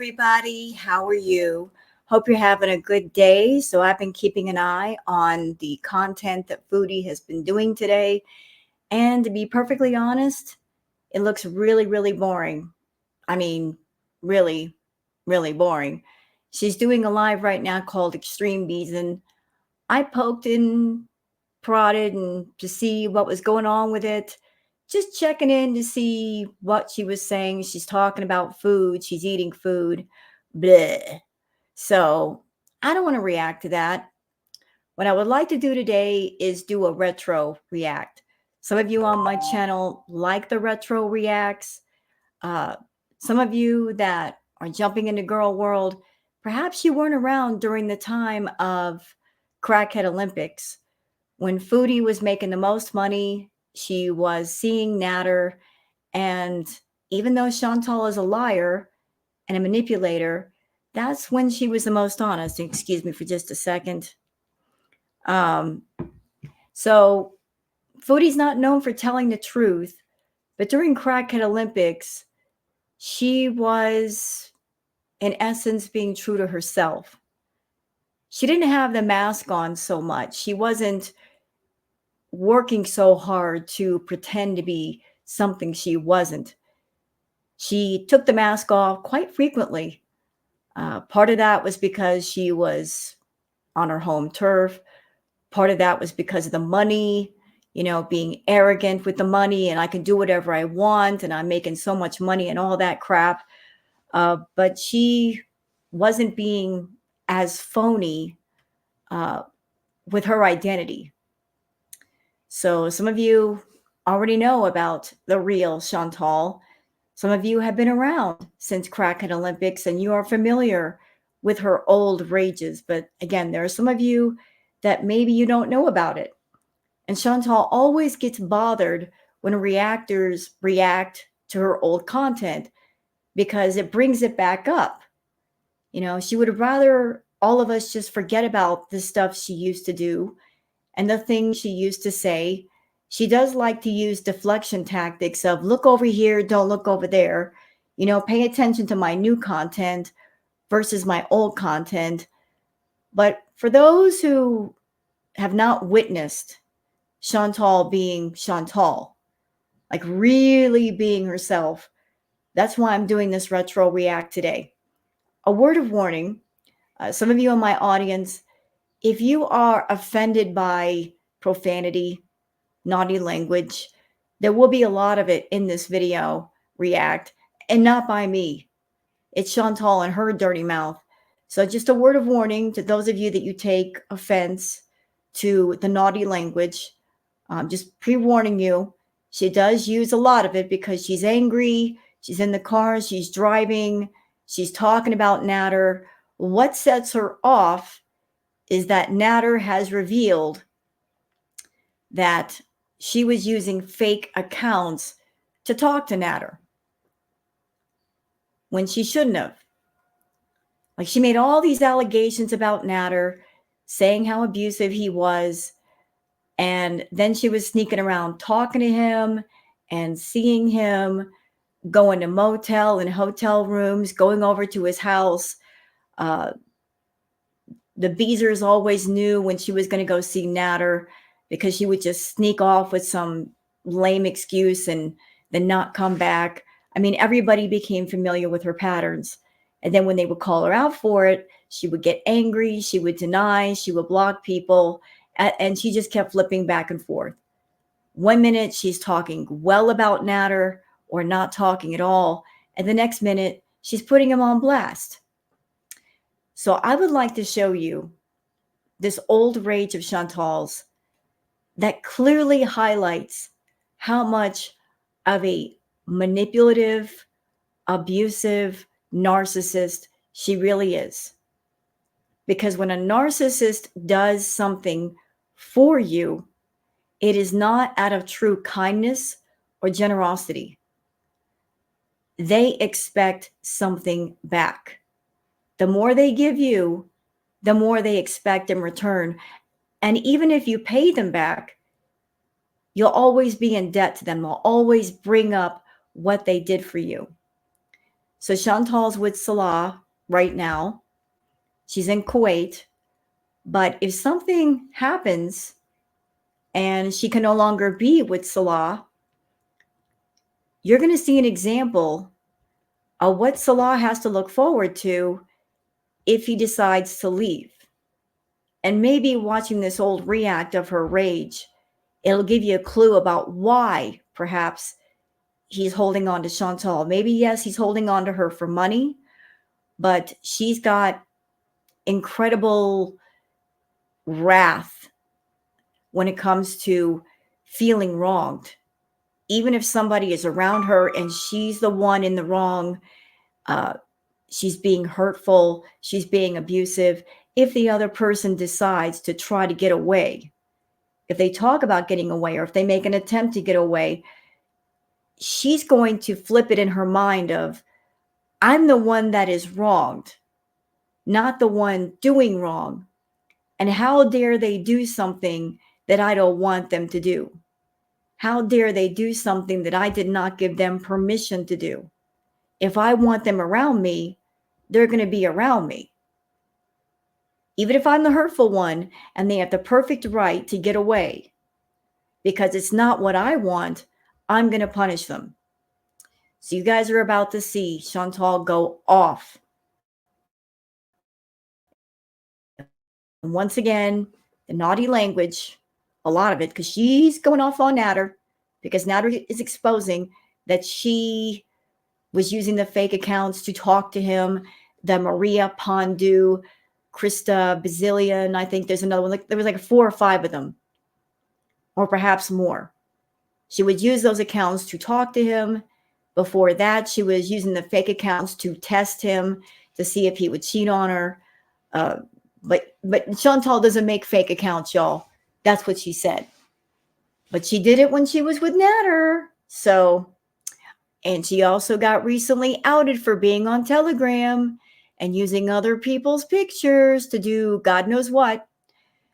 everybody. How are you? Hope you're having a good day. So, I've been keeping an eye on the content that Foodie has been doing today. And to be perfectly honest, it looks really, really boring. I mean, really, really boring. She's doing a live right now called Extreme Bees, and I poked and prodded and to see what was going on with it. Just checking in to see what she was saying. She's talking about food. She's eating food. Bleh. So I don't want to react to that. What I would like to do today is do a retro react. Some of you on my channel like the retro reacts. Uh, some of you that are jumping into girl world, perhaps you weren't around during the time of Crackhead Olympics when Foodie was making the most money. She was seeing Natter, and even though Chantal is a liar and a manipulator, that's when she was the most honest. Excuse me for just a second. Um, so Foodie's not known for telling the truth, but during Crackhead Olympics, she was, in essence, being true to herself. She didn't have the mask on so much. She wasn't working so hard to pretend to be something she wasn't. She took the mask off quite frequently. Part of that was because she was on her home turf. Part of that was because of the money, being arrogant with the money, and I can do whatever I want, and I'm making so much money and all that crap. But she wasn't being as phony uh, with her identity. So some of you already know about the real Chantal. Some of you have been around since Crackhead Olympics and you are familiar with her old rages. But again, there are some of you that maybe you don't know about it. And Chantal always gets bothered when reactors react to her old content because it brings it back up. She would rather all of us just forget about the stuff she used to do and the things she used to say. She does like to use deflection tactics of look over here, don't look over there. Pay attention to my new content versus my old content. But for those who have not witnessed Chantal being Chantal, like really being herself, that's why I'm doing this retro react today. A word of warning, some of you in my audience, if you are offended by profanity, naughty language, there will be a lot of it in this video react, and not by me. It's Chantal and her dirty mouth. So just a word of warning to those of you that you take offense to the naughty language. Just pre-warning you, she does use a lot of it because she's angry, she's in the car, she's driving, she's talking about Natter. What sets her off is that Natter has revealed that she was using fake accounts to talk to Natter when she shouldn't have. Like, she made all these allegations about Natter, saying how abusive he was, and then she was sneaking around talking to him and seeing him going to motel and hotel rooms, going over to his house. The Beezers always knew when she was going to go see Natter because she would just sneak off with some lame excuse and then not come back. I mean, everybody became familiar with her patterns. And then when they would call her out for it, she would get angry, she would deny, she would block people, and she just kept flipping back and forth. 1 minute, she's talking well about Natter or not talking at all. And the next minute, she's putting him on blast. So I would like to show you this old rage of Chantal's that clearly highlights how much of a manipulative, abusive narcissist she really is. Because when a narcissist does something for you, it is not out of true kindness or generosity. They expect something back. The more they give you, the more they expect in return. And even if you pay them back, you'll always be in debt to them. They'll always bring up what they did for you. So Chantal's with Salah right now. She's in Kuwait. But if something happens and she can no longer be with Salah, you're going to see an example of what Salah has to look forward to if he decides to leave. And maybe watching this old react of her rage, it'll give you a clue about why perhaps he's holding on to Chantal. Maybe, yes, he's holding on to her for money, but she's got incredible wrath when it comes to feeling wronged. Even if somebody is around her and she's the one in the wrong, she's being hurtful, she's being abusive. If the other person decides to try to get away, if they talk about getting away or if they make an attempt to get away, she's going to flip it in her mind of, I'm the one that is wronged, not the one doing wrong. And how dare they do something that I don't want them to do? How dare they do something that I did not give them permission to do? If I want them around me, they're going to be around me. Even if I'm the hurtful one and they have the perfect right to get away because it's not what I want, I'm going to punish them. So you guys are about to see Chantal go off. And once again, the naughty language, a lot of it, because she's going off on Nader, because Nader is exposing that she was using the fake accounts to talk to him, the Maria Pondu, Krista Bazillion, I think there's another one. There was like 4 or 5 of them, or perhaps more. She would use those accounts to talk to him. Before that, she was using the fake accounts to test him to see if he would cheat on her. But Chantal doesn't make fake accounts, y'all. That's what she said. But she did it when she was with Nader. So, and she also got recently outed for being on Telegram and using other people's pictures to do God knows what.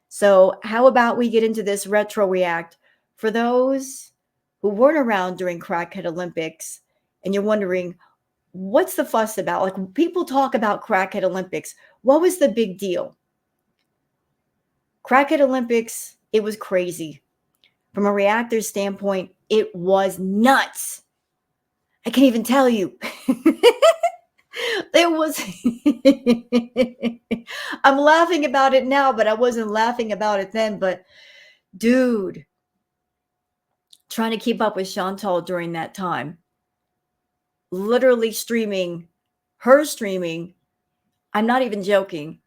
So how about we get into this retro react for those who weren't around during Crackhead Olympics and you're wondering, what's the fuss about? Like, people talk about Crackhead Olympics. What was the big deal? Crackhead Olympics, it was crazy. From a reactor's standpoint, it was nuts. I can't even tell you. There was I'm laughing about it now, but I wasn't laughing about it then. But dude, trying to keep up with Chantal during that time, literally streaming, I'm not even joking,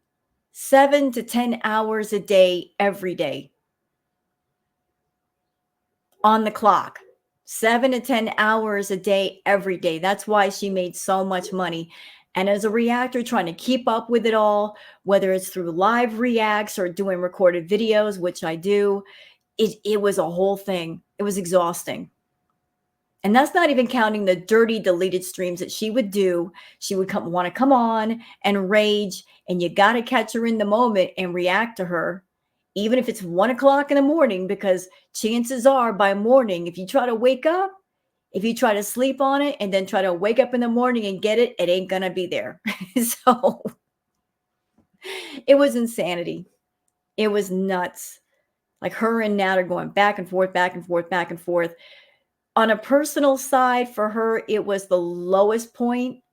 7 to 10 hours a day, every day on the clock. 7 to 10 hours a day, every day. That's why she made so much money. And as a reactor, trying to keep up with it all, whether it's through live reacts or doing recorded videos, which I do, it was a whole thing. It was exhausting. And that's not even counting the dirty deleted streams that she would do. She would want to come on and rage, and you got to catch her in the moment and react to her, even if it's 1 o'clock in the morning, because chances are by morning, if you try to wake up, if you try to sleep on it and then try to wake up in the morning and get it, it ain't going to be there. So it was insanity. It was nuts. Like her and Nat are going back and forth, back and forth, back and forth. On a personal side, for her, it was the lowest point.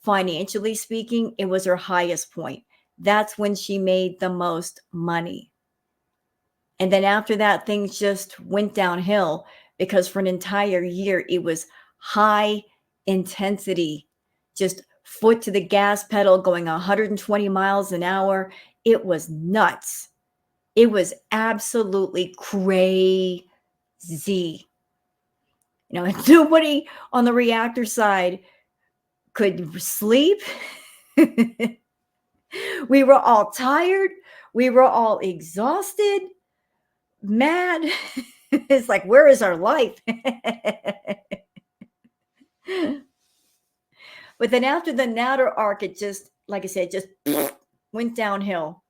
Financially speaking, it was her highest point. That's when she made the most money. And then after that, things just went downhill because for an entire year, it was high intensity, just foot to the gas pedal, going 120 miles an hour. It was nuts. It was absolutely crazy. You know, nobody on the reactor side could sleep. We were all tired. We were all exhausted, mad. It's like, where is our life? But then after the Nader arc, it just, like I said, just went downhill.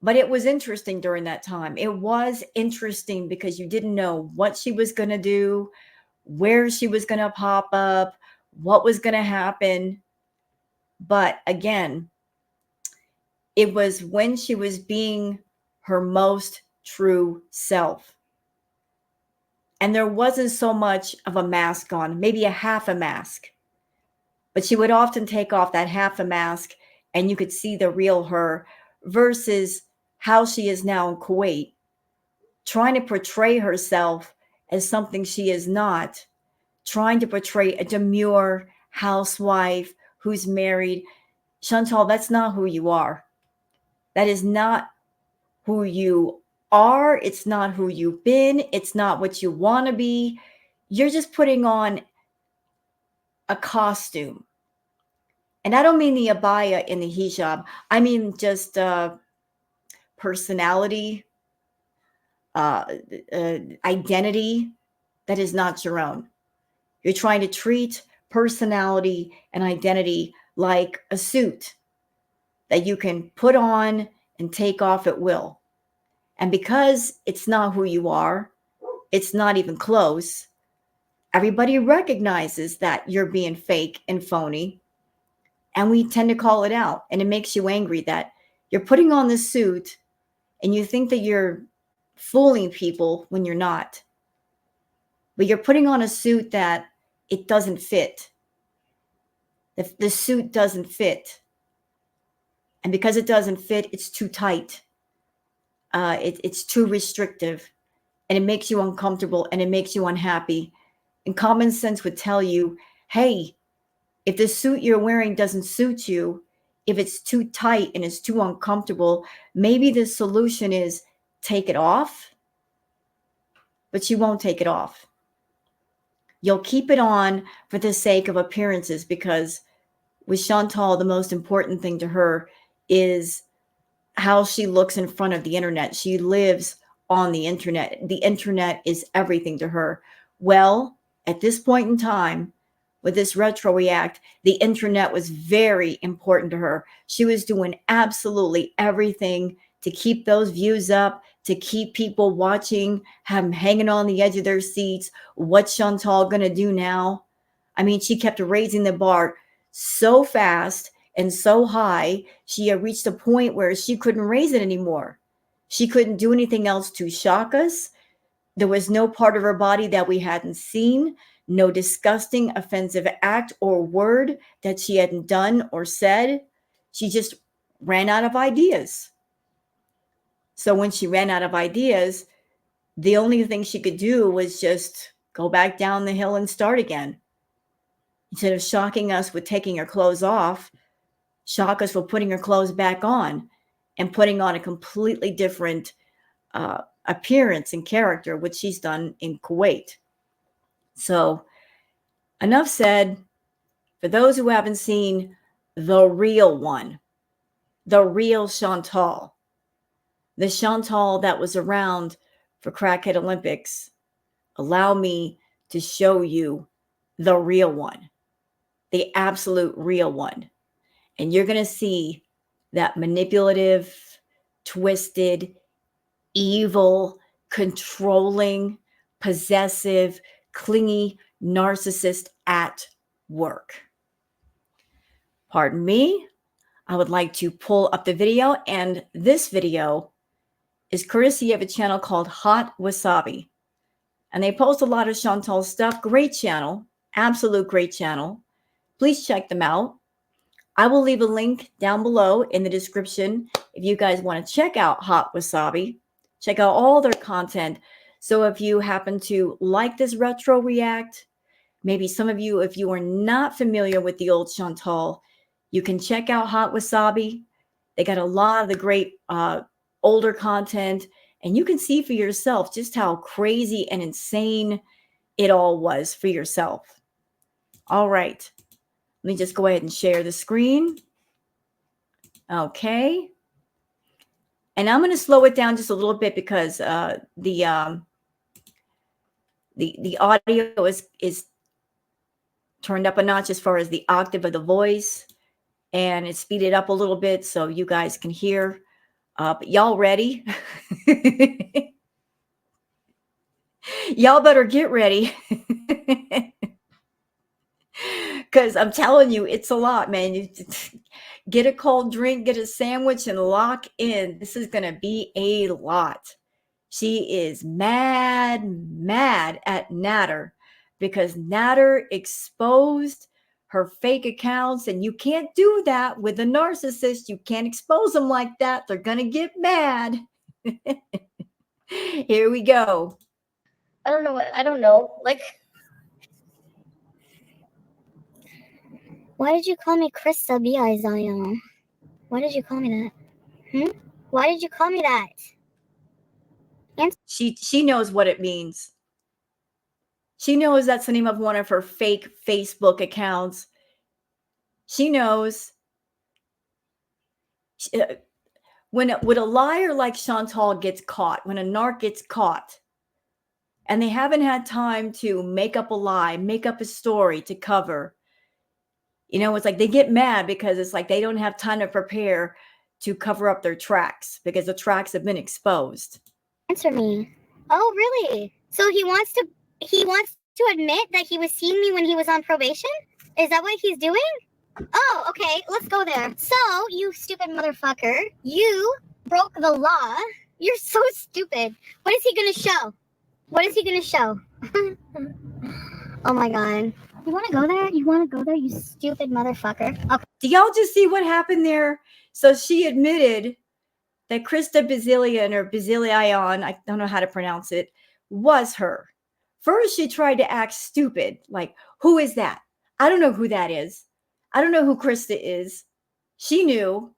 But it was interesting during that time. It was interesting because you didn't know what she was going to do, where she was going to pop up, what was going to happen. But again, it was when she was being her most true self. And there wasn't so much of a mask on, maybe a half a mask. But she would often take off that half a mask and you could see the real her versus how she is now in Kuwait, trying to portray herself as something she is not, trying to portray a demure housewife who's married. Chantal, that's not who you are. That is not who you are. It's not who you've been. It's not what you want to be. You're just putting on a costume. And I don't mean the abaya and the hijab. I mean just personality, uh, identity that is not your own. You're trying to treat personality and identity like a suit that you can put on and take off at will. And because it's not who you are, it's not even close. Everybody recognizes that you're being fake and phony. And we tend to call it out. And it makes you angry that you're putting on this suit and you think that you're fooling people when you're not. But you're putting on a suit that it doesn't fit. The suit doesn't fit. And because it doesn't fit, it's too tight. It's too restrictive. And it makes you uncomfortable and it makes you unhappy. And common sense would tell you, hey, if the suit you're wearing doesn't suit you, if it's too tight and it's too uncomfortable, maybe the solution is take it off. But you won't take it off. You'll keep it on for the sake of appearances because with Chantal, the most important thing to her is how she looks in front of the internet. She lives on the internet. The internet is everything to her. Well, at this point in time, with this retro react, the internet was very important to her. She was doing absolutely everything to keep those views up, to keep people watching, have them hanging on the edge of their seats. What's Chantal going to do now? I mean, she kept raising the bar so fast and so high, she had reached a point where she couldn't raise it anymore. She couldn't do anything else to shock us. There was no part of her body that we hadn't seen, no disgusting, offensive act or word that she hadn't done or said. She just ran out of ideas. So when she ran out of ideas, the only thing she could do was just go back down the hill and start again. Instead of shocking us with taking her clothes off, shock us with putting her clothes back on and putting on a completely different appearance and character, which she's done in Kuwait. So enough said. For those who haven't seen the real one, the real Chantal, the Chantal that was around for Crackhead Olympics, allow me to show you the real one, the absolute real one. And you're going to see that manipulative, twisted, evil, controlling, possessive, clingy narcissist at work. Pardon me. I would like to pull up the video, and this video is courtesy of a channel called Hot Wasabi. And they post a lot of Chantal stuff. Great channel. Absolute great channel. Please check them out. I will leave a link down below in the description if you guys want to check out Hot Wasabi. Check out all their content. So if you happen to like this retro react, maybe some of you, if you are not familiar with the old Chantal, you can check out Hot Wasabi. They got a lot of the great older content, and you can see for yourself just how crazy and insane it all was for yourself. All right. Let me just go ahead and share the screen. Okay. And I'm going to slow it down just a little bit because the audio is turned up a notch as far as the octave of the voice, and it's speeded up a little bit so you guys can hear. But y'all ready? Y'all better get ready. Because I'm telling you, it's a lot, man. You get a cold drink, get a sandwich, and lock in. This is going to be a lot. She is mad at Natter because Natter exposed her fake accounts, and you can't do that with a narcissist. You can't expose them like that. They're going to get mad. Here we go. I don't know. Like, why did you call me Krista B.I. Zion? Why did you call me that? Why did you call me that? She knows what it means. She knows that's the name of one of her fake Facebook accounts. She knows. When a liar like Chantal gets caught, when a narc gets caught, and they haven't had time to make up a lie, make up a story to cover, it's like they get mad because it's like they don't have time to prepare to cover up their tracks because the tracks have been exposed. Answer me. Oh, really? So he wants to admit that he was seeing me when he was on probation? Is that what he's doing? Oh, okay, let's go there. So, you stupid motherfucker, you broke the law. You're so stupid. What is he gonna show? What is he gonna show? Oh my god. You wanna go there? You wanna go there, you stupid motherfucker? Okay. Do y'all just see what happened there? So she admitted that Krista Bazilian or Bazilion, I don't know how to pronounce it, was her. First, she tried to act stupid. Like, who is that? I don't know who that is. I don't know who Krista is. She knew.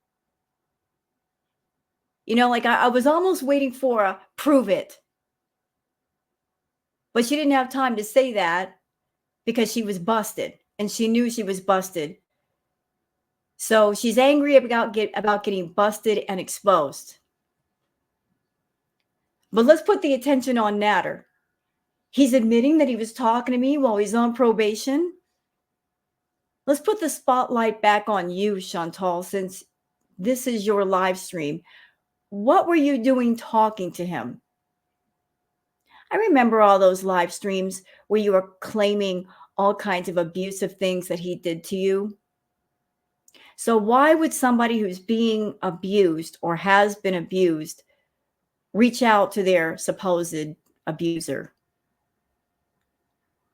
Like I was almost waiting for a prove it. But she didn't have time to say that because she was busted. And she knew she was busted. So she's angry about getting busted and exposed. But let's put the attention on Natter. He's admitting that he was talking to me while he's on probation. Let's put the spotlight back on you, Chantal, since this is your live stream. What were you doing talking to him? I remember all those live streams where you were claiming all kinds of abusive things that he did to you. So why would somebody who's being abused or has been abused reach out to their supposed abuser?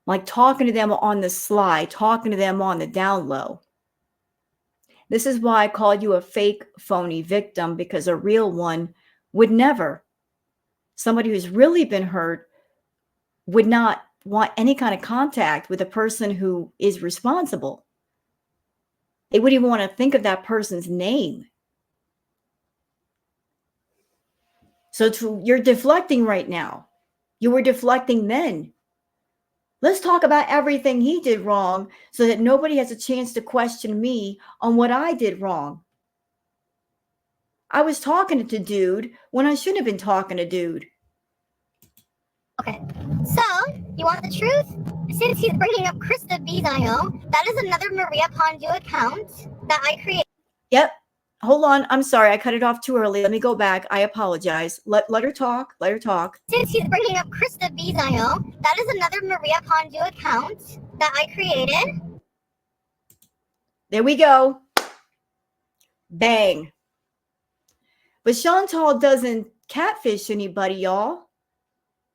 Like talking to them on the sly, talking to them on the down low. This is why I called you a fake, phony victim, because a real one would never. Somebody who's really been hurt would not want any kind of contact with a person who is responsible. They wouldn't even want to think of that person's name. So you're deflecting right now. You were deflecting then. Let's talk about everything he did wrong so that nobody has a chance to question me on what I did wrong. I was talking to dude when I shouldn't have been talking to dude. Okay, so you want the truth? Since he's bringing up Krista Bizio, that is another Maria Pondu account that I created. Yep. Hold on. I'm sorry. I cut it off too early. Let me go back. I apologize. Let her talk. Let her talk. Since he's bringing up Krista Bizio, that is another Maria Pondu account that I created. There we go. Bang. But Chantal doesn't catfish anybody, y'all.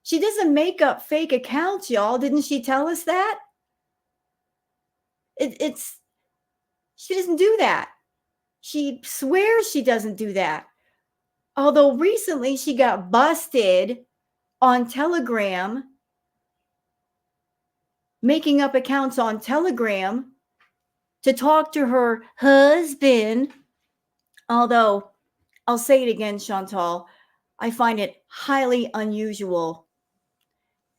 She doesn't make up fake accounts, y'all. Didn't she tell us that? She doesn't do that. She swears she doesn't do that. Although recently she got busted on Telegram, making up accounts on Telegram to talk to her husband. Although, I'll say it again, Chantal, I find it highly unusual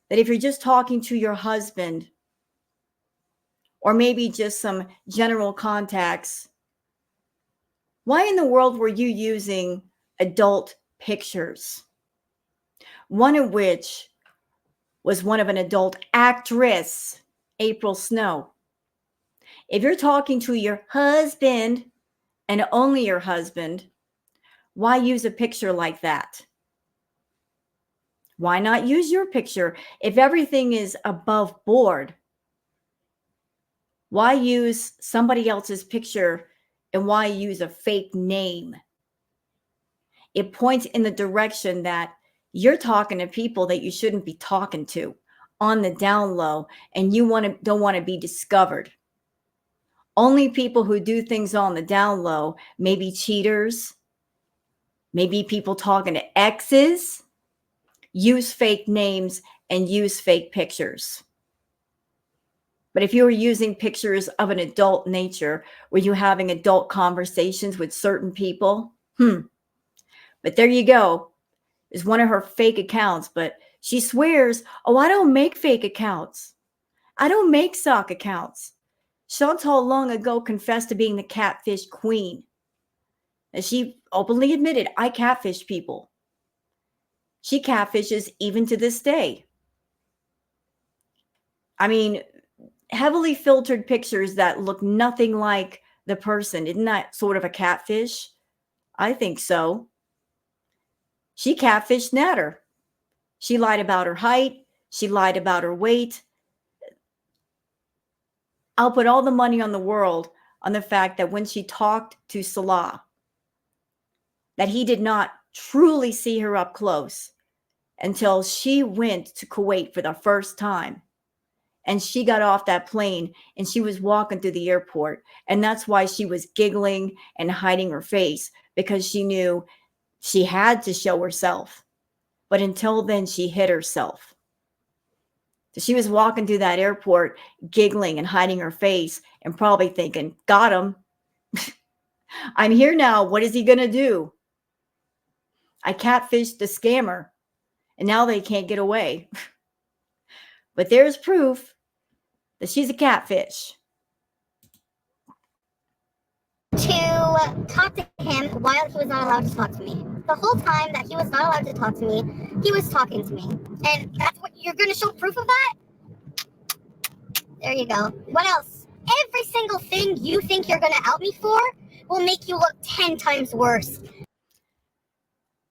that if you're just talking to your husband, or maybe just some general contacts, why in the world were you using adult pictures? One of which was one of an adult actress, April Snow. If you're talking to your husband and only your husband, why use a picture like that? Why not use your picture if everything is above board? Why use somebody else's picture and why use a fake name? It points in the direction that you're talking to people that you shouldn't be talking to on the down low, and you don't want to be discovered. Only people who do things on the down low, maybe cheaters, maybe people talking to exes, use fake names and use fake pictures. But if you were using pictures of an adult nature, were you having adult conversations with certain people? But there you go. Is one of her fake accounts, but she swears, oh, I don't make fake accounts. I don't make sock accounts. Chantal long ago confessed to being the catfish queen. And she openly admitted, I catfish people. She catfishes even to this day. I mean, heavily filtered pictures that look nothing like the person. Isn't that sort of a catfish? I think so. She catfished Natter. She lied about her height. She lied about her weight. I'll put all the money on the world on the fact that when she talked to Salah, that he did not truly see her up close until she went to Kuwait for the first time. And she got off that plane and she was walking through the airport. And that's why she was giggling and hiding her face, because she knew she had to show herself. But until then, she hid herself. So she was walking through that airport, giggling and hiding her face and probably thinking, got him. I'm here now. What is he going to do? I catfished the scammer and now they can't get away. But there's proof that she's a catfish. To talk to him while he was not allowed to talk to me. The whole time that he was not allowed to talk to me, he was talking to me. And that's what you're going to show proof of that? There you go. What else? Every single thing you think you're going to out me for will make you look 10 times worse.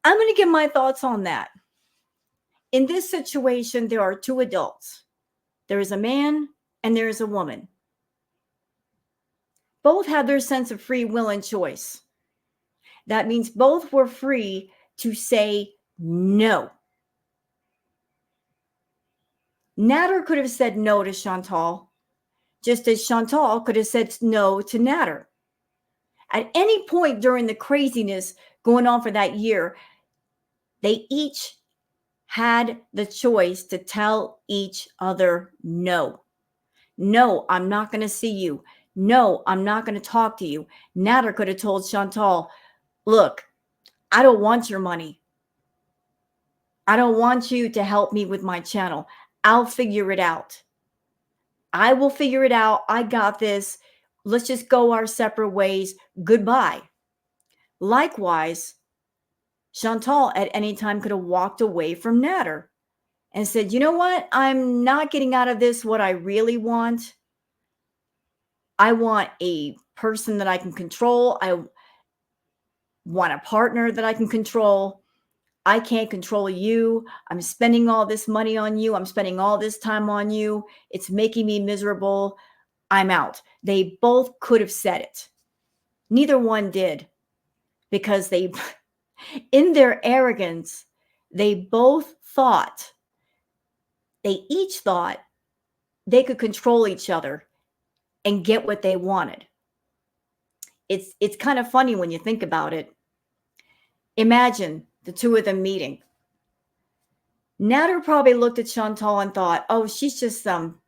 I'm going to give my thoughts on that. In this situation, there are two adults. There is a man and there is a woman. Both had their sense of free will and choice. That means both were free to say no. Natter could have said no to Chantal, just as Chantal could have said no to Natter. At any point during the craziness going on for that year, they each had the choice to tell each other no. No, I'm not going to see you. No, I'm not going to talk to you. Natter could have told Chantal, look, I don't want your money. I don't want you to help me with my channel. I'll figure it out. I will figure it out. I got this. Let's just go our separate ways. Goodbye. Likewise, Chantal at any time could have walked away from Natter and said, you know what? I'm not getting out of this what I really want. I want a person that I can control. I want a partner that I can control. I can't control you. I'm spending all this money on you. I'm spending all this time on you. It's making me miserable. I'm out. They both could have said it. Neither one did, because they, in their arrogance, they both thought, they each thought they could control each other and get what they wanted. It's kind of funny when you think about it. Imagine the two of them meeting. Natter probably looked at Chantal and thought, oh, she's just some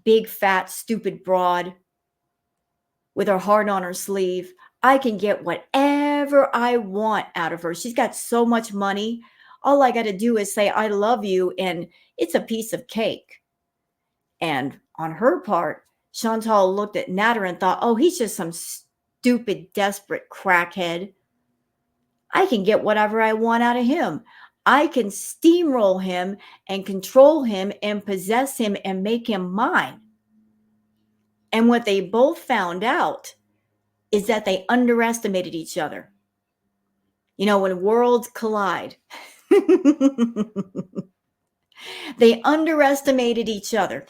big, fat, stupid broad with her heart on her sleeve. I can get whatever I want out of her. She's got so much money. All I got to do is say, I love you, and it's a piece of cake. And on her part, Chantal looked at Natter and thought, oh, he's just some stupid, desperate crackhead. I can get whatever I want out of him. I can steamroll him and control him and possess him and make him mine. And what they both found out is that they underestimated each other. You know, when worlds collide, they underestimated each other.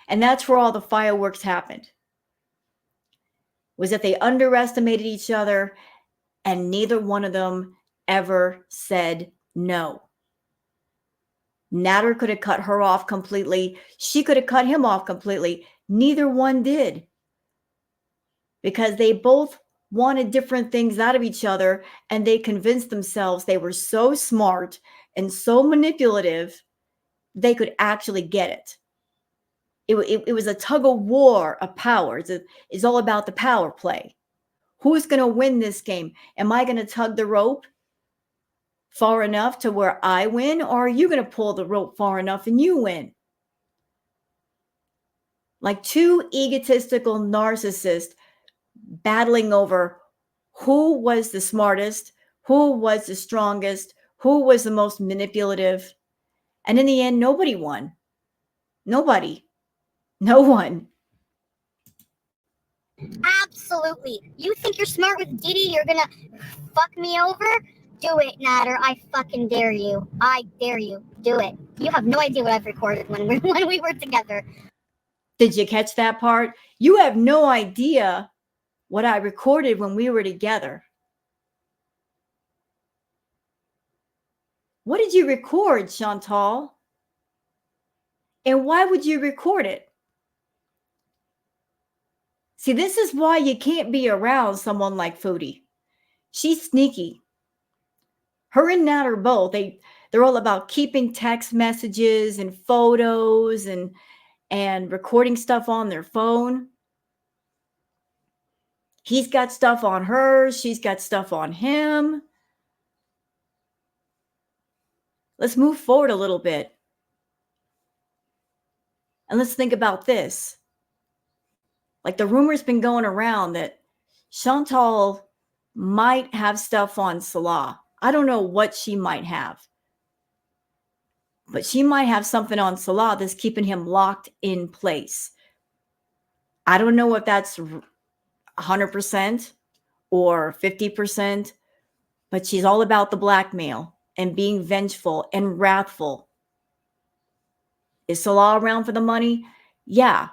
And that's where all the fireworks happened. Was that they underestimated each other and neither one of them ever said no. Natter could have cut her off completely. She could have cut him off completely. Neither one did. Because they both wanted different things out of each other and they convinced themselves they were so smart and so manipulative they could actually get it. It was a tug of war of power. It's all about the power play. Who's going to win this game? Am I going to tug the rope far enough to where I win, or are you going to pull the rope far enough and you win? Like two egotistical narcissists battling over who was the smartest, who was the strongest, who was the most manipulative. And in the end, nobody won. Nobody. No one. Absolutely. You think you're smart with Didi? You're gonna fuck me over? Do it, Natter. I fucking dare you. I dare you. Do it. You have no idea what I've recorded when we were together. Did you catch that part? You have no idea what I recorded when we were together. What did you record, Chantal? And why would you record it? See, this is why you can't be around someone like Fraudy. She's sneaky. Her and Nat are both. They're all about keeping text messages and photos and recording stuff on their phone. He's got stuff on her. She's got stuff on him. Let's move forward a little bit. And let's think about this. Like the rumor's been going around that Chantal might have stuff on Salah. I don't know what she might have. But she might have something on Salah that's keeping him locked in place. I don't know if that's 100% or 50%, but she's all about the blackmail and being vengeful and wrathful. Is Salah around for the money? Yeah.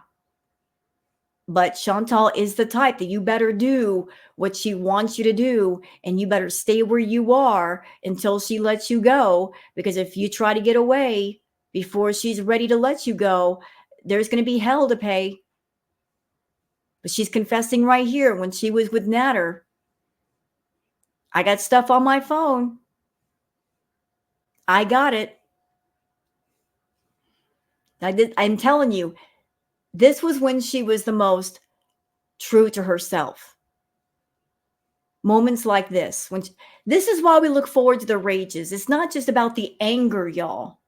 But Chantal is the type that you better do what she wants you to do, and you better stay where you are until she lets you go, because if you try to get away before she's ready to let you go, there's going to be hell to pay. But she's confessing right here when she was with Natter. I got stuff on my phone. I got it. I'm telling you, this was when she was the most true to herself. Moments like this. This is why we look forward to the rages. It's not just about the anger, y'all.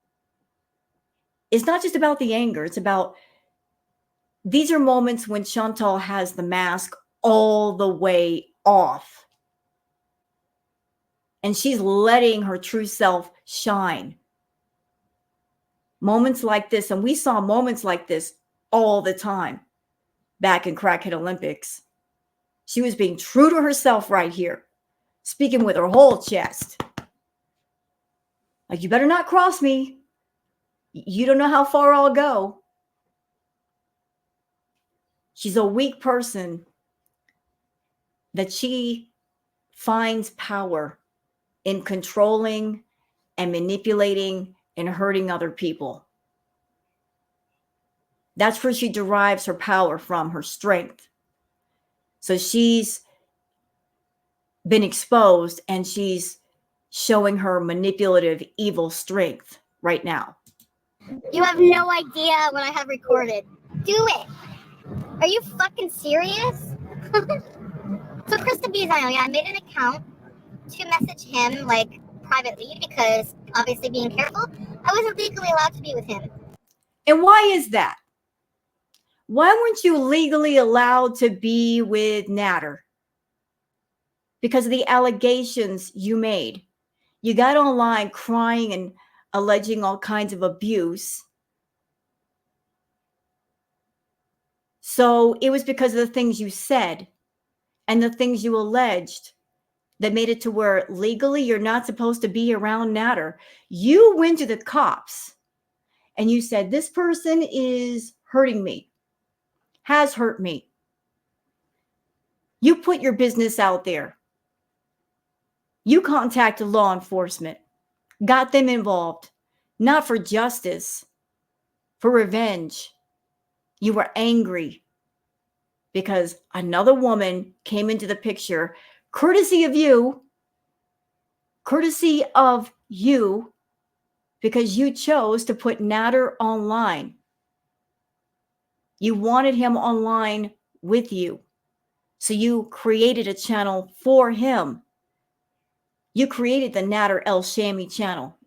It's not just about the anger. It's about, these are moments when Chantal has the mask all the way off. And she's letting her true self shine. Moments like this, and we saw moments like this all the time back in Crackhead Olympics. She was being true to herself right here, speaking with her whole chest. Like, you better not cross me. You don't know how far I'll go. She's a weak person that she finds power in controlling and manipulating and hurting other people. That's where she derives her power from, her strength. So she's been exposed and she's showing her manipulative, evil strength right now. You have no idea what I have recorded. Do it. Are you fucking serious? So Krista Bizano, yeah, I made an account to message him like privately because obviously being careful, I wasn't legally allowed to be with him. And why is that? Why weren't you legally allowed to be with Natter? Because of the allegations you made. You got online crying and alleging all kinds of abuse. So it was because of the things you said and the things you alleged that made it to where legally you're not supposed to be around Natter. You went to the cops and you said, this person is hurting me, has hurt me. You put your business out there. You contacted law enforcement, got them involved, not for justice, for revenge. You were angry because another woman came into the picture, courtesy of you, because you chose to put Nader online. You wanted him online with you. So you created a channel for him. You created the Nader El Shami channel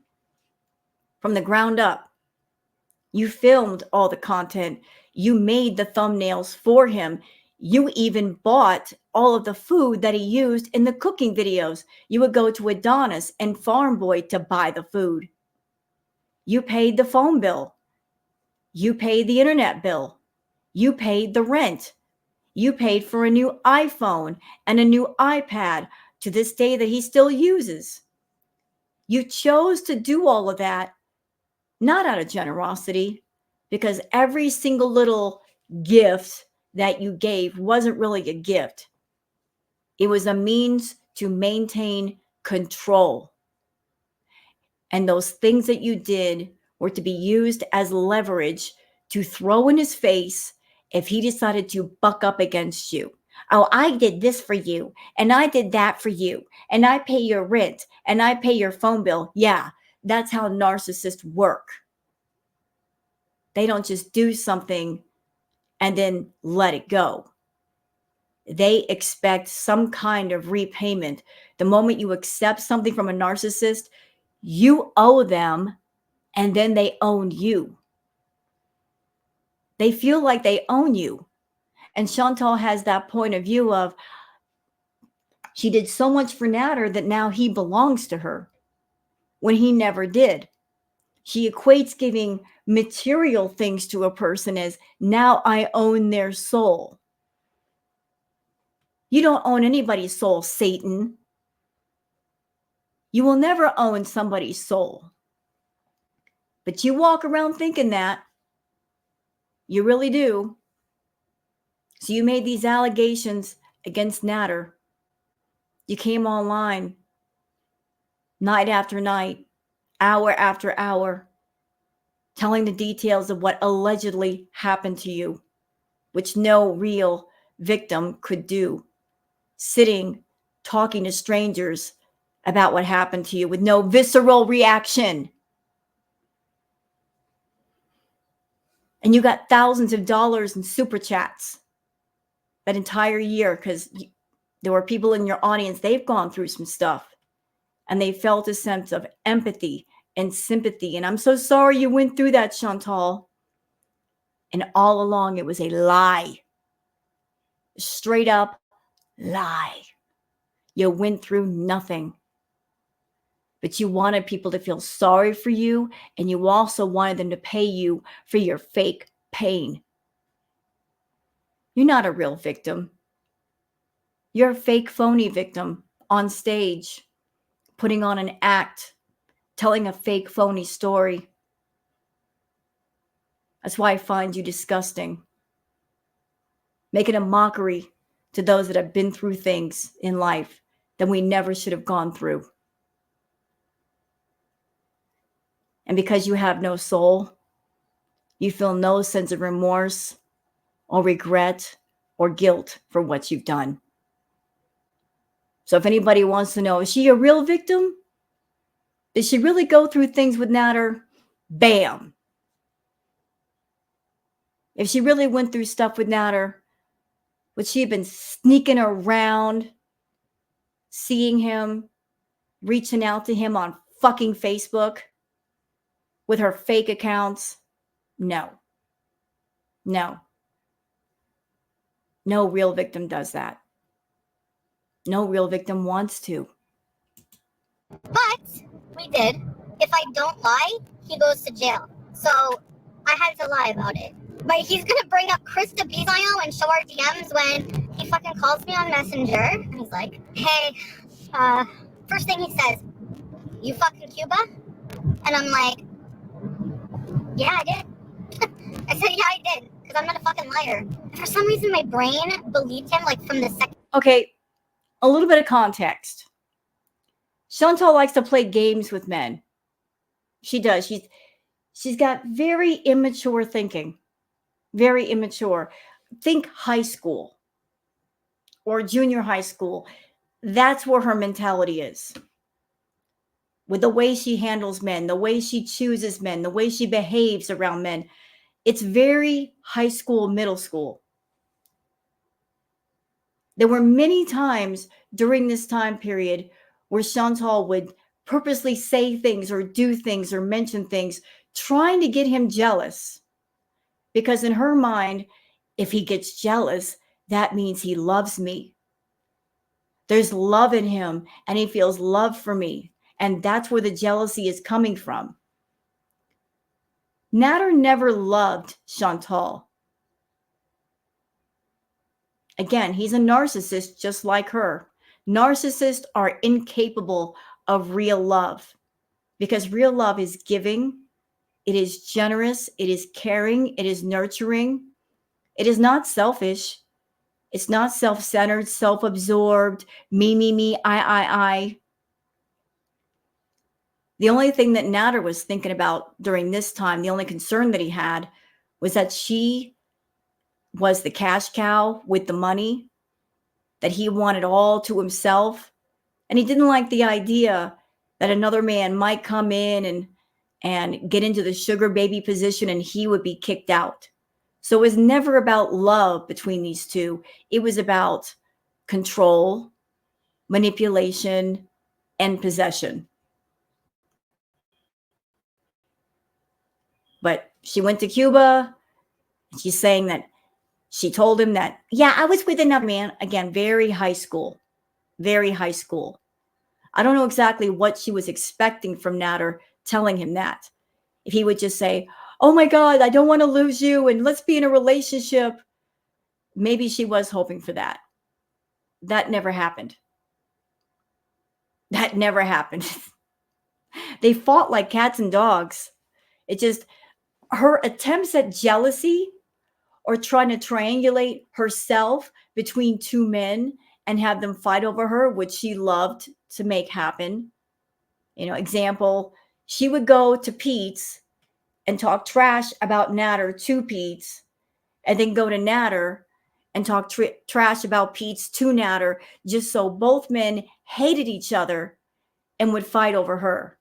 from the ground up. You filmed all the content. You made the thumbnails for him. You even bought all of the food that he used in the cooking videos. You would go to Adonis and Farm Boy to buy the food. You paid the phone bill. You paid the internet bill. You paid the rent. You paid for a new iPhone and a new iPad to this day that he still uses. You chose to do all of that, not out of generosity, because every single little gift that you gave wasn't really a gift. It was a means to maintain control. And those things that you did were to be used as leverage to throw in his face if he decided to buck up against you. Oh, I did this for you, and I did that for you, and I pay your rent, and I pay your phone bill. Yeah, that's how narcissists work. They don't just do something and then let it go. They expect some kind of repayment. The moment you accept something from a narcissist, you owe them, and then they own you. They feel like they own you. And Chantal has that point of view of, she did so much for Nader that now he belongs to her, when he never did. She equates giving material things to a person as, now I own their soul. You don't own anybody's soul, Satan. You will never own somebody's soul. But you walk around thinking that. You really do. So you made these allegations against Nader. You came online night after night, hour after hour, telling the details of what allegedly happened to you, which no real victim could do. Sitting, talking to strangers about what happened to you with no visceral reaction. And you got thousands of dollars in super chats that entire year because there were people in your audience, they've gone through some stuff and they felt a sense of empathy and sympathy. And I'm so sorry you went through that, Chantal. And all along, it was a lie. Straight up lie. You went through nothing. But you wanted people to feel sorry for you, and you also wanted them to pay you for your fake pain. You're not a real victim. You're a fake, phony victim on stage, putting on an act, telling a fake, phony story. That's why I find you disgusting. Making a mockery to those that have been through things in life that we never should have gone through. And because you have no soul, you feel no sense of remorse or regret or guilt for what you've done. So if anybody wants to know, is she a real victim? Did she really go through things with Nader? Bam. If she really went through stuff with Nader, would she have been sneaking around, seeing him, reaching out to him on fucking Facebook with her fake accounts? No. No. No real victim does that. No real victim wants to. But we did. If I don't lie, he goes to jail. So I had to lie about it. But he's gonna bring up Krista Bizayo and show our DMs when he fucking calls me on Messenger. And he's like, hey, first thing he says, you fucking Cuba? And I'm like, yeah, I did. I said, yeah, I did. because I'm not a fucking liar. For some reason, my brain believed him like from the second. Okay, a little bit of context. Chantal likes to play games with men. She does. She's got very immature thinking. Very immature. Think high school or junior high school. That's where her mentality is. With the way she handles men, the way she chooses men, the way she behaves around men. It's very high school, middle school. There were many times during this time period where Chantal would purposely say things or do things or mention things, trying to get him jealous. Because in her mind, if he gets jealous, that means he loves me. There's love in him and he feels love for me. And that's where the jealousy is coming from. Nader never loved Chantal. Again, he's a narcissist just like her. Narcissists are incapable of real love because real love is giving, it is generous, it is caring, it is nurturing. It is not selfish. It's not self-centered, self-absorbed, me, I. The only thing that Nader was thinking about during this time, the only concern that he had was that she was the cash cow with the money, that he wanted all to himself. And he didn't like the idea that another man might come in and get into the sugar baby position and he would be kicked out. So it was never about love between these two. It was about control, manipulation, and possession. But she went to Cuba. And she's saying that she told him that, yeah, I was with another man. Again, very high school. Very high school. I don't know exactly what she was expecting from Nader telling him that. If he would just say, oh my God, I don't want to lose you and let's be in a relationship. Maybe she was hoping for that. That never happened. That never happened. They fought like cats and dogs. It just, her attempts at jealousy or trying to triangulate herself between two men and have them fight over her, which she loved to make happen. You know, example, she would go to Pete's and talk trash about Nader to Pete's, and then go to Nader and talk trash about Pete's to Nader, just so both men hated each other and would fight over her.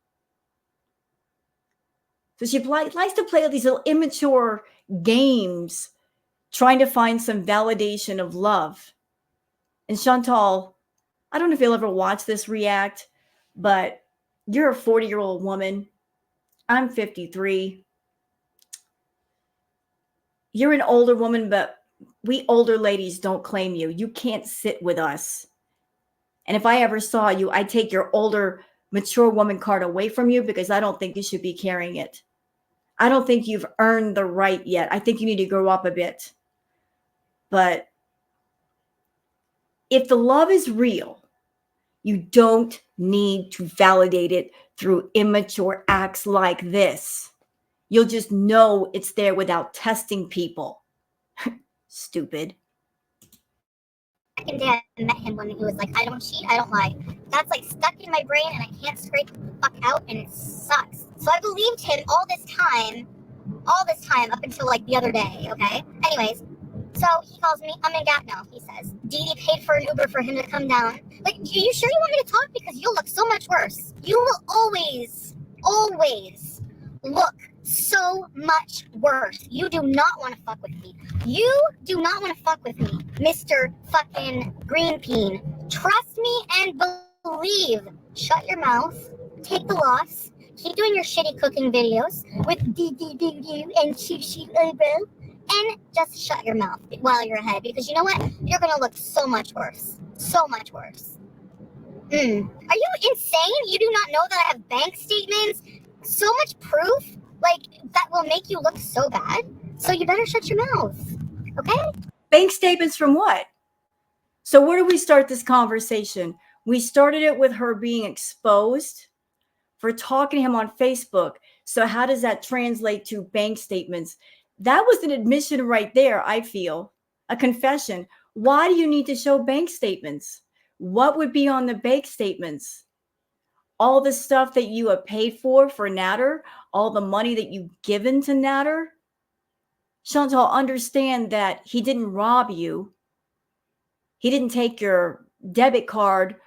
So she likes to play these little immature games, trying to find some validation of love. And Chantal, I don't know if you'll ever watch this react, but you're a 40-year-old woman. I'm 53. You're an older woman, but we older ladies don't claim you. You can't sit with us. And if I ever saw you, I'd take your older, mature woman card away from you because I don't think you should be carrying it. I don't think you've earned the right yet. I think you need to grow up a bit. But if the love is real, you don't need to validate it through immature acts like this. You'll just know it's there without testing people. Stupid. Second day I met him when he was like, I don't cheat, I don't lie. That's like stuck in my brain and I can't scrape the fuck out and it sucks. So I believed him all this time up until like the other day, okay? Anyways, so he calls me, I'm in Gatineau, he says. Dee Dee paid for an Uber for him to come down. Like, are you sure you want me to talk? Because you'll look so much worse. You will always look so much worse. You do not want to fuck with me. You do not want to fuck with me, Mr. fucking Green Bean. Trust me and believe. Shut your mouth. Take the loss. Keep doing your shitty cooking videos with do and shoot eyebrow. And just shut your mouth while you're ahead. Because you know what? You're going to look so much worse. So much worse. Are you insane? You do not know that I have bank statements? So much proof? Like, that will make you look so bad? So you better shut your mouth. Okay? Bank statements from what? So where do we start this conversation? We started it with her being exposed for talking to him on Facebook. So how does that translate to bank statements? That was an admission right there, I feel. A confession. Why do you need to show bank statements? What would be on the bank statements? All the stuff that you have paid for Natter, all the money that you've given to Natter. Chantal, understand that he didn't rob you. He didn't take your debit card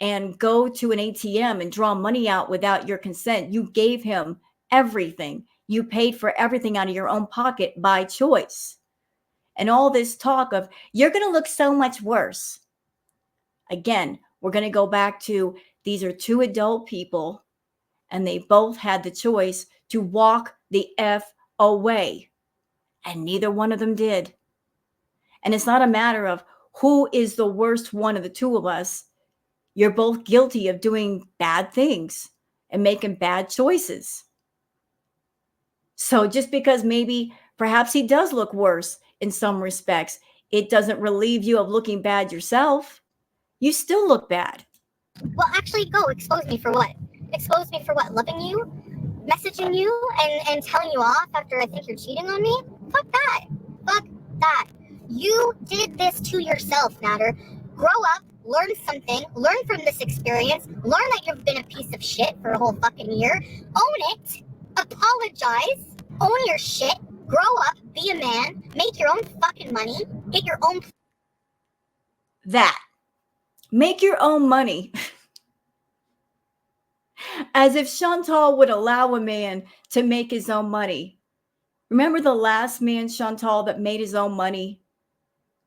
and go to an ATM and draw money out without your consent. You gave him everything. You paid for everything out of your own pocket by choice. And all this talk of, you're going to look so much worse. Again, we're going to go back to, these are two adult people, and they both had the choice to walk the F away. And neither one of them did. And it's not a matter of who is the worst one of the two of us. You're both guilty of doing bad things and making bad choices. So just because maybe perhaps he does look worse in some respects, it doesn't relieve you of looking bad yourself. You still look bad. Well, actually, go. Expose me for what? Expose me for what? Loving you? Messaging you and telling you off after I think you're cheating on me? Fuck that. Fuck that. You did this to yourself, Natter. Grow up, learn something, learn from this experience, learn that you've been a piece of shit for a whole fucking year. Own it. Apologize. Own your shit. Grow up. Be a man. Make your own fucking money. Get your own... That. Make your own money. As if Chantal would allow a man to make his own money. Remember the last man, Chantal, that made his own money,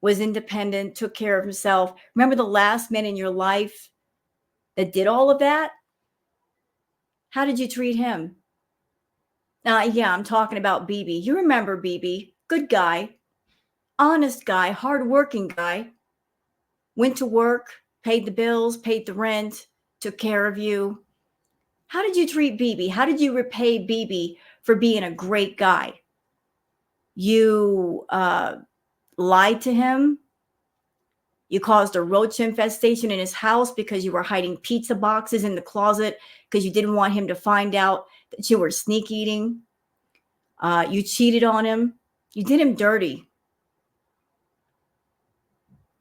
was independent, took care of himself. Remember the last man in your life that did all of that? How did you treat him? Yeah, I'm talking about BB. You remember BB. Good guy. Honest guy. Hardworking guy. Went to work, paid the bills, paid the rent, took care of you. How did you treat BB? How did you repay BB for being a great guy? You lied to him. You caused a roach infestation in his house because you were hiding pizza boxes in the closet because you didn't want him to find out that you were sneak eating. You cheated on him. You did him dirty.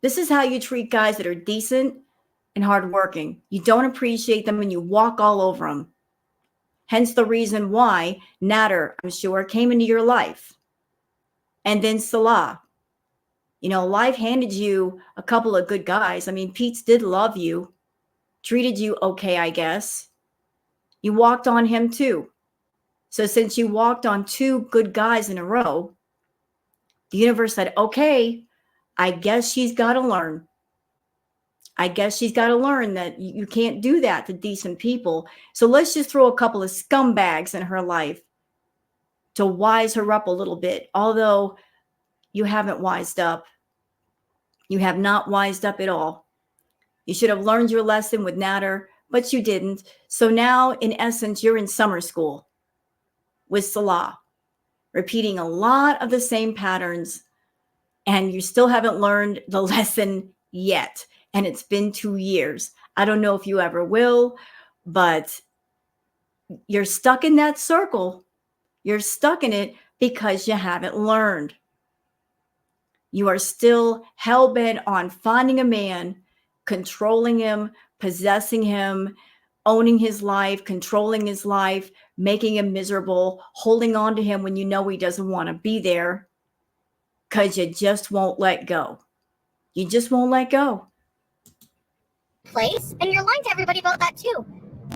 This is how you treat guys that are decent and hardworking. You don't appreciate them and you walk all over them. Hence the reason why Natter, I'm sure, came into your life. And then Salah. You know, life handed you a couple of good guys. I mean, Pete did love you, treated you okay, I guess. You walked on him too. So since you walked on two good guys in a row, the universe said, okay, I guess she's got to learn. I guess she's got to learn that you can't do that to decent people. So let's just throw a couple of scumbags in her life to wise her up a little bit. Although you haven't wised up. You have not wised up at all. You should have learned your lesson with Natter, but you didn't. So now, in essence, you're in summer school with Salah, repeating a lot of the same patterns, and you still haven't learned the lesson yet. And it's been 2 years. I don't know if you ever will, but you're stuck in that circle. You're stuck in it because you haven't learned. You are still hell-bent on finding a man, controlling him, possessing him, owning his life, controlling his life, making him miserable, holding on to him when you know he doesn't want to be there because you just won't let go. You just won't let go. Place, and you're lying to everybody about that too.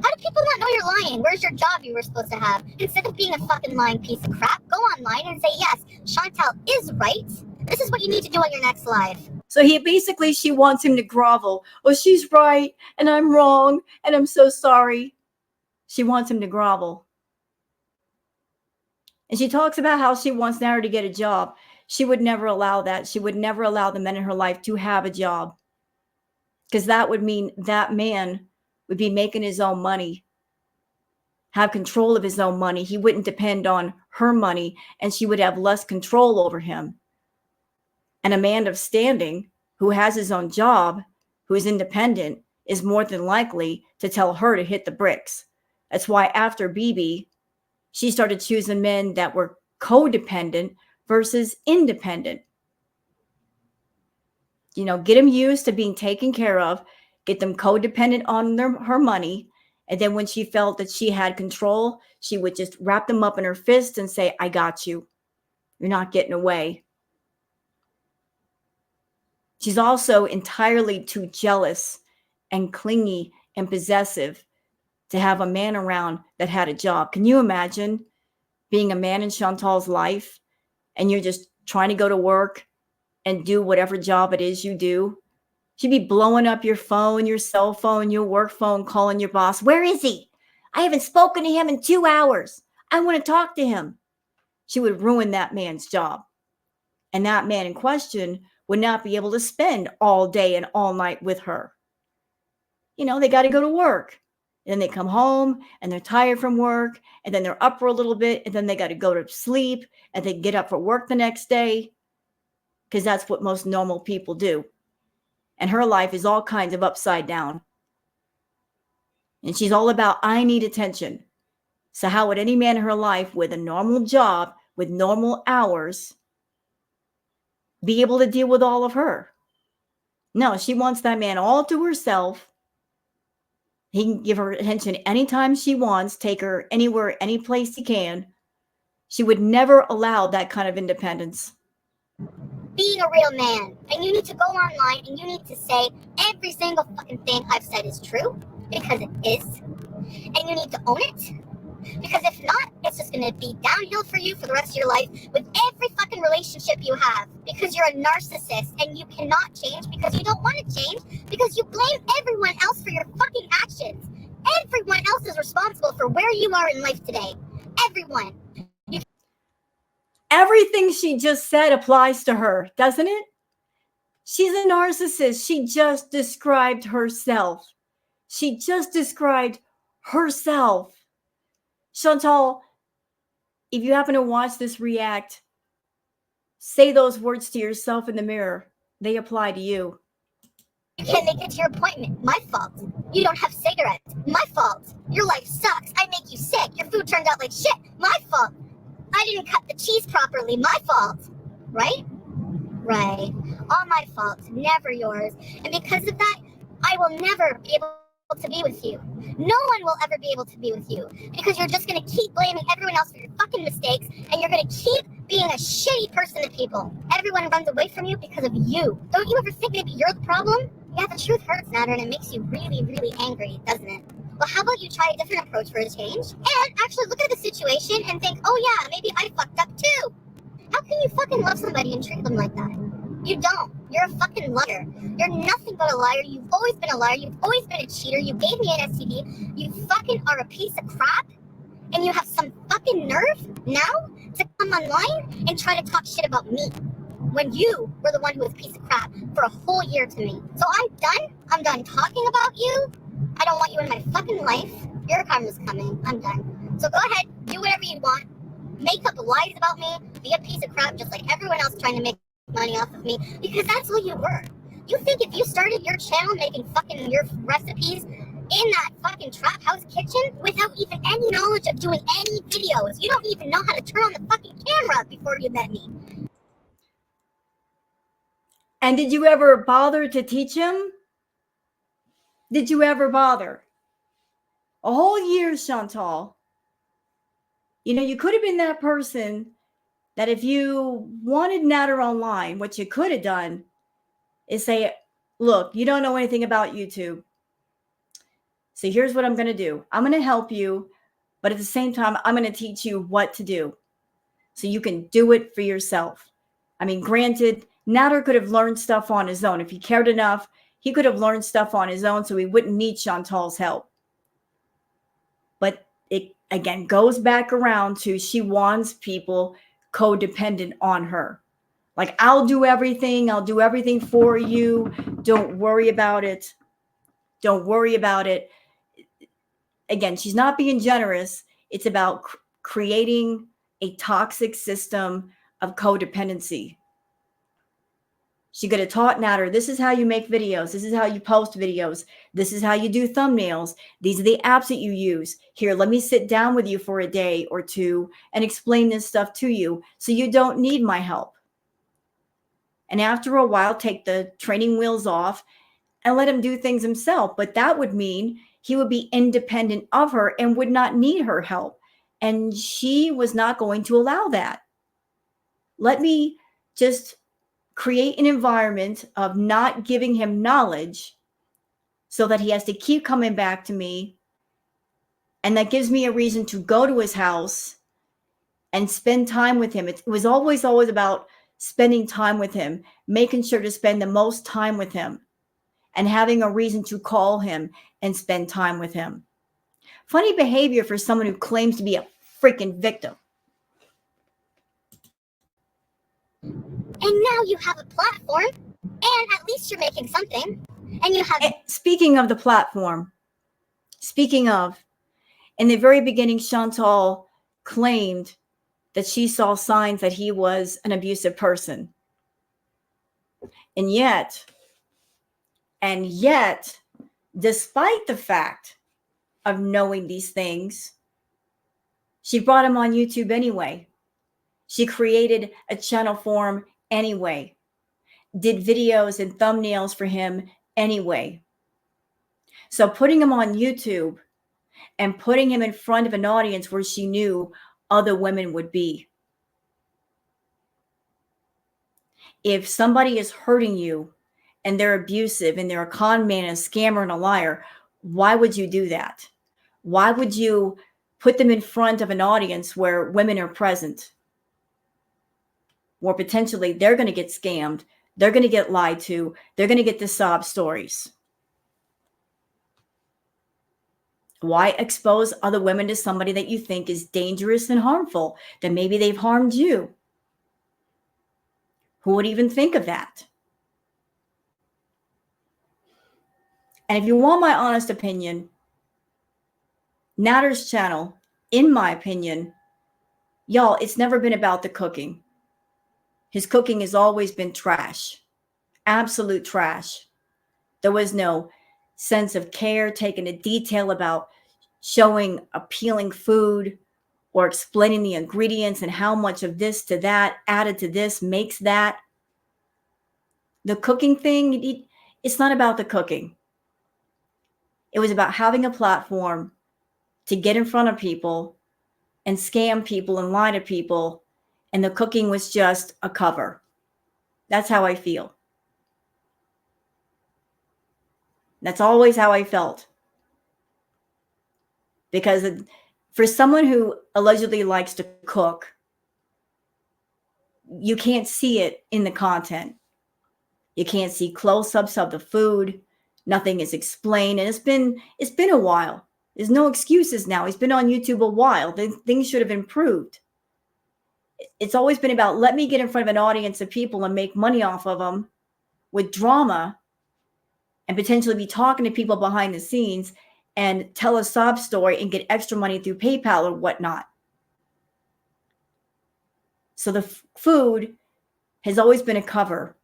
How do people not know you're lying? Where's your job you were supposed to have? Instead of being a fucking lying piece of crap, go online and say, yes, Chantal is right. This is what you need to do on your next live. So she wants him to grovel. Oh, she's right, and I'm wrong, and I'm so sorry. She wants him to grovel. And she talks about how she wants Natter to get a job. She would never allow that. She would never allow the men in her life to have a job. Because that would mean that man would be making his own money, have control of his own money. He wouldn't depend on her money, and she would have less control over him. And a man of standing who has his own job, who is independent, is more than likely to tell her to hit the bricks. That's why after BB, she started choosing men that were codependent, versus independent. Get them used to being taken care of, get them codependent on her money. And then when she felt that she had control, she would just wrap them up in her fist and say, I got you. You're not getting away. She's also entirely too jealous and clingy and possessive to have a man around that had a job. Can you imagine being a man in Chantal's life and you're just trying to go to work and do whatever job it is you do? She'd be blowing up your phone, your cell phone, your work phone, calling your boss. Where is he? I haven't spoken to him in 2 hours. I want to talk to him. She would ruin that man's job. And that man in question would not be able to spend all day and all night with her. They got to go to work. And then they come home and they're tired from work. And then they're up for a little bit. And then they got to go to sleep. And they get up for work the next day. Because that's what most normal people do. And her life is all kinds of upside down. And she's all about, I need attention. So how would any man in her life with a normal job, with normal hours, be able to deal with all of her? No, she wants that man all to herself. He can give her attention anytime she wants, take her anywhere, any place he can. She would never allow that kind of independence. Being a real man, and you need to go online and you need to say every single fucking thing I've said is true, because it is, and you need to own it, because if not, it's just going to be downhill for you for the rest of your life with every fucking relationship you have, because you're a narcissist and you cannot change because you don't want to change, because you blame everyone else for your fucking actions. Everyone else is responsible for where you are in life today. Everyone. Everything she just said applies to her, doesn't it? She's a narcissist. She just described herself. She just described herself. Chantal, if you happen to watch this react, say those words to yourself in the mirror. They apply to you. You can't make it to your appointment. My fault. You don't have cigarettes. My fault. Your life sucks. I make you sick. Your food turned out like shit. My fault. I didn't cut the cheese properly. My fault. Right? Right. All my fault. Never yours. And because of that, I will never be able to be with you. No one will ever be able to be with you because you're just going to keep blaming everyone else for your fucking mistakes, and you're going to keep being a shitty person to people. Everyone runs away from you because of you. Don't you ever think maybe you're the problem? Yeah, the truth hurts, Natter, and it makes you really, really angry, doesn't it? Well, how about you try a different approach for a change and actually look at the situation and think, oh yeah, maybe I fucked up too. How can you fucking love somebody and treat them like that? You don't. You're a fucking liar. You're nothing but a liar. You've always been a liar. You've always been a cheater. You gave me an STD. You fucking are a piece of crap. And you have some fucking nerve now to come online and try to talk shit about me when you were the one who was a piece of crap for a whole year to me. So I'm done. I'm done talking about you. I don't want you in my fucking life. Your karma's coming. I'm done. So go ahead. Do whatever you want. Make up lies about me. Be a piece of crap just like everyone else trying to make money off of me, because that's what you were. You think if you started your channel making fucking your recipes in that fucking trap house kitchen without even any knowledge of doing any videos, you don't even know how to turn on the fucking camera before you met me. And did you ever bother to teach him? Did you ever bother? A whole year, Chantal. You could have been that person that if you wanted Natter online, what you could have done is say, look, you don't know anything about YouTube. So here's what I'm going to do. I'm going to help you, but at the same time, I'm going to teach you what to do so you can do it for yourself. I mean, granted, Natter could have learned stuff on his own. If he cared enough, he could have learned stuff on his own so he wouldn't need Chantal's help. But it, again, goes back around to she wants people codependent on her. Like, I'll do everything for you. Don't worry about it. Don't worry about it. Again, she's not being generous. It's about creating a toxic system of codependency. She could have taught Natter, this is how you make videos. This is how you post videos. This is how you do thumbnails. These are the apps that you use. Here, let me sit down with you for a day or two and explain this stuff to you so you don't need my help. And after a while, take the training wheels off and let him do things himself. But that would mean he would be independent of her and would not need her help. And she was not going to allow that. Let me just create an environment of not giving him knowledge so that he has to keep coming back to me. And that gives me a reason to go to his house and spend time with him. It was always about spending time with him, making sure to spend the most time with him and having a reason to call him and spend time with him. Funny behavior for someone who claims to be a freaking victim. And now you have a platform, and at least you're making something. And you have. And speaking of the platform, in the very beginning, Chantal claimed that she saw signs that he was an abusive person. And yet, despite the fact of knowing these things, she brought him on YouTube anyway. She created a channel for him anyway, did videos and thumbnails for him anyway. So putting him on YouTube and putting him in front of an audience where she knew other women would be. If somebody is hurting you and they're abusive and they're a con man, a scammer, and a liar, why would you do that? Why would you put them in front of an audience where women are present? Or potentially they're going to get scammed. They're going to get lied to. They're going to get the sob stories. Why expose other women to somebody that you think is dangerous and harmful, that maybe they've harmed you? Who would even think of that? And if you want my honest opinion, Natter's channel, in my opinion, y'all, it's never been about the cooking. His cooking has always been trash, absolute trash. There was no sense of care taken to detail about showing appealing food or explaining the ingredients and how much of this to that added to this makes that. The cooking thing, it's not about the cooking. It was about having a platform to get in front of people and scam people and lie to people. And the cooking was just a cover. That's how I feel. That's always how I felt. Because for someone who allegedly likes to cook, you can't see it in the content. You can't see close-ups of the food. Nothing is explained. And it's been a while. There's no excuses now. He's been on YouTube a while. Things should have improved. It's always been about, let me get in front of an audience of people and make money off of them with drama and potentially be talking to people behind the scenes and tell a sob story and get extra money through PayPal or whatnot. So the food has always been a cover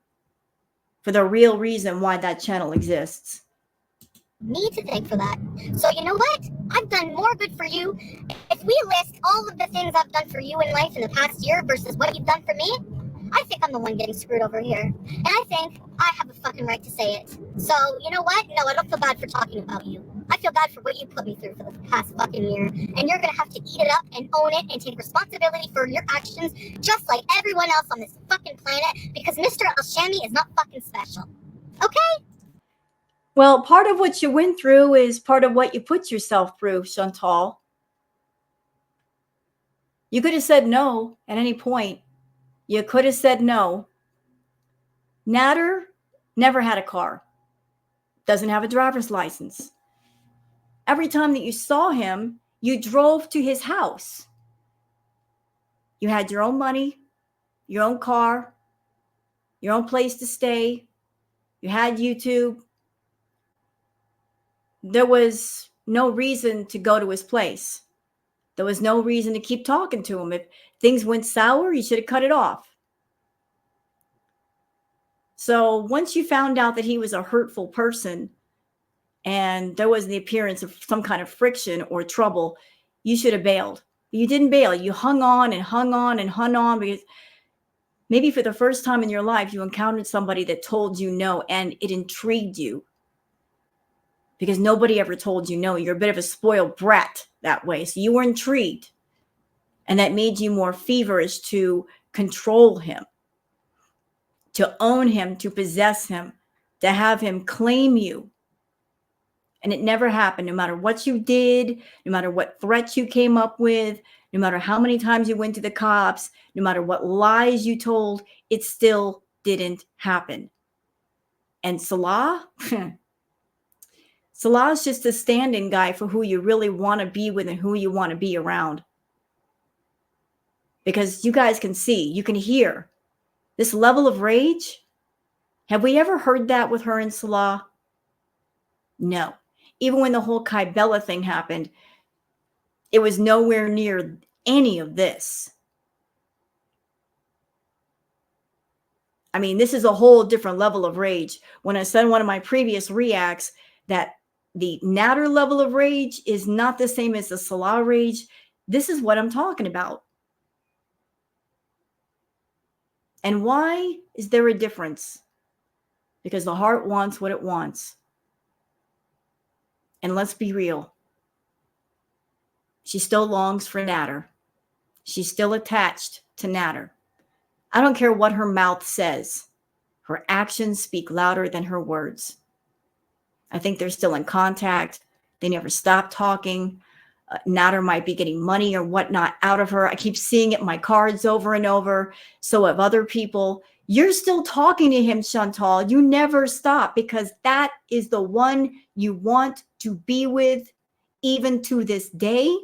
for the real reason why that channel exists. Me to thank for that. So you know what? I've done more good for you. If we list all of the things I've done for you in life in the past year versus what you've done for me, I think I'm the one getting screwed over here. And I think I have a fucking right to say it. So, you know what? No, I don't feel bad for talking about you. I feel bad for what you put me through for the past fucking year. And you're gonna have to eat it up and own it and take responsibility for your actions just like everyone else on this fucking planet, because Mr. Alshami is not fucking special. Okay? Well, part of what you went through is part of what you put yourself through, Chantal. You could have said no at any point. You could have said no. Natter never had a car. Doesn't have a driver's license. Every time that you saw him, you drove to his house. You had your own money, your own car, your own place to stay. You had YouTube. There was no reason to go to his place. There was no reason to keep talking to him. If things went sour, you should have cut it off. So once you found out that he was a hurtful person and there was the appearance of some kind of friction or trouble, you should have bailed. You didn't bail. You hung on and hung on and hung on because maybe for the first time in your life, you encountered somebody that told you no, and it intrigued you because nobody ever told you no. You're a bit of a spoiled brat that way. So you were intrigued, and that made you more feverish to control him, to own him, to possess him, to have him claim you. And it never happened, no matter what you did, no matter what threats you came up with, no matter how many times you went to the cops, no matter what lies you told, it still didn't happen. And Salah, Salah is just a stand-in guy for who you really want to be with and who you want to be around. Because you guys can see, you can hear this level of rage. Have we ever heard that with her and Salah? No. Even when the whole Kybella thing happened, it was nowhere near any of this. I mean, this is a whole different level of rage. When I said in one of my previous reacts that the Natter level of rage is not the same as the Salah rage, this is what I'm talking about. And why is there a difference? Because the heart wants what it wants. And let's be real. She still longs for Natter. She's still attached to Natter. I don't care what her mouth says. Her actions speak louder than her words. I think they're still in contact. They never stop talking. Natter might be getting money or whatnot out of her. I keep seeing it in my cards over and over. So have other people. You're still talking to him, Chantal. You never stop because that is the one you want to be with even to this day.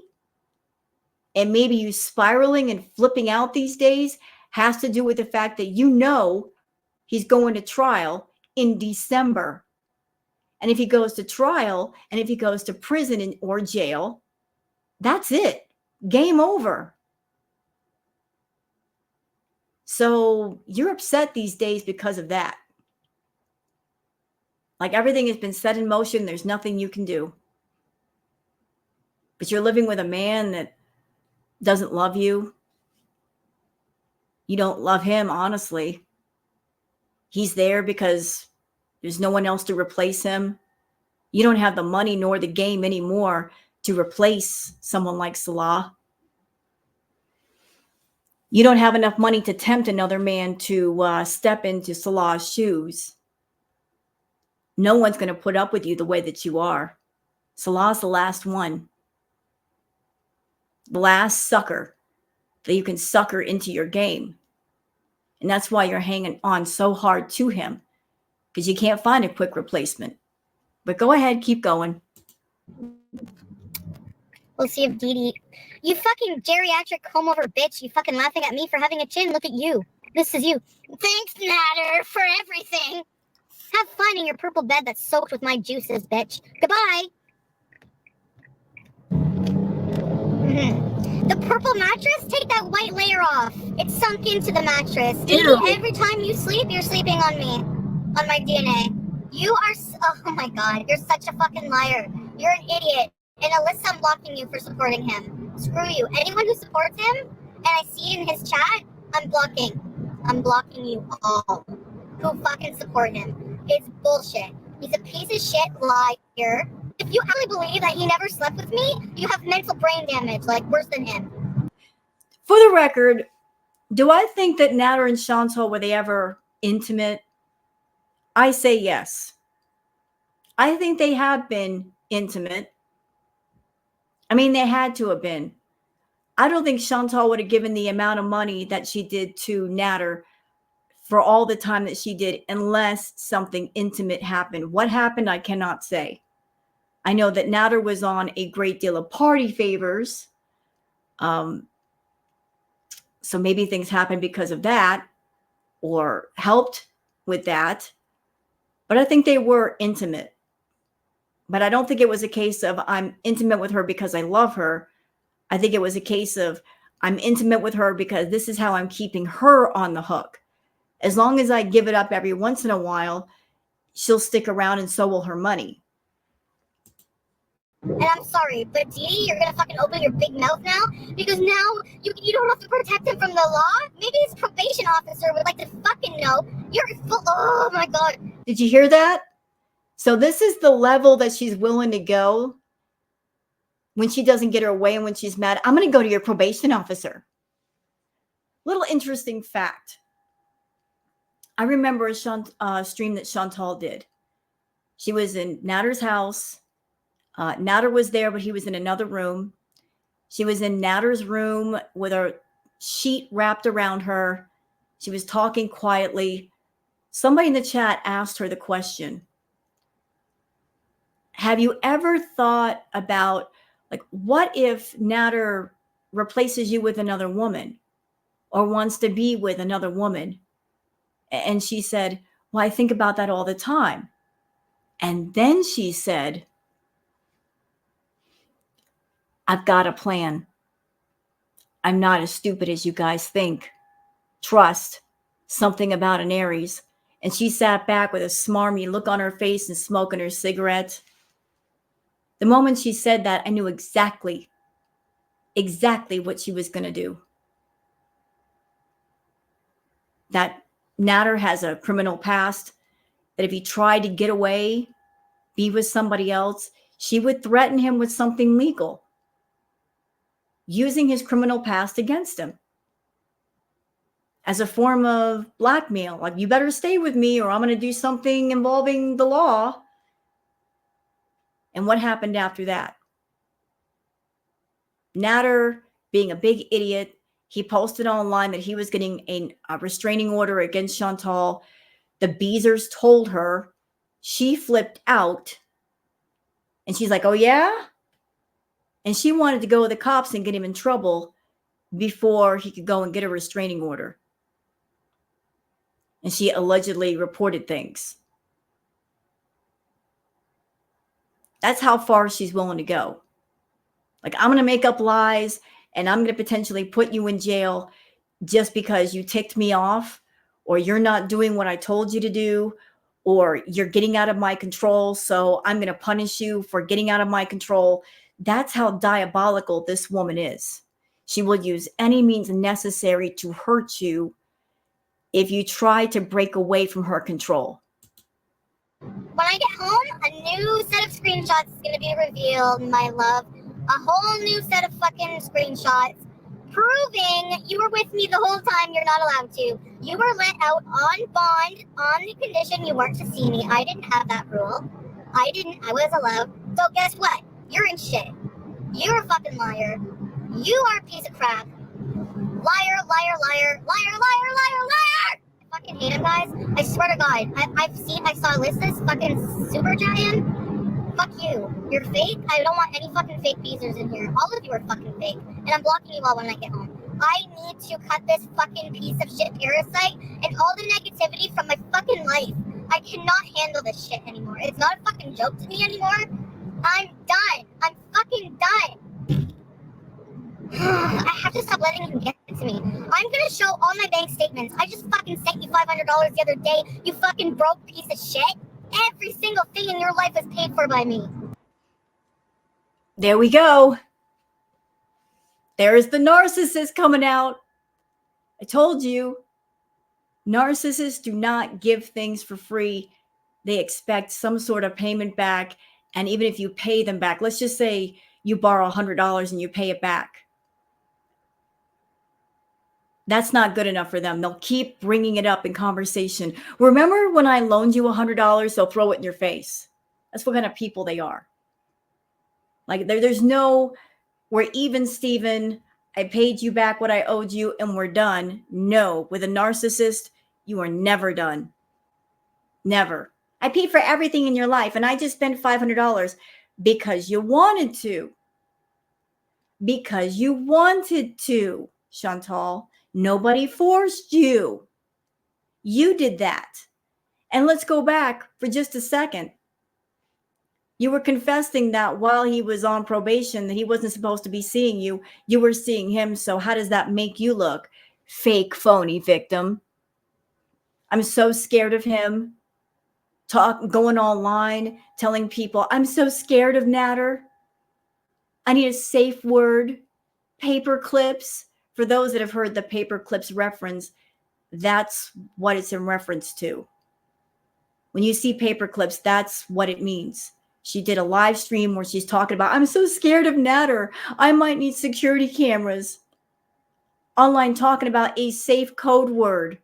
And maybe you spiraling and flipping out these days has to do with the fact that you know he's going to trial in December. And if he goes to trial and if he goes to prison or jail, that's it. Game over. So you're upset these days because of that. Like everything has been set in motion. There's nothing you can do. But you're living with a man that doesn't love you. You don't love him, honestly. He's there because there's no one else to replace him. You don't have the money nor the game anymore to replace someone like Salah. You don't have enough money to tempt another man to step into Salah's shoes. No one's going to put up with you the way that you are. Salah's the last one. The last sucker that you can sucker into your game. And that's why you're hanging on so hard to him, because you can't find a quick replacement. But go ahead, keep going. We'll see if Dee Dee... You fucking geriatric comb-over bitch. You fucking laughing at me for having a chin. Look at you. This is you. Thanks, Natter, for everything. Have fun in your purple bed that's soaked with my juices, bitch. Goodbye. The purple mattress? Take that white layer off. It's sunk into the mattress. Dee Dee, every time you sleep, you're sleeping on me. On my DNA. You are... Oh my god. You're such a fucking liar. You're an idiot. And Alyssa, I'm blocking you for supporting him. Screw you. Anyone who supports him, and I see in his chat, I'm blocking. I'm blocking you all who fucking support him. It's bullshit. He's a piece of shit liar. If you actually believe that he never slept with me, you have mental brain damage, like worse than him. For the record, do I think that Natter and Chantal, were they ever intimate? I say yes. I think they have been intimate. I mean, they had to have been. I don't think Chantal would have given the amount of money that she did to Natter for all the time that she did unless something intimate happened. What happened, I cannot say. I know that Natter was on a great deal of party favors. So maybe things happened because of that or helped with that. But I think they were intimate. But I don't think it was a case of I'm intimate with her because I love her. I think it was a case of I'm intimate with her because this is how I'm keeping her on the hook. As long as I give it up every once in a while, she'll stick around and so will her money. And I'm sorry, but Dee, you're gonna fucking open your big mouth now? Because now you don't have to protect him from the law? Maybe his probation officer would like to fucking know. You're full. Oh my god. Did you hear that? So this is the level that she's willing to go when she doesn't get her way and when she's mad. I'm going to go to your probation officer. Little interesting fact. I remember a stream that Chantal did. She was in Natter's house. Natter was there, but he was in another room. She was in Natter's room with a sheet wrapped around her. She was talking quietly. Somebody in the chat asked her the question, have you ever thought about, like, what if Natter replaces you with another woman or wants to be with another woman? And she said, well, I think about that all the time. And then she said, I've got a plan. I'm not as stupid as you guys think. Trust. Something about an Aries. And she sat back with a smarmy look on her face and smoking her cigarette. The moment she said that, I knew exactly what she was going to do. That Natter has a criminal past, that if he tried to get away, be with somebody else, she would threaten him with something legal, using his criminal past against him as a form of blackmail. Like, you better stay with me or I'm going to do something involving the law. And what happened after that? Natter, being a big idiot, he posted online that he was getting a restraining order against Chantal. The Beezers told her. She flipped out. And she's like, oh, yeah? And she wanted to go with the cops and get him in trouble before he could go and get a restraining order. And she allegedly reported things. That's how far she's willing to go. Like, I'm going to make up lies and I'm going to potentially put you in jail just because you ticked me off, or you're not doing what I told you to do, or you're getting out of my control, so I'm going to punish you for getting out of my control. That's how diabolical this woman is. She will use any means necessary to hurt you if you try to break away from her control. When I get home, a new set of screenshots is going to be revealed, my love. A whole new set of fucking screenshots proving you were with me the whole time. You're not allowed to. You were let out on bond on the condition you weren't to see me. I didn't have that rule. I was allowed. So guess what? You're in shit. You're a fucking liar. You are a piece of crap. Liar, liar, liar, liar, liar, liar, liar! I fucking hate him, guys. I swear to God. I saw Alyssa's fucking super giant. Fuck you. You're fake. I don't want any fucking fake Beezers in here. All of you are fucking fake. And I'm blocking you all when I get home. I need to cut this fucking piece of shit parasite and all the negativity from my fucking life. I cannot handle this shit anymore. It's not a fucking joke to me anymore. I'm done. I'm fucking done. I have to stop letting him get to me. I'm gonna show all my bank statements. I just fucking sent you $500 the other day, you fucking broke piece of shit. Every single thing in your life is paid for by me. There we go. There's the narcissist coming out. I told you, narcissists do not give things for free. They expect some sort of payment back. And even if you pay them back, let's just say you borrow $100 and you pay it back. That's not good enough for them. They'll keep bringing it up in conversation. Remember when I loaned you $100? They'll throw it in your face. That's what kind of people they are. Like, there's no, we're even, Steven. I paid you back what I owed you and we're done. No, with a narcissist, you are never done. Never. I paid for everything in your life and I just spent $500 because you wanted to. Because you wanted to, Chantal. Nobody forced you. You did that. And let's go back for just a second. You were confessing that while he was on probation, that he wasn't supposed to be seeing you. You were seeing him. So how does that make you look? Fake, phony victim. I'm so scared of him. Going online, telling people, I'm so scared of Natter. I need a safe word. Paper clips. For those that have heard the paper clips reference, that's what it's in reference to. When you see paper clips, that's what it means. She did a live stream where she's talking about, I'm so scared of Natter. I might need security cameras. Online talking about a safe code word.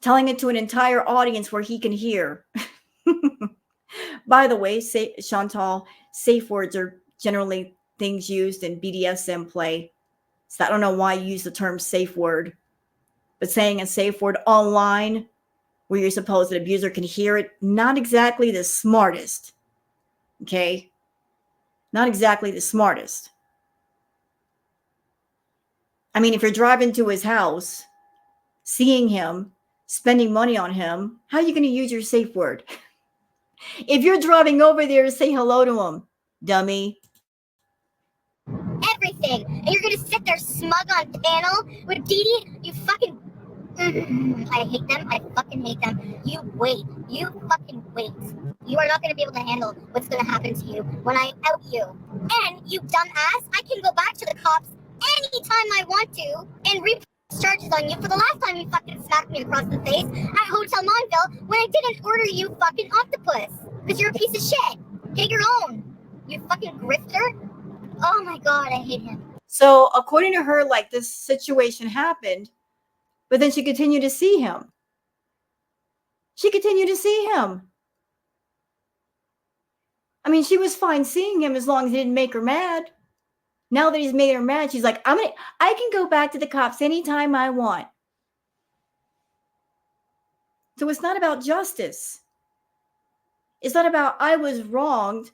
Telling it to an entire audience where he can hear. By the way, Chantal, safe words are generally things used in BDSM play. So I don't know why you use the term safe word, but saying a safe word online where you're supposed that abuser can hear it, not exactly the smartest. Okay? Not exactly the smartest. I mean, if you're driving to his house, seeing him, spending money on him, how are you going to use your safe word? If you're driving over there to say hello to him, dummy. Everything. And you're gonna sit there smug on panel with Dee Dee? You fucking... I hate them. I fucking hate them. You wait. You fucking wait. You are not gonna be able to handle what's gonna happen to you when I out you. And you dumbass, I can go back to the cops anytime I want to and repress charges on you for the last time you fucking smacked me across the face at Hotel Monville when I didn't order you fucking octopus. Because you're a piece of shit. Get your own. You fucking grifter. Oh my god, I hate him. So according to her, like, this situation happened, but then she continued to see him. She continued to see him. I mean, she was fine seeing him as long as he didn't make her mad. Now that he's made her mad, she's like, I can go back to the cops anytime I want. So it's not about justice. It's not about I was wronged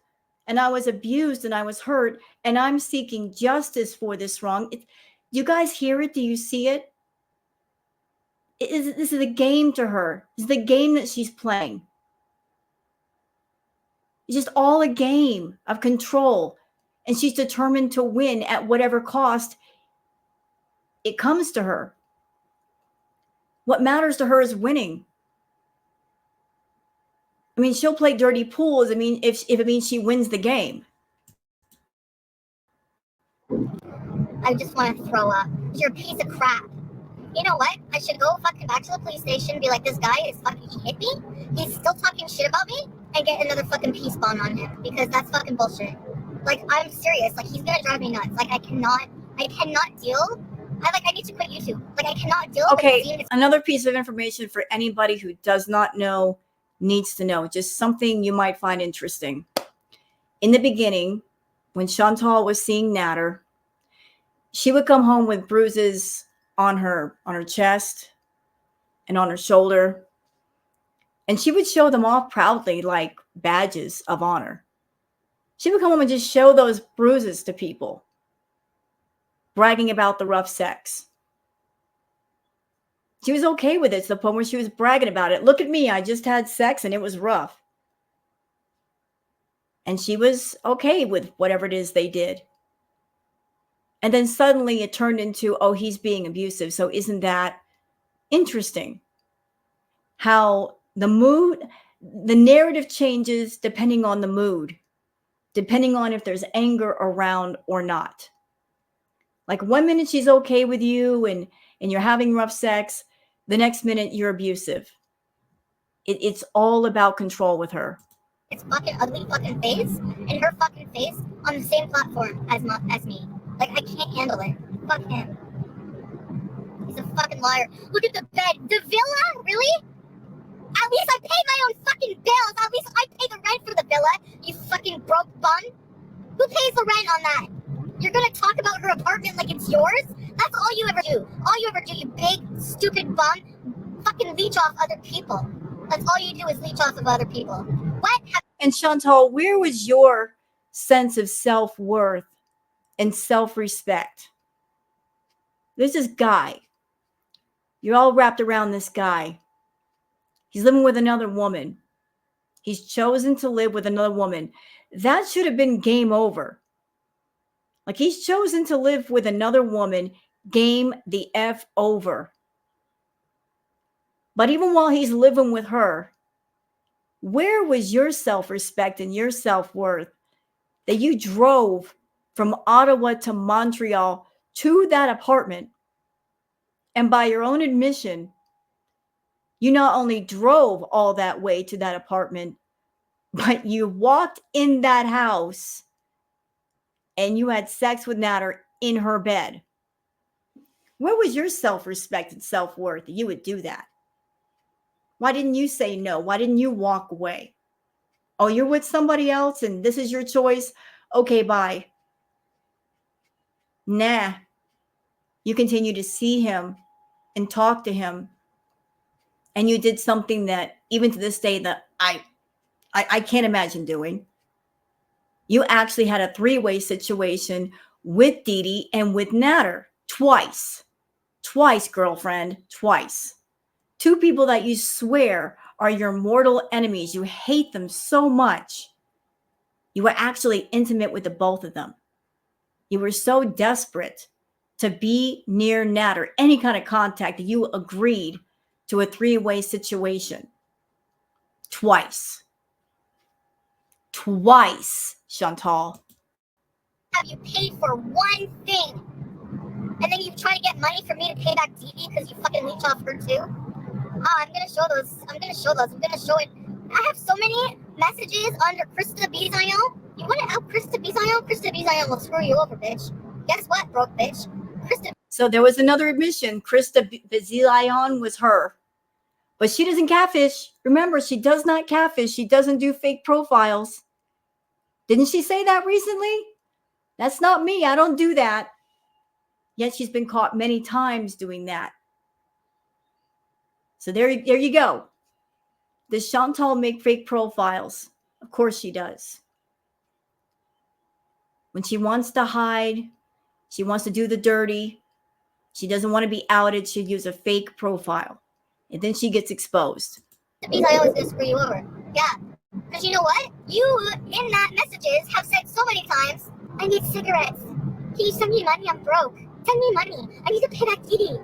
and I was abused and I was hurt and I'm seeking justice for this wrong. You guys hear it? Do you see it? This is a game to her. It's the game that she's playing. It's just all a game of control. And she's determined to win at whatever cost it comes to her. What matters to her is winning. I mean, she'll play dirty pools. I mean, if it means she wins the game. I just want to throw up. You're a piece of crap. You know what? I should go fucking back to the police station and be like, this guy is fucking, he hit me, he's still talking shit about me, and get another fucking peace bond on him, because that's fucking bullshit. Like, I'm serious. Like, he's gonna drive me nuts. Like, I cannot deal. I need to quit YouTube. Like, I cannot deal with Okay, another piece of information for anybody who does not know, needs to know, just something you might find interesting. In the beginning, when Chantal was seeing Natter, she would come home with bruises on her chest and on her shoulder, and she would show them off proudly like badges of honor. She would come home and just show those bruises to people, bragging about the rough sex. She was okay with it to the point where she was bragging about it. Look at me, I just had sex and it was rough. And she was okay with whatever it is they did. And then suddenly it turned into, oh, he's being abusive. So isn't that interesting? How the narrative changes depending on the mood, depending on if there's anger around or not. Like 1 minute she's okay with you and you're having rough sex, the next minute you're abusive. It's all about control with her. It's fucking ugly fucking face and her fucking face on the same platform as me. Like, I can't handle it. Fuck him. He's a fucking liar. Look at the bed. The villa? Really? At least I pay my own fucking bills. At least I pay the rent for the villa, you fucking broke bum. Who pays the rent on that? You're gonna talk about her apartment like it's yours? That's all you ever do. All you ever do, you big, stupid bum, fucking leech off other people. That's all you do is leech off of other people. What? And Chantal, where was your sense of self-worth and self-respect? There's this guy. You're all wrapped around this guy. He's living with another woman. He's chosen to live with another woman. That should have been game over. Like, he's chosen to live with another woman. Game the F over. But even while he's living with her, where was your self-respect and your self-worth that you drove from Ottawa to Montreal to that apartment? And by your own admission, you not only drove all that way to that apartment, but you walked in that house and you had sex with Natter in her bed. Where was your self-respect and self-worth that you would do that? Why didn't you say no? Why didn't you walk away? Oh, you're with somebody else and this is your choice? Okay, bye. Nah. You continue to see him and talk to him. And you did something that even to this day that I can't imagine doing. You actually had a three-way situation with Dee Dee and with Natter twice. Twice, girlfriend, twice. Two people that you swear are your mortal enemies. You hate them so much. You were actually intimate with the both of them. You were so desperate to be near Natter, any kind of contact, that you agreed to a three-way situation. Twice. Twice, Chantal. Have you paid for one thing? And then you try to get money for me to pay back DB because you fucking leech off her too? Oh, I'm gonna show those. I'm gonna show it. I have so many messages under Krista Bizion. You wanna out Krista Bizion? Krista Bizion will screw you over, bitch. Guess what, broke bitch? Krista. So there was another admission. Krista Bizion was her. But she doesn't catfish. Remember, she does not catfish. She doesn't do fake profiles. Didn't she say that recently? That's not me. I don't do that. Yet she's been caught many times doing that. So there you go. Does Chantal make fake profiles? Of course she does. When she wants to hide, she wants to do the dirty, she doesn't want to be outed, she'll use a fake profile. And then she gets exposed. I always gonna screw you over. Yeah. Because you know what? You, in that messages, have said so many times, I need cigarettes. Can you send me money? I'm broke. Send me money. I need to pay back Dee Dee.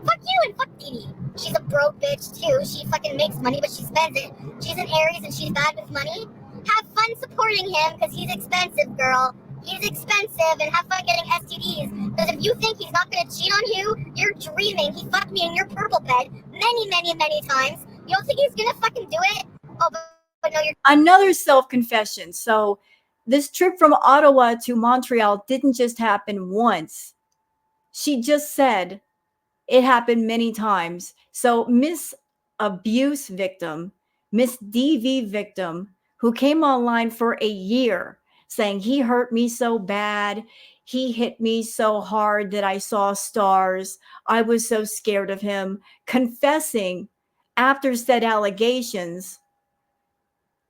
Fuck you and fuck Dee Dee. She's a broke bitch too. She fucking makes money, but she spends it. She's an Aries and she's bad with money. Have fun supporting him because he's expensive, girl. He's expensive, and have fun getting STDs. Because if you think he's not gonna cheat on you, you're dreaming. He fucked me in your purple bed many, many, many times. You don't think he's gonna fucking do it? Oh, but no, you're... Another self-confession. So this trip from Ottawa to Montreal didn't just happen once. She just said it happened many times. So Miss Abuse victim, Miss DV victim, who came online for a year saying he hurt me so bad, he hit me so hard that I saw stars, I was so scared of him, confessing after said allegations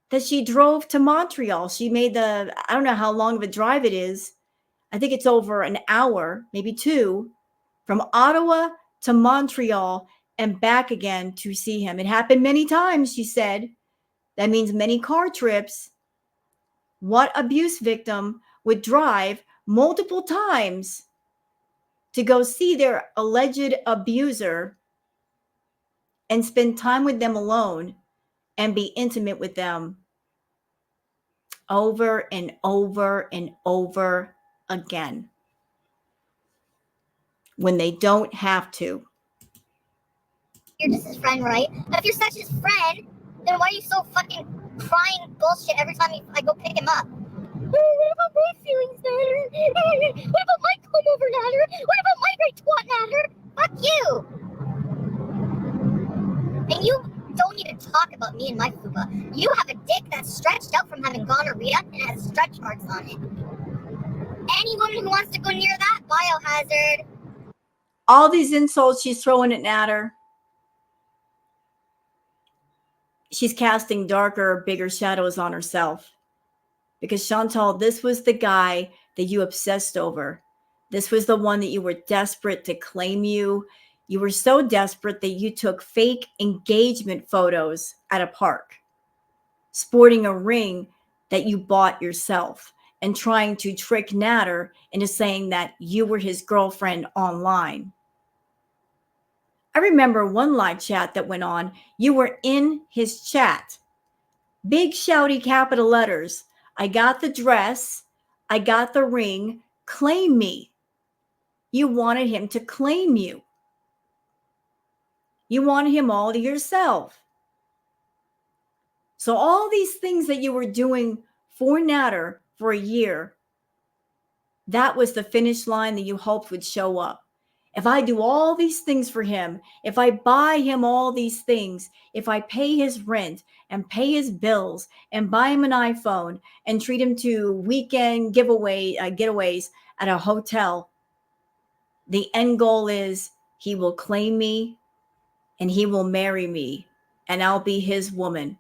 that she drove to Montreal. She made I don't know how long of a drive it is. I think it's over an hour, maybe two, from Ottawa to Montreal and back again to see him. It happened many times, she said. That means many car trips. What abuse victim would drive multiple times to go see their alleged abuser and spend time with them alone and be intimate with them over and over and over again when they don't have to? You're just his friend, right? But if you're such his friend, then why are you so fucking crying bullshit every time I go pick him up? What about my feelings, Natter? What about my comb over, Natter? What about my great twat, Natter? Fuck you! And you don't even talk about me and my fupa. You have a dick that's stretched out from having gonorrhea and has stretch marks on it. Any woman who wants to go near that, biohazard. All these insults she's throwing at Natter. She's casting darker, bigger shadows on herself. Because Chantal, this was the guy that you obsessed over. This was the one that you were desperate to claim you. You were so desperate that you took fake engagement photos at a park, sporting a ring that you bought yourself and trying to trick Natter into saying that you were his girlfriend online. I remember one live chat that went on. You were in his chat. Big shouty capital letters. I got the dress. I got the ring. Claim me. You wanted him to claim you. You wanted him all to yourself. So all these things that you were doing for Natter for a year, that was the finish line that you hoped would show up. If I do all these things for him, if I buy him all these things, if I pay his rent and pay his bills and buy him an iPhone and treat him to weekend getaways at a hotel, the end goal is he will claim me and he will marry me and I'll be his woman.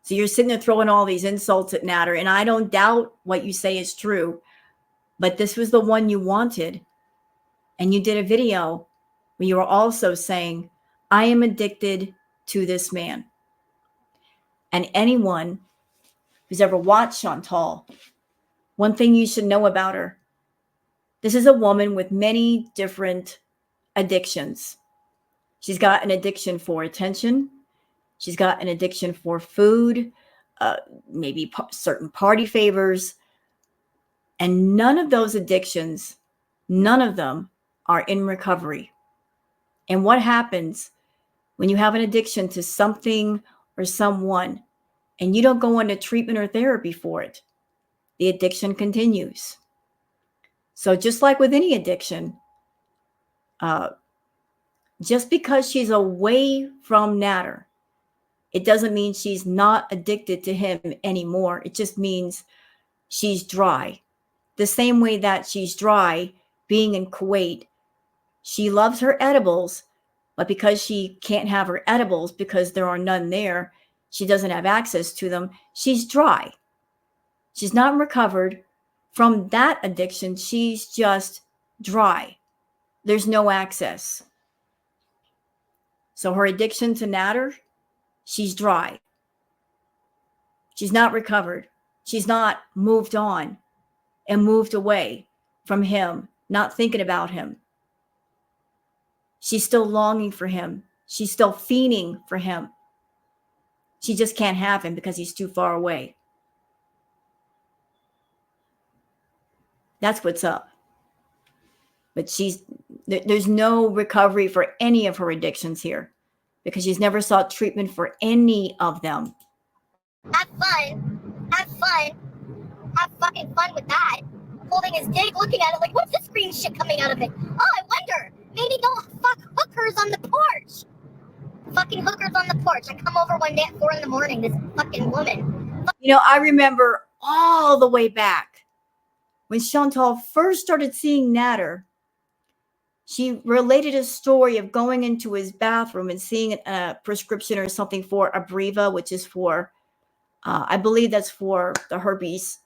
So you're sitting there throwing all these insults at Natter, and I don't doubt what you say is true, but this was the one you wanted. And you did a video where you were also saying, I am addicted to this man. And anyone who's ever watched Chantal, one thing you should know about her, this is a woman with many different addictions. She's got an addiction for attention. She's got an addiction for food, maybe certain party favors. And none of those addictions, none of them are in recovery. And what happens when you have an addiction to something or someone and you don't go into treatment or therapy for it? The addiction continues. So just like with any addiction, just because she's away from Natter, it doesn't mean she's not addicted to him anymore. It just means she's dry. The same way that she's dry being in Kuwait. She loves her edibles, but because she can't have her edibles because there are none there, she doesn't have access to them. She's dry. She's not recovered from that addiction. She's just dry. There's no access. So her addiction to Natter, she's dry. She's not recovered. She's not moved on and moved away from him, not thinking about him. She's still longing for him. She's still fiending for him. She just can't have him because he's too far away. That's what's up. But there's no recovery for any of her addictions here because she's never sought treatment for any of them. Have fun. Have fun. Have fucking fun with that. Holding his dick, looking at it like, what's this green shit coming out of it? Oh, I wonder. Maybe don't fuck hookers on the porch. Fucking hookers on the porch. I come over one day at 4 a.m, this fucking woman. You know, I remember all the way back when Chantal first started seeing Natter. She related a story of going into his bathroom and seeing a prescription or something for Abriva, which is for, I believe that's for the herpes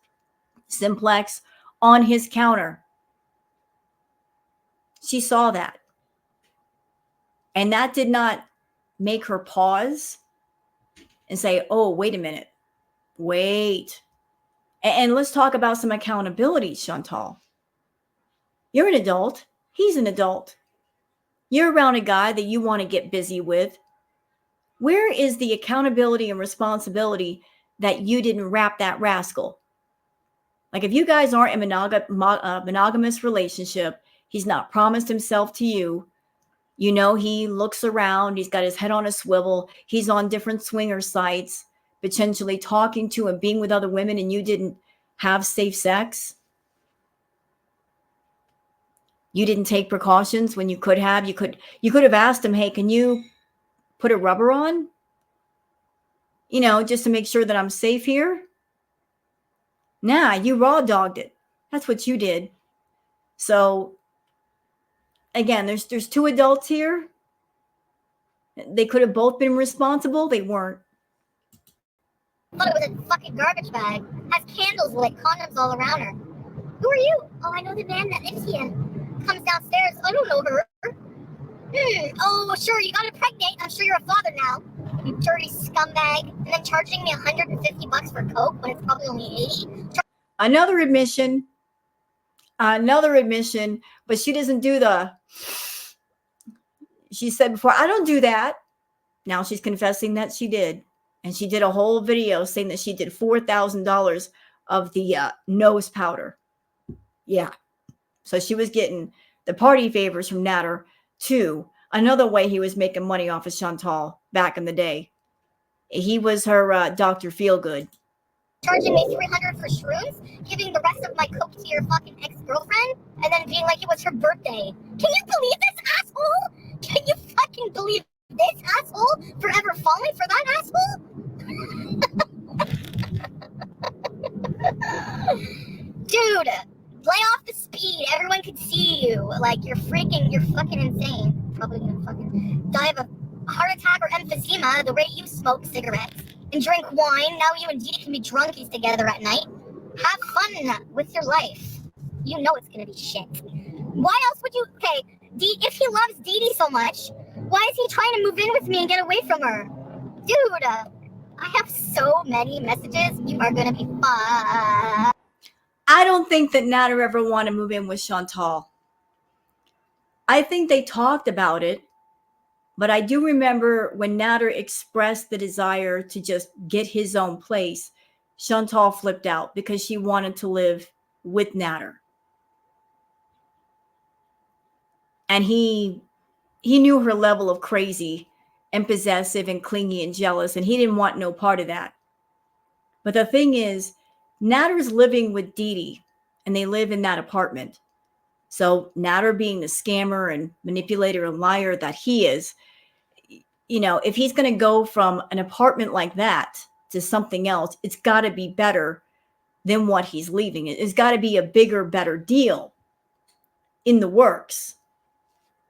simplex, on his counter. She saw that. And that did not make her pause and say, oh, wait a minute. Wait. And let's talk about some accountability, Chantal. You're an adult. He's an adult. You're around a guy that you want to get busy with. Where is the accountability and responsibility that you didn't wrap that rascal? Like if you guys aren't in a monogamous relationship, he's not promised himself to you. You know, he looks around. He's got his head on a swivel. He's on different swinger sites, potentially talking to and being with other women, and you didn't have safe sex. You didn't take precautions when you could have. You could have asked him, hey, can you put a rubber on? You know, just to make sure that I'm safe here. Nah, you raw dogged it. That's what you did. So again, there's two adults here. They could have both been responsible. They weren't. I thought it was a fucking garbage bag. Has candles lit, condoms all around her. Who are you? Oh, I know the man that lives here. Comes downstairs. I don't know her. Oh, sure, you got her pregnant. I'm sure you're a father now. You dirty scumbag. And then charging me $150 for Coke when it's probably only 80. Another admission, but she doesn't do she said before, I don't do that. Now she's confessing that she did. And she did a whole video saying that she did $4,000 of the nose powder. Yeah. So she was getting the party favors from Natter too. Another way he was making money off of Chantal back in the day. He was her Dr. Feelgood. Charging me $300 for shrooms, giving the rest of my coke to your fucking ex-girlfriend, and then being like it was her birthday. Can you believe this asshole? Can you fucking believe this asshole? Forever falling for that asshole? Dude, lay off the speed. Everyone could see you. Like, you're fucking insane. Probably gonna fucking die of a heart attack or emphysema the way you smoke cigarettes and drink wine. Now you and Didi can be drunkies together at night. Have fun with your life. You know it's gonna be shit. Why else would you? Okay, if he loves Didi so much, why is he trying to move in with me and get away from her? Dude, I have so many messages. You are gonna be fine. I don't think that Natter ever wanted to move in with Chantal. I think they talked about it, but I do remember when Natter expressed the desire to just get his own place, Chantal flipped out because she wanted to live with Natter. And he knew her level of crazy and possessive and clingy and jealous, and he didn't want no part of that. But the thing is, Natter's living with Didi, and they live in that apartment. So Natter, being the scammer and manipulator and liar that he is, you know, if he's going to go from an apartment like that to something else, it's got to be better than what he's leaving. It's got to be a bigger, better deal in the works.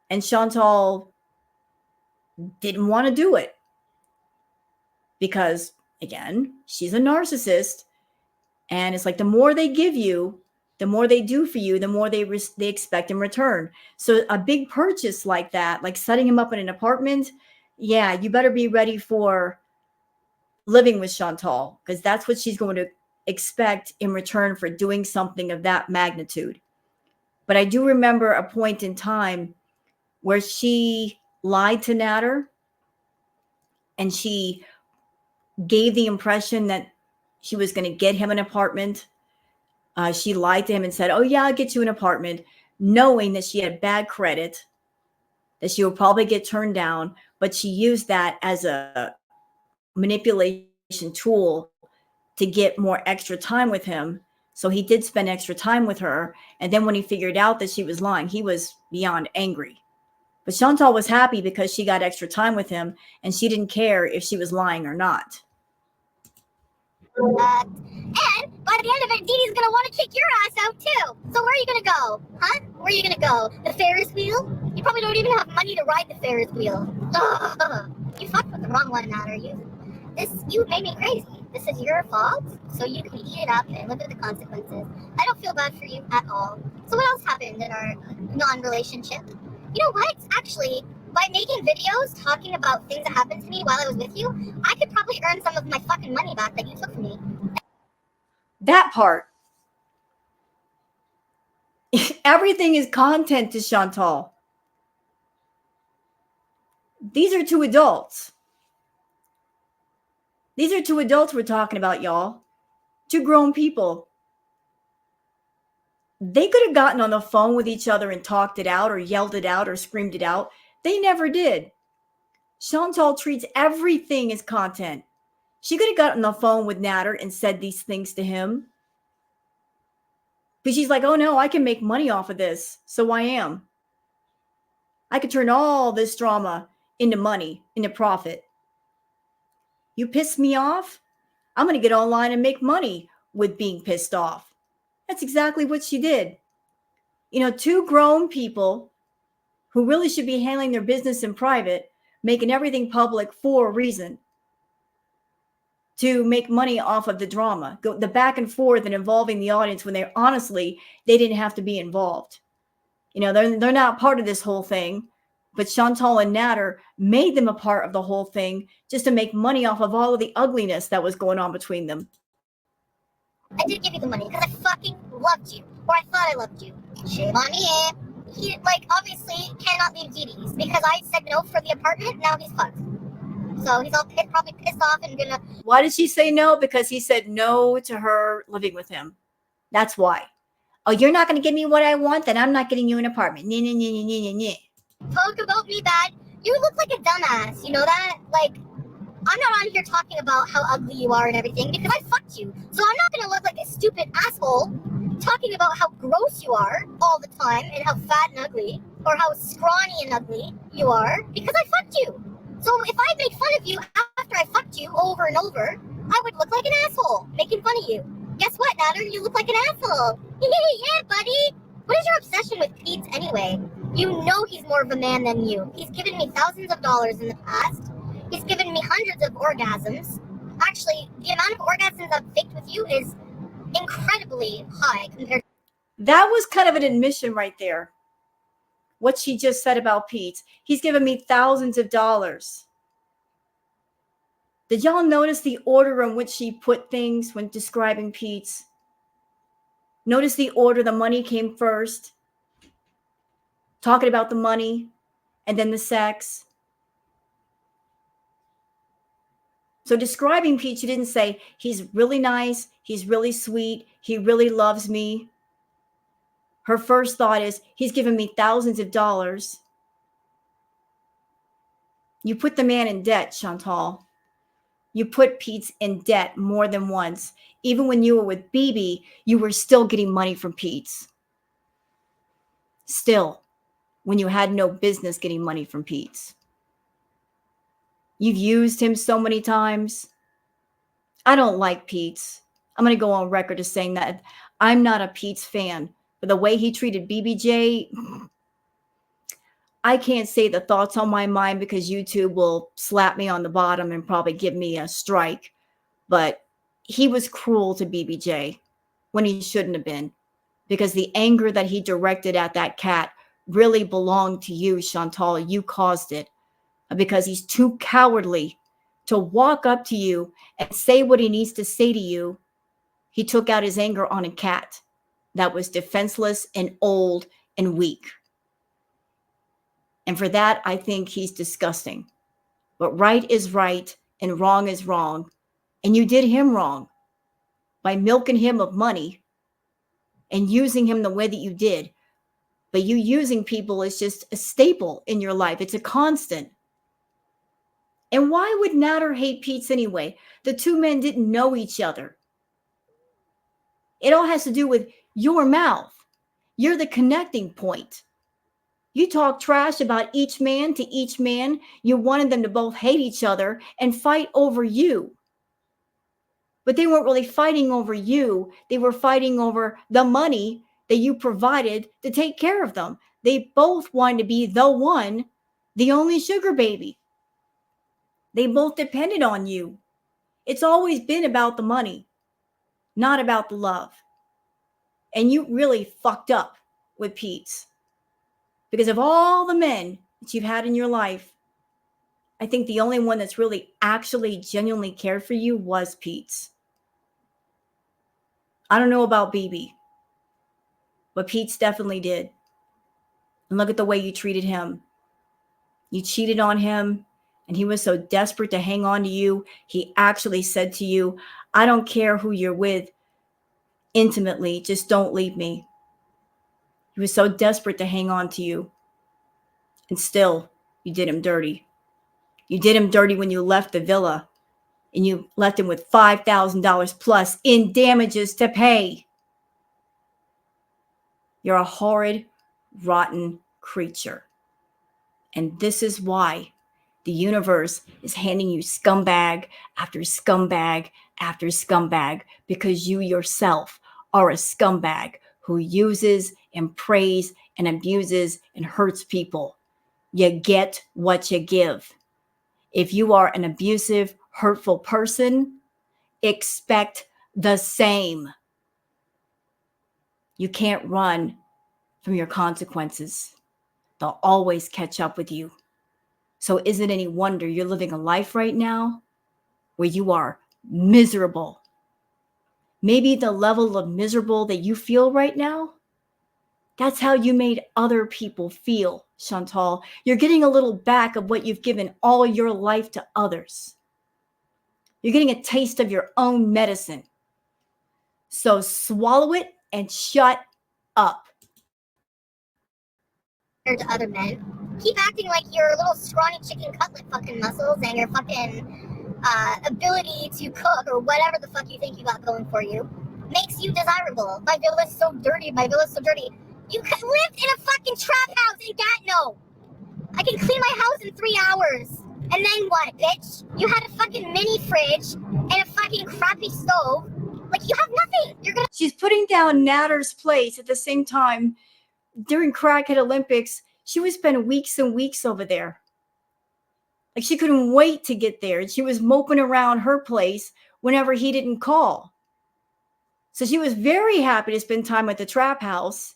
And Chantal didn't want to do it because, again, she's a narcissist. And it's like the more they give you, the more they do for you, the more they expect in return. So a big purchase like that, like setting him up in an apartment, yeah, you better be ready for living with Chantal, because that's what she's going to expect in return for doing something of that magnitude. But I do remember a point in time where she lied to Natter, and she gave the impression that she was going to get him an apartment. She lied to him and said, oh, yeah, I'll get you an apartment, knowing that she had bad credit, that she would probably get turned down. But she used that as a manipulation tool to get more extra time with him. So he did spend extra time with her. And then when he figured out that she was lying, he was beyond angry. But Chantal was happy because she got extra time with him, and she didn't care if she was lying or not. And by the end of it, Didi's gonna want to kick your ass out too. So where are you gonna go? Huh? Where are you gonna go? The Ferris wheel? You probably don't even have money to ride the Ferris wheel. Ugh. You fucked with the wrong one, Natter. You made me crazy. This is your fault, so you can eat it up and live with the consequences. I don't feel bad for you at all. So what else happened in our non-relationship? You know what? Actually, by making videos talking about things that happened to me while I was with you, I could probably earn some of my fucking money back that you took from me. That part. Everything is content to Chantal. These are two adults. These are two adults we're talking about, y'all. Two grown people. They could have gotten on the phone with each other and talked it out or yelled it out or screamed it out. They never did. Chantal treats everything as content. She could have gotten on the phone with Natter and said these things to him. But she's like, oh no, I can make money off of this. So I am. I could turn all this drama into money, into profit. You piss me off? I'm going to get online and make money with being pissed off. That's exactly what she did. You know, two grown people who really should be handling their business in private, making everything public for a reason. To make money off of the drama, the back and forth and involving the audience when they didn't have to be involved. You know, they're not part of this whole thing, but Chantal and Natter made them a part of the whole thing just to make money off of all of the ugliness that was going on between them. I did give you the money because I fucking loved you, or I thought I loved you. Shame on me. he like obviously cannot leave DD's because I said no for the apartment. Now he's fucked. So he's all probably pissed off and gonna. Why did she say no? Because he said no to her living with him. That's why. Oh, you're not going to give me what I want? Then I'm not getting you an apartment. Talk about me bad. You look like a dumbass. You know that? Like, I'm not on here talking about how ugly you are and everything because I fucked you. So I'm not going to look like a stupid asshole talking about how gross you are all the time and how fat and ugly or how scrawny and ugly you are because I fucked you. So if I made fun of you after I fucked you over and over, I would look like an asshole making fun of you. Guess what, Natter? You look like an asshole. Yeah, buddy. What is your obsession with Pete anyway? You know he's more of a man than you. He's given me thousands of dollars in the past. He's given me hundreds of orgasms. Actually, the amount of orgasms I've faked with you is incredibly high compared. That was kind of an admission right there. What she just said about Pete. He's given me thousands of dollars. Did y'all notice the order in which she put things when describing Pete? Notice the order. The money came first. Talking about the money and then the sex. So describing Pete, she didn't say, he's really nice, he's really sweet, he really loves me. Her first thought is, he's given me thousands of dollars. You put the man in debt, Chantal. You put Pete in debt more than once. Even when you were with BB, you were still getting money from Pete. Still, when you had no business getting money from Pete. You've used him so many times. I don't like Pete. I'm going to go on record as saying that I'm not a Pete fan. But the way he treated BBJ, I can't say the thoughts on my mind because YouTube will slap me on the bottom and probably give me a strike. But he was cruel to BBJ when he shouldn't have been, because the anger that he directed at that cat really belonged to you, Chantal. You caused it because he's too cowardly to walk up to you and say what he needs to say to you. He took out his anger on a cat that was defenseless and old and weak. And for that, I think he's disgusting. But right is right and wrong is wrong. And you did him wrong by milking him of money and using him the way that you did. But you using people is just a staple in your life. It's a constant. And why would Natter hate Pete anyway? The two men didn't know each other. It all has to do with your mouth. You're the connecting point. You talk trash about each man to each man. You wanted them to both hate each other and fight over you. But they weren't really fighting over you. They were fighting over the money that you provided to take care of them. They both wanted to be the one, the only sugar baby. They both depended on you. It's always been about the money, not about the love. And you really fucked up with Pete. Because of all the men that you've had in your life, I think the only one that's really actually genuinely cared for you was Pete. I don't know about BB, but Pete's definitely did. And look at the way you treated him. You cheated on him, and he was so desperate to hang on to you. He actually said to you, I don't care who you're with intimately, just don't leave me. He was so desperate to hang on to you. And still, you did him dirty. You did him dirty when you left the villa, and you left him with $5,000 plus in damages to pay. You're a horrid, rotten creature. And this is why the universe is handing you scumbag after scumbag after scumbag, because you yourself are a scumbag who uses and preys and abuses and hurts people. You get what you give. If you are an abusive, hurtful person, expect the same. You can't run from your consequences. They'll always catch up with you. So is it any wonder you're living a life right now where you are miserable? Maybe the level of miserable that you feel right now That's how you made other people feel, Chantal. You're getting a little back of what you've given all your life to others. You're getting a taste of your own medicine. So swallow it and shut up. To other men. Keep acting like your little scrawny chicken cutlet fucking muscles and your fucking ability to cook or whatever the fuck you think you got going for you makes you desirable. My villa's so dirty. My villa's so dirty. You lived in a fucking trap house in Gatineau. I can clean my house in 3 hours. And then what, bitch? You had a fucking mini fridge and a fucking crappy stove. Like, you have nothing. You're gonna. She's putting down Natter's place at the same time. During Crackhead Olympics, she would spend weeks and weeks over there. Like, she couldn't wait to get there. She was moping around her place whenever he didn't call. So she was very happy to spend time at the trap house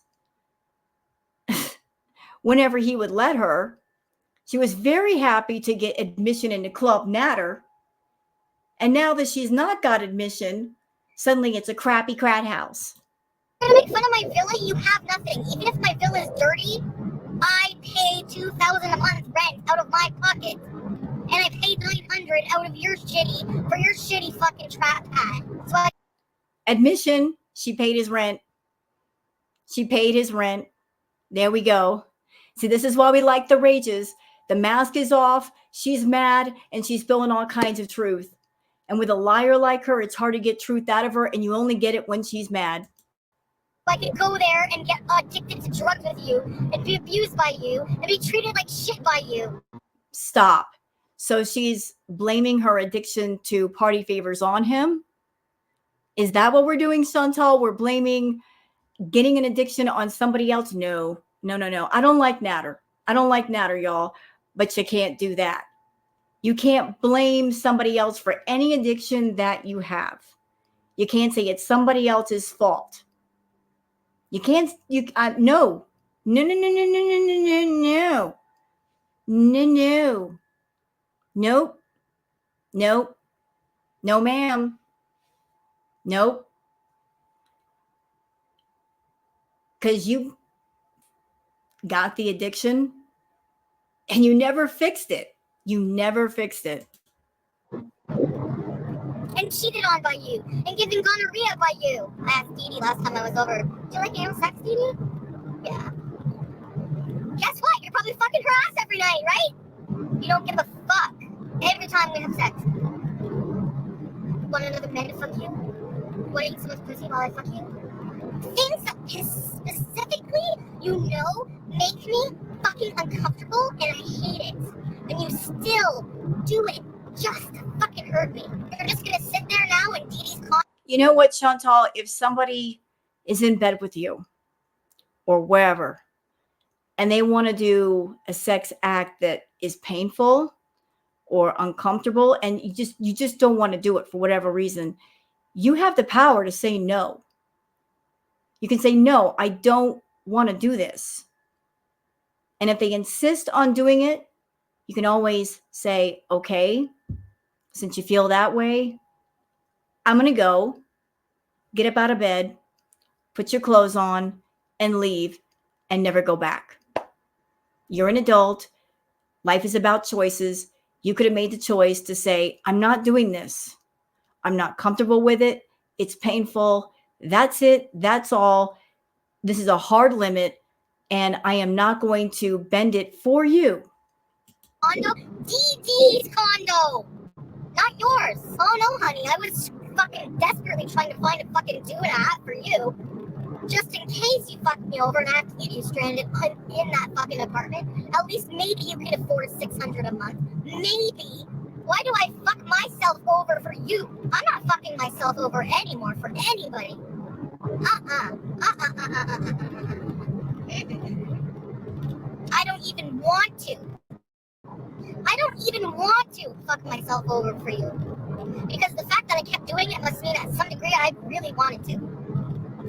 whenever he would let her. She was very happy to get admission into Club Natter. And now that she's not got admission, suddenly it's a crappy crat house. You're gonna make fun of my villa? You have nothing. Even if my villa is dirty, I pay $2,000 a month rent out of my pocket. And I paid $900 out of your shitty fucking trap pad. So admission, she paid his rent. She paid his rent. There we go. See, this is why we like the rages. The mask is off. She's mad and she's spilling all kinds of truth. And with a liar like her, it's hard to get truth out of her, and you only get it when she's mad. I could go there and get addicted to drugs with you and be abused by you and be treated like shit by you. Stop. So she's blaming her addiction to party favors on him? Is that what we're doing, Chantal? We're blaming getting an addiction on somebody else? No. I don't like Natter. Y'all. But you can't do that. You can't blame somebody else for any addiction that you have. You can't say it's somebody else's fault. You can't, no. Nope. No, ma'am. Nope. Because you got the addiction and you never fixed it. And cheated on by you, and given gonorrhea by you. I asked Dee Dee last time I was over, do you like anal sex, Dee Dee? Yeah. Guess what? You're probably fucking her ass every night, right? You don't give a fuck every time we have sex. Want another man to fuck you? Want to eat so much pussy while I fuck you? Things that specifically, make me fucking uncomfortable, and I hate it. And you still do it just to fucking hurt me. You're just gonna sit there now and Dee Dee's calling. You know what, Chantal? If somebody is in bed with you or wherever, and they want to do a sex act that is painful or uncomfortable, and you just don't want to do it for whatever reason, you have the power to say no. You can say, no, I don't want to do this. And if they insist on doing it, you can always say, okay, since you feel that way, I'm going to go, get up out of bed, put your clothes on, and leave, and never go back. You're an adult. Life is about choices. You could have made the choice to say, I'm not doing this. I'm not comfortable with it. It's painful. That's it. That's all. This is a hard limit, and I am not going to bend it for you. Condo? Dee Dee's condo, not yours. Oh no, honey, I was fucking desperately trying to find a fucking do and a hat for you, just in case you fucked me over and I have to leave you stranded in that fucking apartment. At least maybe you could afford $600 a month. Maybe. Why do I fuck myself over for you? I'm not fucking myself over anymore for anybody. I don't even want to. I don't even want to fuck myself over for you. Because the fact that I kept doing it must mean at some degree I really wanted to.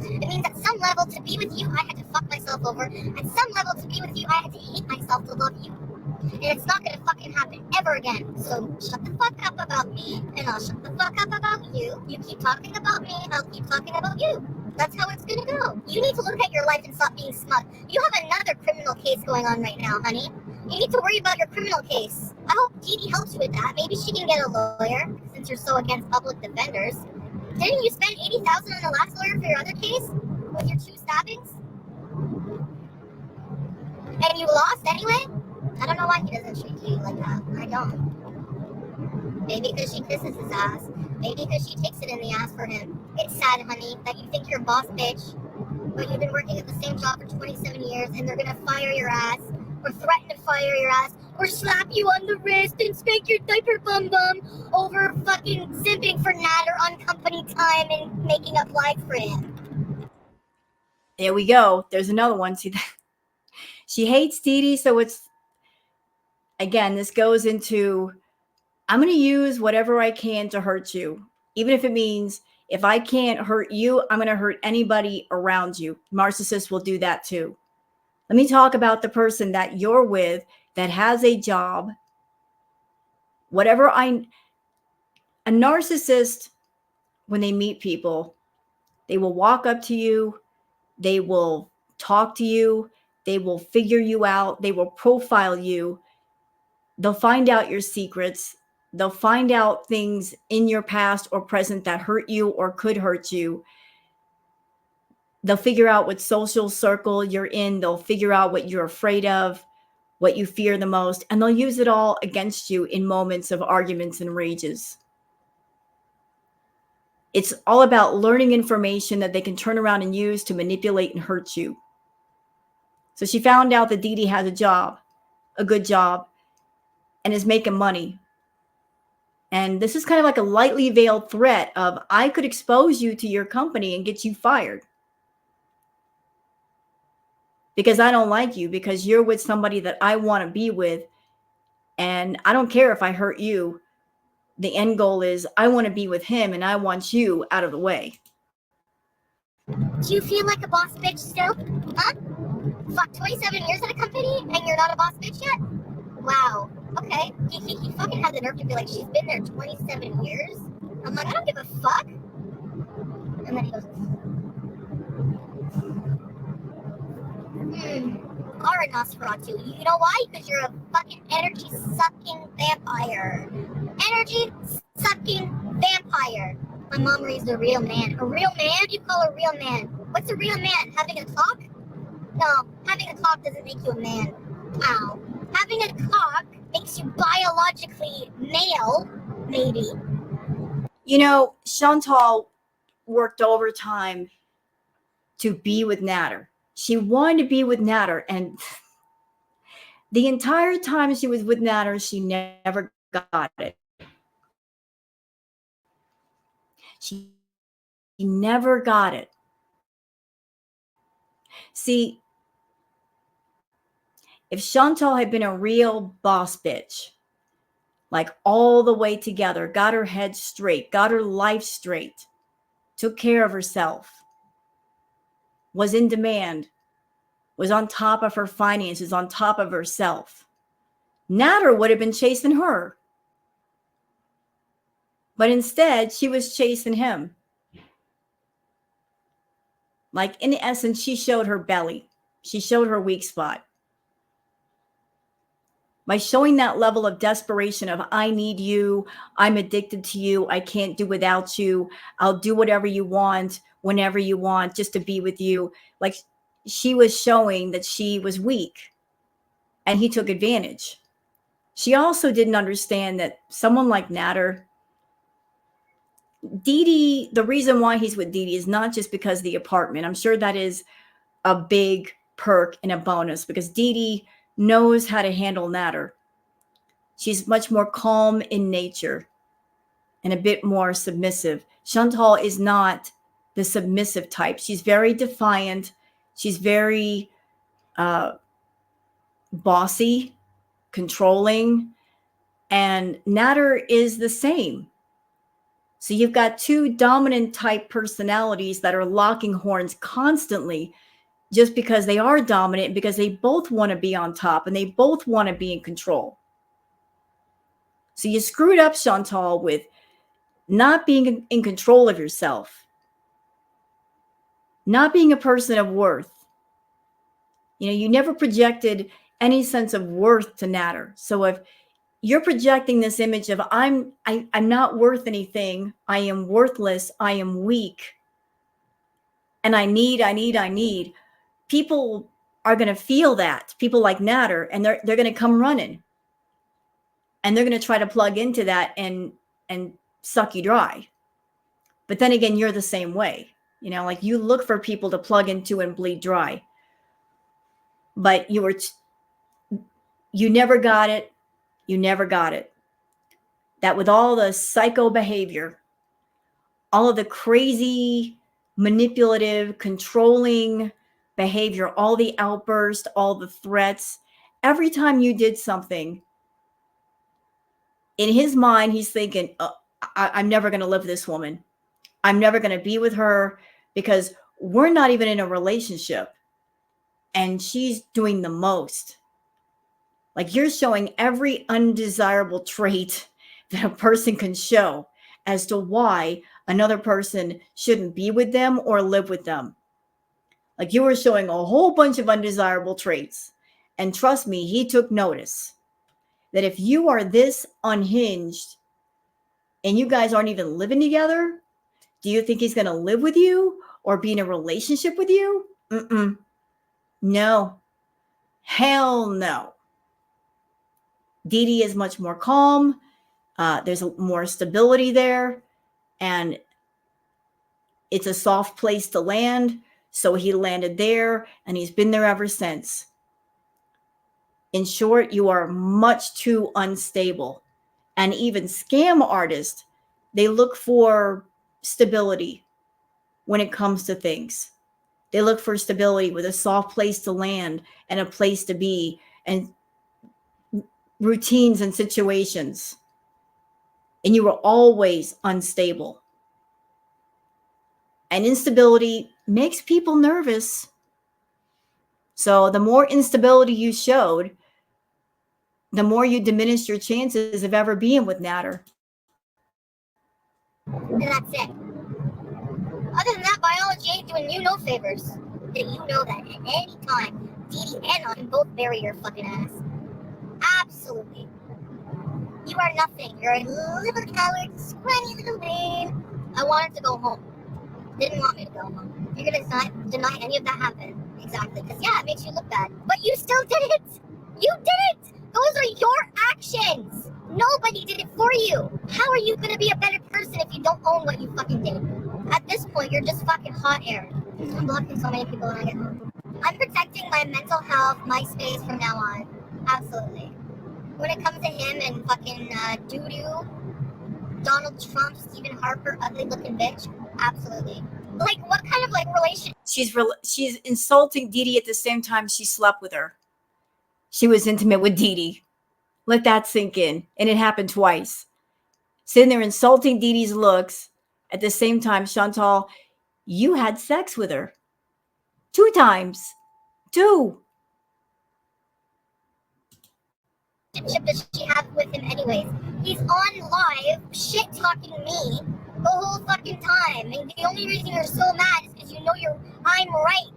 It means at some level to be with you, I had to fuck myself over. At some level to be with you, I had to hate myself to love you. And it's not gonna fucking happen ever again. So shut the fuck up about me, and I'll shut the fuck up about you. You keep talking about me, I'll keep talking about you. That's how it's gonna go. You need to look at your life and stop being smug. You have another criminal case going on right now, honey. You need to worry about your criminal case. I hope Dee Dee helps you with that. Maybe she can get a lawyer, since you're so against public defenders. Didn't you spend $80,000 on the last lawyer for your other case? With your 2 stabbings? And you lost anyway? I don't know why he doesn't treat you like that. I don't. Maybe because she kisses his ass. Maybe because she takes it in the ass for him. It's sad, honey, that you think you're a boss bitch, but you've been working at the same job for 27 years and they're gonna fire your ass, or threaten to fire your ass, or slap you on the wrist and spank your diaper bum bum over fucking simping for Natter on company time and making up life for him. There we go. There's another one. See, she hates Dee Dee, so it's, again, this goes into, I'm going to use whatever I can to hurt you, even if it means if I can't hurt you, I'm going to hurt anybody around you. Narcissists will do that too. Let me talk about the person that you're with that has a job. A narcissist, when they meet people, they will walk up to you, they will talk to you, they will figure you out, they will profile you, they'll find out your secrets, they'll find out things in your past or present that hurt you or could hurt you. They'll figure out what social circle you're in, they'll figure out what you're afraid of, what you fear the most, and they'll use it all against you in moments of arguments and rages. It's all about learning information that they can turn around and use to manipulate and hurt you. So she found out that Dee Dee has a job, a good job, and is making money. And this is kind of like a lightly veiled threat of, I could expose you to your company and get you fired. Because I don't like you, because you're with somebody that I want to be with. And I don't care if I hurt you. The end goal is I want to be with him and I want you out of the way. Do you feel like a boss bitch still? Huh? Fuck, 27 years at a company and you're not a boss bitch yet? Wow. Okay. He fucking has the nerve to be like, she's been there 27 years? I'm like, I don't give a fuck. And then he goes, Alright, Nosferatu. You know why? Because you're a fucking energy-sucking vampire. Energy-sucking vampire. My mom raised a real man. A real man? What do you call a real man? What's a real man? Having a cock? No, having a cock doesn't make you a man. Ow. Having a cock makes you biologically male, maybe. You know, Chantal worked overtime to be with Natter. She wanted to be with Natter, and the entire time she was with Natter, she never got it. She never got it. See, if Chantal had been a real boss bitch, like all the way together, got her head straight, got her life straight, took care of herself, was in demand, was on top of her finances, on top of herself, Natter would have been chasing her. But instead, she was chasing him. Like, in essence, she showed her belly. She showed her weak spot. By showing that level of desperation of, I need you, I'm addicted to you, I can't do without you, I'll do whatever you want, whenever you want, just to be with you. Like, she was showing that she was weak. And he took advantage. She also didn't understand that someone like Natter, Dee Dee, the reason why he's with Dee Dee is not just because of the apartment. I'm sure that is a big perk and a bonus, because Dee Dee knows how to handle Natter. She's much more calm in nature and a bit more submissive. Chantal is not the submissive type. She's very defiant. She's very bossy, controlling, and Natter is the same. So you've got two dominant type personalities that are locking horns constantly, just because they are dominant, because they both want to be on top and they both want to be in control. So you screwed up Chantal with not being in control of yourself, not being a person of worth. You know, you never projected any sense of worth to Natter. So if you're projecting this image of I'm not worth anything, I am worthless, I am weak, and I need, people are going to feel that. People like Natter, and they're going to come running, and they're going to try to plug into that and suck you dry. But then again, you're the same way. You know, like you look for people to plug into and bleed dry. But you never got it. You never got it. That with all the psycho behavior, all of the crazy, manipulative, controlling behavior, all the outbursts, all the threats, every time you did something, in his mind, he's thinking, oh, I'm never going to live with this woman. I'm never going to be with her because we're not even in a relationship. And she's doing the most. Like you're showing every undesirable trait that a person can show as to why another person shouldn't be with them or live with them. Like you were showing a whole bunch of undesirable traits. And trust me, he took notice that if you are this unhinged and you guys aren't even living together, do you think he's going to live with you or be in a relationship with you? No. Hell no. Dee Dee is much more calm. There's more stability there. And it's a soft place to land. So he landed there and he's been there ever since. In short, you are much too unstable. And even scam artists, they look for stability when it comes to things. They look for stability with a soft place to land and a place to be and routines and situations. And you were always unstable. And instability makes people nervous. So the more instability you showed, the more you diminished your chances of ever being with Natter. And that's it. Other than that, biology ain't doing you no favors. Did you know that at any time, Dee Dee and I can both bury your fucking ass? Absolutely. You are nothing. You're a little coward, scrawny little man. I wanted to go home. Didn't want me to go home. You're gonna deny any of that happened. Exactly. Because, yeah, it makes you look bad. But you still did it. You did it. Those are your actions. Nobody did it for you. How are you gonna be a better person if you don't own what you fucking did? At this point, you're just fucking hot air. I'm blocking so many people when I get home. I'm protecting my mental health, my space from now on. Absolutely. When it comes to him and fucking doo-doo, Donald Trump, Stephen Harper, ugly-looking bitch, absolutely. Like, what kind of, like, relation? She's insulting Dee Dee at the same time she slept with her. She was intimate with Dee Dee. Let that sink in. And it happened twice. Sitting there insulting Dee Dee's looks. At the same time, Chantal, you had sex with her. 2 times. 2. Does she have with him anyways? He's on live shit-talking me the whole fucking time. And the only reason you're so mad is because you know I'm right.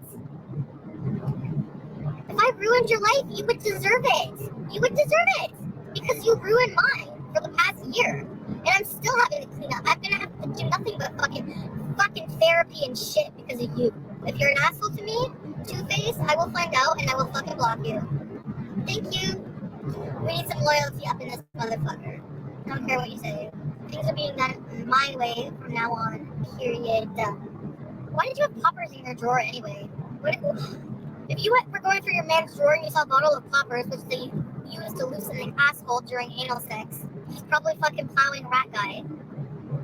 If I ruined your life, you would deserve it. You would deserve it. Because you ruined mine for the past year. And I'm still having to clean up. I'm gonna have to do nothing but fucking therapy and shit because of you. If you're an asshole to me, Two-Face, I will find out and I will fucking block you. Thank you. We need some loyalty up in this motherfucker. I don't care what you say. Things are being done my way from now on. Period. Why did you have poppers in your drawer anyway? If you were going through your man's drawer and you saw a bottle of poppers, which they use to loosen an asshole during anal sex, he's probably fucking plowing a rat guy.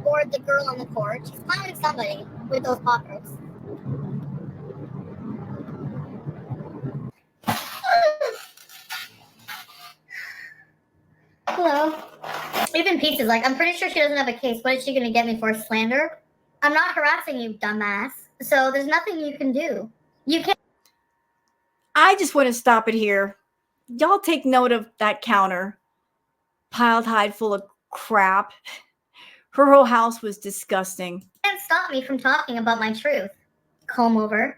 Or the girl on the porch. He's plowing somebody with those poppers. Hello. Even Pizza's like, I'm pretty sure she doesn't have a case. What is she going to get me for? Slander? I'm not harassing you, dumbass. So there's nothing you can do. You can't. I just want to stop it here. Y'all take note of that counter. Piled high full of crap. Her whole house was disgusting. Can't stop me from talking about my truth. Comb over.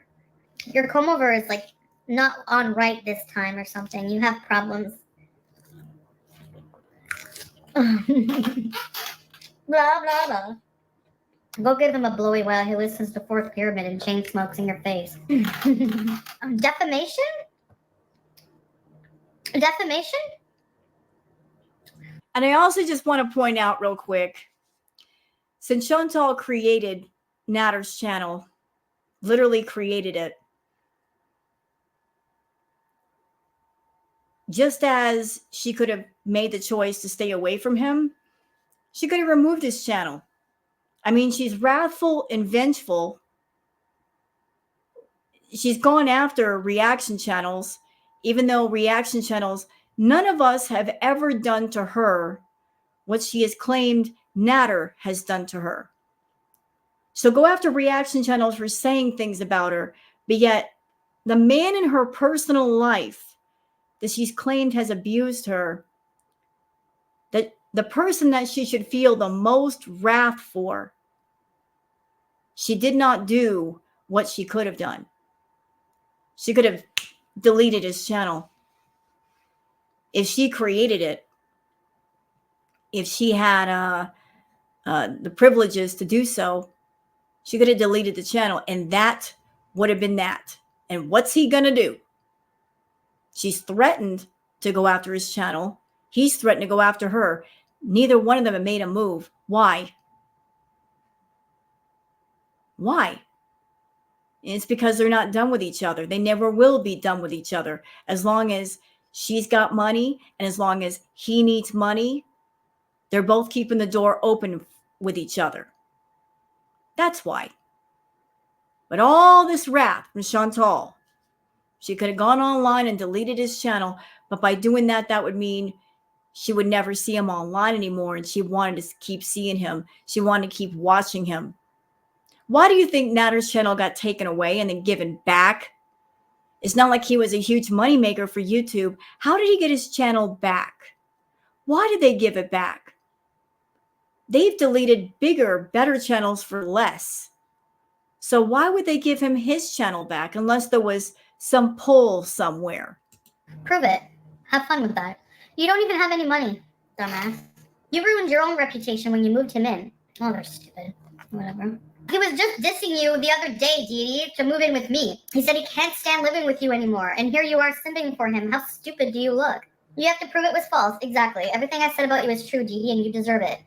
Your comb over is like not on right this time or something. You have problems. Blah blah blah. Go give him a blowy while he listens to Fourth Pyramid and chain smokes in your face. Defamation? Defamation? And I also just want to point out real quick, since Chantal created Natter's channel, literally created it, just as she could have made the choice to stay away from him, she could have removed his channel. I mean, she's wrathful and vengeful. She's gone after reaction channels, even though reaction channels, none of us have ever done to her what she has claimed Natter has done to her. So go after reaction channels for saying things about her, but yet the man in her personal life that she's claimed has abused her, that the person that she should feel the most wrath for, she did not do what she could have done. She could have deleted his channel. If she created it, if she had the privileges to do so, she could have deleted the channel, and that would have been that. And what's he gonna do? She's threatened to go after his channel. He's threatened to go after her. Neither one of them have made a move. Why? Why? And it's because they're not done with each other. They never will be done with each other. As long as she's got money and as long as he needs money, they're both keeping the door open with each other. That's why. But all this wrath from Chantal, she could have gone online and deleted his channel, but by doing that, that would mean she would never see him online anymore, and she wanted to keep seeing him. She wanted to keep watching him. Why do you think Natter's channel got taken away and then given back? It's not like he was a huge moneymaker for YouTube. How did he get his channel back? Why did they give it back? They've deleted bigger, better channels for less. So why would they give him his channel back unless there was some pull somewhere? Prove it. Have fun with that. You don't even have any money, dumbass. You ruined your own reputation when you moved him in. Oh, they're stupid. Whatever. He was just dissing you the other day, Dee Dee, to move in with me. He said he can't stand living with you anymore, and here you are simping for him. How stupid do you look? You have to prove it was false. Exactly. Everything I said about you is true, Dee Dee, and you deserve it.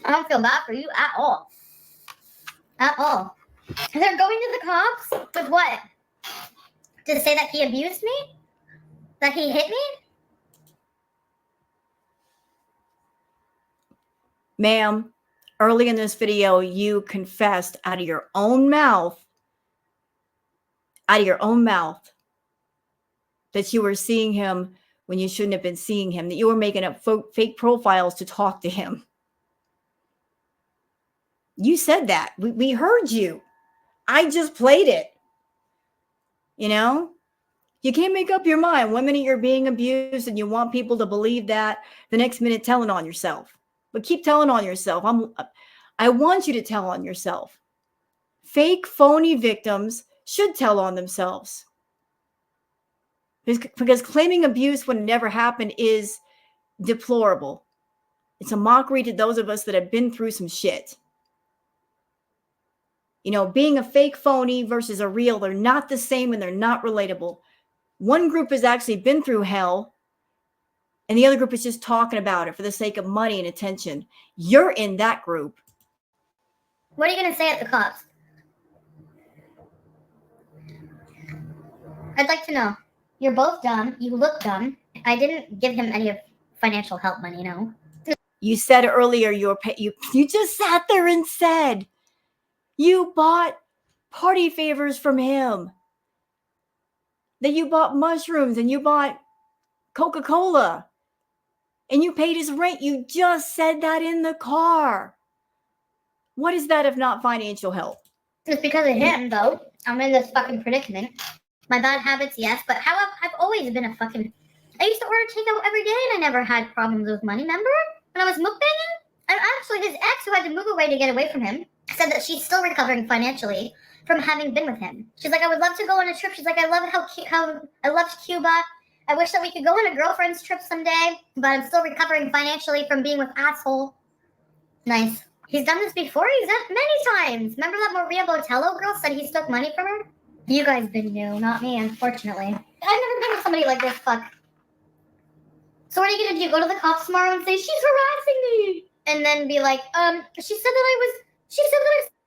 I don't feel bad for you at all. At all. They're going to the cops? With what? To say that he abused me? That he hit me? Ma'am, early in this video, you confessed out of your own mouth, that you were seeing him when you shouldn't have been seeing him, that you were making up fake profiles to talk to him. You said that. We heard you. I just played it. You know? You can't make up your mind. One minute you're being abused and you want people to believe that, the next minute telling on yourself. But keep telling on yourself. I want you to tell on yourself. Fake, phony victims should tell on themselves. Because claiming abuse when it never happened is deplorable. It's a mockery to those of us that have been through some shit. You know, being a fake phony versus a real, they're not the same and they're not relatable. One group has actually been through hell, and the other group is just talking about it for the sake of money and attention. You're in that group. What are you going to say at the cops? I'd like to know. You're both dumb. You look dumb. I didn't give him any financial help money, no. You said earlier you just sat there and said you bought party favors from him, that you bought mushrooms and you bought Coca-Cola and you paid his rent. You just said that in the car. What is that if not financial help? It's because of him, though. I'm in this fucking predicament. My bad habits, yes, but I've always been a fucking... I used to order takeout every day and I never had problems with money, remember? When I was mukbanging, And actually, his ex, who had to move away to get away from him, said that she's still recovering financially from having been with him. She's like, I would love to go on a trip. She's like, I love how I loved Cuba. I wish that we could go on a girlfriend's trip someday, but I'm still recovering financially from being with asshole. Nice. He's done this before. He's done it many times. Remember that Maria Botello girl said he took money from her? You guys been new, not me, unfortunately. I've never been with somebody like this. Fuck. So what are you gonna do? Go to the cops tomorrow and say she's harassing me, and then be like, she said that I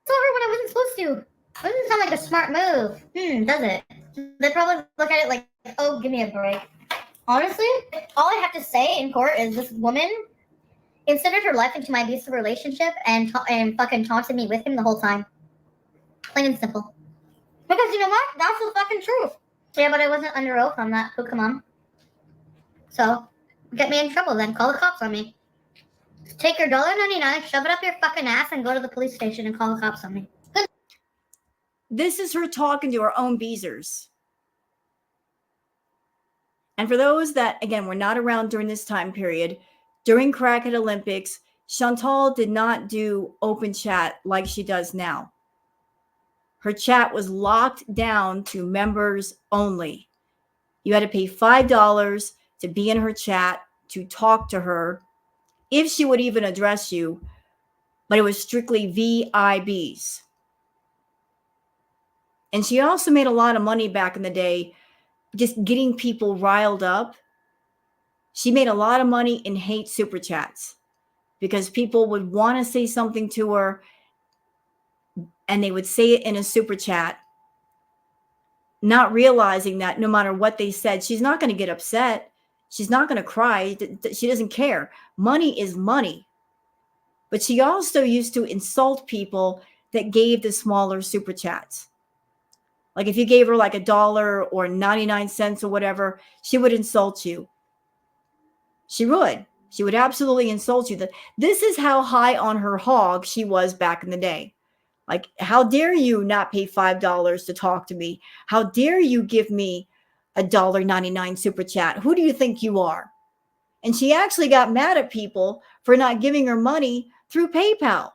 saw her when I wasn't supposed to. That doesn't sound like a smart move. Does it? They probably look at it like, oh, give me a break. Honestly, all I have to say in court is this woman inserted her life into my abusive relationship and fucking taunted me with him the whole time. Plain and simple. Because you know what? That's the fucking truth. Yeah, but I wasn't under oath on that. Oh, come on. So, get me in trouble then. Call the cops on me. Take your $1.99, shove it up your fucking ass, and go to the police station and call the cops on me. Good. This is her talking to her own beezers. And for those that, again, were not around during this time period, during Crackhead Olympics, Chantal did not do open chat like she does now. Her chat was locked down to members only. You had to pay $5 to be in her chat, to talk to her, if she would even address you, but it was strictly VIBs. And she also made a lot of money back in the day just getting people riled up. She made a lot of money in hate super chats because people would want to say something to her and they would say it in a super chat, not realizing that no matter what they said, she's not going to get upset. She's not going to cry. She doesn't care. Money is money. But she also used to insult people that gave the smaller super chats. Like if you gave her like $1 or 99 cents or whatever, she would insult you. She would. She would absolutely insult you. This is how high on her hog she was back in the day. Like, how dare you not pay $5 to talk to me? How dare you give me a $1.99 super chat? Who do you think you are? And she actually got mad at people for not giving her money through PayPal.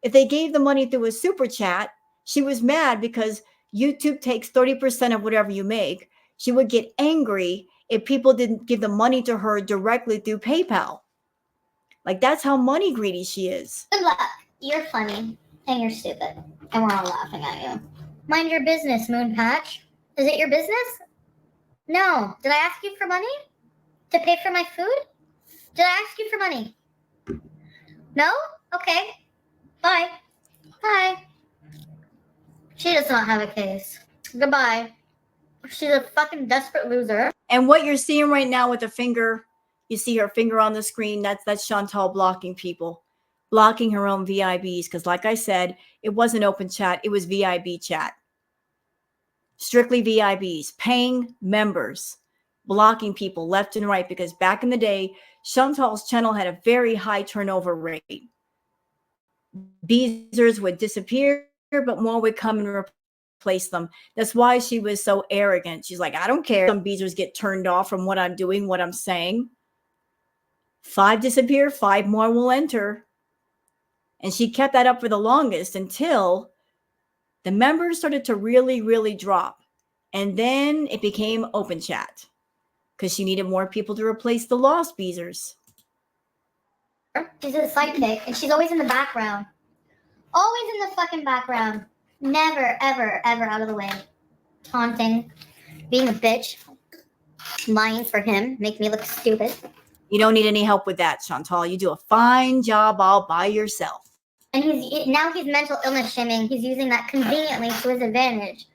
If they gave the money through a super chat, she was mad because YouTube takes 30% of whatever you make. She would get angry if people didn't give the money to her directly through PayPal. Like, that's how money greedy she is. Good luck. You're funny and you're stupid. And we're all laughing at you. Mind your business, Moonpatch. Is it your business? No. Did I ask you for money? To pay for my food? Did I ask you for money? No? Okay. Bye. Bye. She does not have a case. Goodbye. She's a fucking desperate loser. And what you're seeing right now with the finger, you see her finger on the screen, that's Chantal blocking people, blocking her own VIBs. Because like I said, it wasn't open chat, it was VIB chat. Strictly VIBs, paying members, blocking people left and right. Because back in the day, Chantal's channel had a very high turnover rate. Beezers would disappear, but more would come and replace them. That's why she was so arrogant. She's like, I don't care. Some beezers get turned off from what I'm doing, what I'm saying. 5 disappear, 5 more will enter. And she kept that up for the longest until the members started to really, really drop. And then it became open chat because she needed more people to replace the lost beezers. She's a sidekick, and she's always in the background. Always in the fucking background. Never, ever, ever out of the way. Taunting. Being a bitch. Lying for him. Make me look stupid. You don't need any help with that, Chantal. You do a fine job all by yourself. And now he's mental illness shaming. He's using that conveniently to his advantage.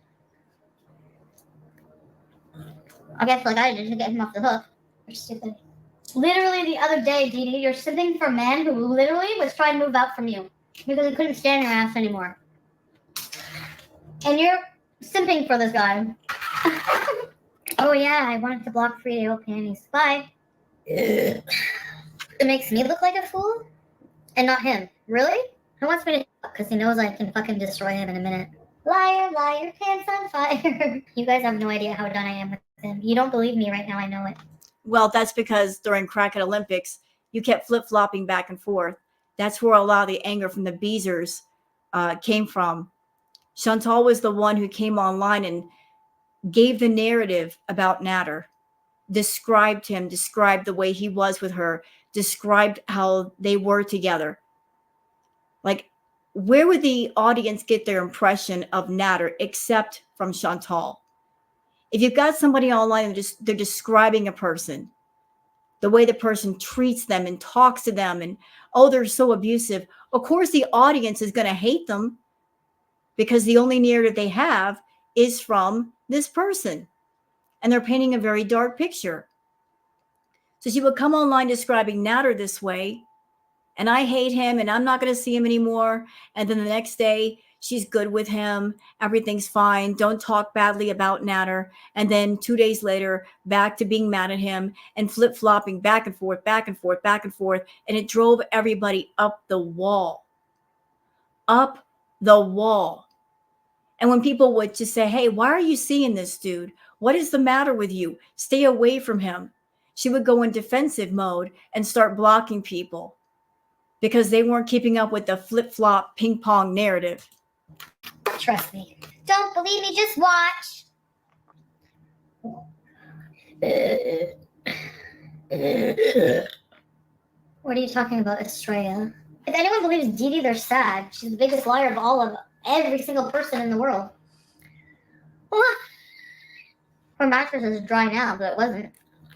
I guess like I did to get him off the hook. You're stupid. Literally the other day, Dee Dee, you're simping for a man who literally was trying to move out from you because he couldn't stand your ass anymore. And you're simping for this guy. Oh yeah, I wanted to block 3-day-old panties. Bye. It makes me look like a fool and not him. Really? Who wants me to because he knows I can fucking destroy him in a minute. Liar, liar, pants on fire. You guys have no idea how done I am with him. You don't believe me right now, I know it. Well, that's because during Crackhead Olympics, you kept flip-flopping back and forth. That's where a lot of the anger from the Beezers came from. Chantal was the one who came online and gave the narrative about Natter, described him, described the way he was with her, described how they were together. Like, where would the audience get their impression of Natter except from Chantal? If you've got somebody online and they're describing a person, the way the person treats them and talks to them, and oh, they're so abusive, of course the audience is going to hate them because the only narrative they have is from this person, and they're painting a very dark picture. So she would come online describing Natter this way, and I hate him and I'm not going to see him anymore. And then the next day, she's good with him. Everything's fine. Don't talk badly about Natter. And then 2 days later, back to being mad at him and flip-flopping back and forth, back and forth, back and forth. And it drove everybody up the wall. Up the wall. And when people would just say, hey, why are you seeing this dude? What is the matter with you? Stay away from him. She would go in defensive mode and start blocking people because they weren't keeping up with the flip-flop ping-pong narrative. Trust me. Don't believe me, just watch. What are you talking about, Estrella? If anyone believes Dee Dee, they're sad. She's the biggest liar of all of every single person in the world. Her mattress is dry now, but it wasn't.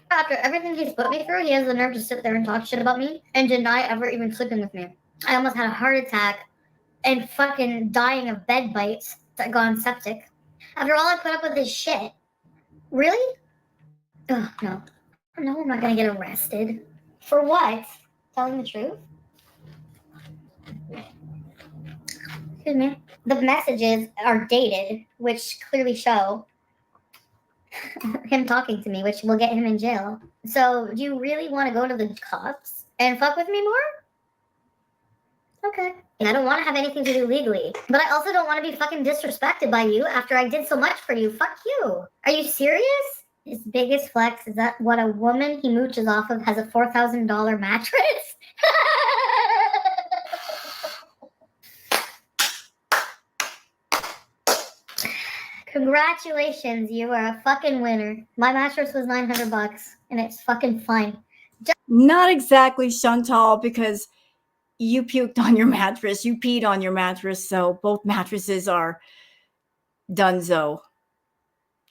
After everything he's put me through, he has the nerve to sit there and talk shit about me and deny ever even sleeping with me. I almost had a heart attack and fucking dying of bed bites that gone septic. After all I put up with this shit. Really? Oh, no. No, I'm not gonna get arrested. For what? Telling the truth? Excuse me. The messages are dated, which clearly show him talking to me, which will get him in jail. So, do you really want to go to the cops and fuck with me more? Okay. And I don't want to have anything to do legally. But I also don't want to be fucking disrespected by you after I did so much for you. Fuck you. Are you serious? His biggest flex is that what a woman he mooches off of has a $4,000 mattress? Congratulations, you are a fucking winner. My mattress was $900 and it's fucking fine. Not exactly, Chantal, because you puked on your mattress, you peed on your mattress, so both mattresses are donezo.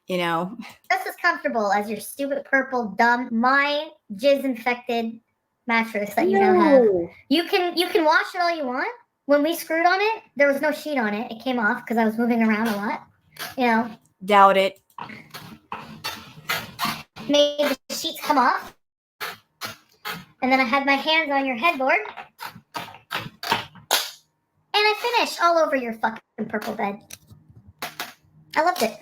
You know, just as comfortable as your stupid purple dumb my jizz infected mattress that you now have. You can wash it all you want. When we screwed on it, there was no sheet on it. It came off because I was moving around a lot. You know. Doubt it. Made the sheets come off. And then I had my hands on your headboard. And I finished all over your fucking purple bed. I loved it.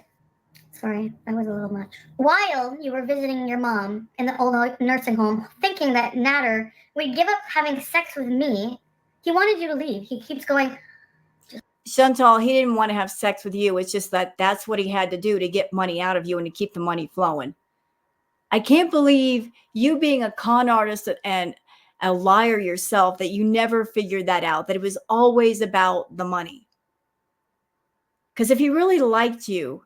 Sorry, that was a little much. While you were visiting your mom in the old nursing home, thinking that Natter would give up having sex with me, he wanted you to leave. He keeps going, Chantal, he didn't want to have sex with you. It's just that that's what he had to do to get money out of you and to keep the money flowing. I can't believe you being a con artist and a liar yourself that you never figured that out, that it was always about the money. Because if he really liked you,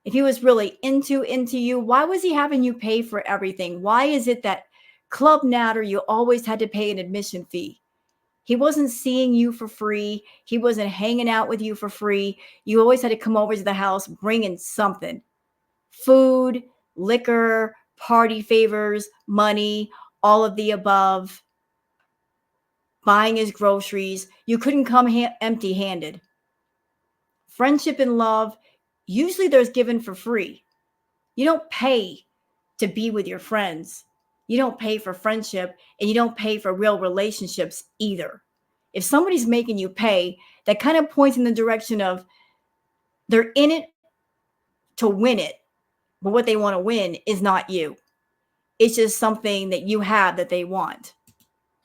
if he was really into you, why was he having you pay for everything? Why is it that Club Natter, you always had to pay an admission fee? He wasn't seeing you for free. He wasn't hanging out with you for free. You always had to come over to the house bringing something. Food, liquor, party favors, money, all of the above. Buying his groceries. You couldn't come empty-handed. Friendship and love, usually there's given for free. You don't pay to be with your friends. You don't pay for friendship, and you don't pay for real relationships either. If somebody's making you pay, that kind of points in the direction of they're in it to win it, but what they want to win is not you. It's just something that you have that they want.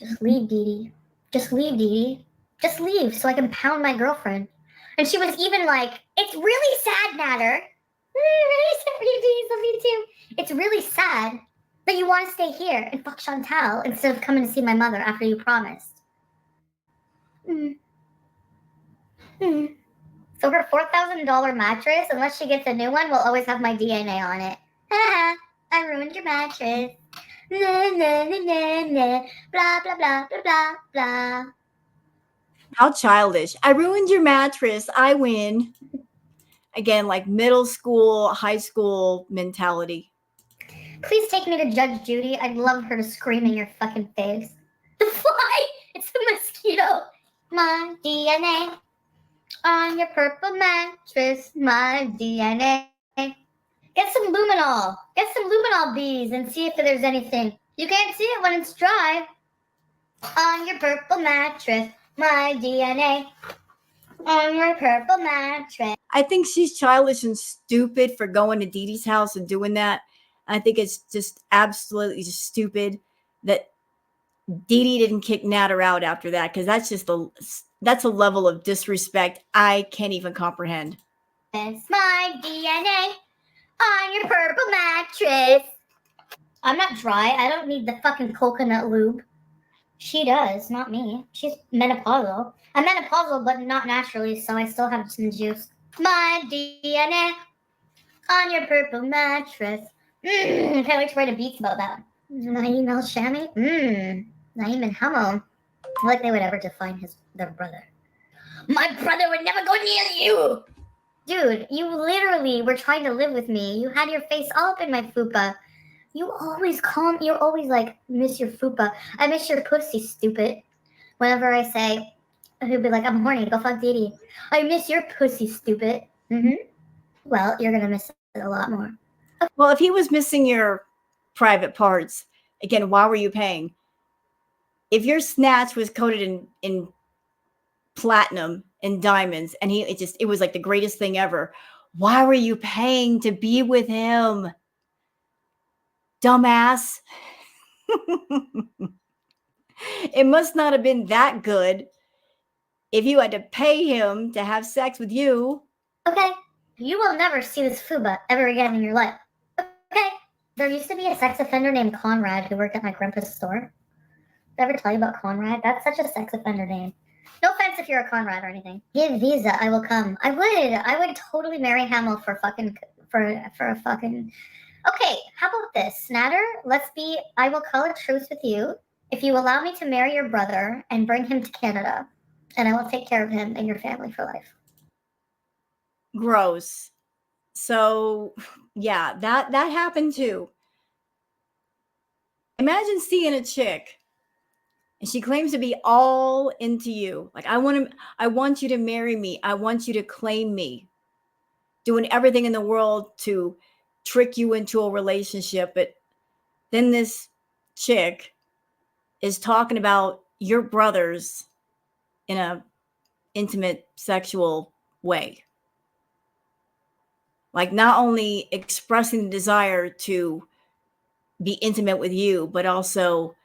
Just leave, Dee Dee. Just leave, Dee Dee. Just leave so I can pound my girlfriend. And she was even like, it's really sad, Natter. It's really sad that you want to stay here and fuck Chantal instead of coming to see my mother after you promised. Hmm. Hmm. So her $4,000 mattress, unless she gets a new one, will always have my DNA on it. Haha, I ruined your mattress. Nah, nah, nah, nah, nah. Blah, blah, blah, blah, blah, blah. How childish. I ruined your mattress. I win. Again, like middle school, high school mentality. Please take me to Judge Judy. I'd love her to scream in your fucking face. The fly! It's a mosquito. My DNA on your purple mattress. My DNA. Get some luminol. Get some luminol bees and see if there's anything. You can't see it when it's dry. On your purple mattress. My DNA on your purple mattress. I think she's childish and stupid for going to Dee Dee's house and doing that. I think it's just absolutely just stupid that Dee Dee didn't kick Natter out after that, because that's a level of disrespect I can't even comprehend. It's my DNA on your purple mattress. I'm not dry. I don't need the fucking coconut lube. She does, not me. She's menopausal. I'm menopausal, but not naturally, so I still have some juice. My DNA on your purple mattress. Can't wait to write a beat about that. Naeem El Shami? Naeem and Hamo. Like they would ever define their brother. My brother would never go near you! Dude, you literally were trying to live with me. You had your face all up in my fupa. You're always like, miss your fupa. I miss your pussy, stupid. Whenever I say, he'll be like, I'm horny, go fuck Didi. I miss your pussy, stupid. Well, you're gonna miss it a lot more. Well, if he was missing your private parts, again, why were you paying? If your snatch was coated in platinum and diamonds, and it was like the greatest thing ever, why were you paying to be with him? Dumbass. It must not have been that good if you had to pay him to have sex with you. Okay, you will never see this fuba ever again in your life. Okay, there used to be a sex offender named Conrad who worked at my grandpa's store. Did I ever tell you about Conrad? That's such a sex offender name. No offense if you're a Conrad or anything. Give visa, I will come. I would totally marry Hamill for a fucking. Okay, how about this, Snatter? I will call a truce with you if you allow me to marry your brother and bring him to Canada, and I will take care of him and your family for life. Gross. So, yeah, that happened too. Imagine seeing a chick and she claims to be all into you. Like, I want you to marry me. I want you to claim me. Doing everything in the world to trick you into a relationship. But then this chick is talking about your brothers in a intimate sexual way. Like, not only expressing the desire to be intimate with you, but also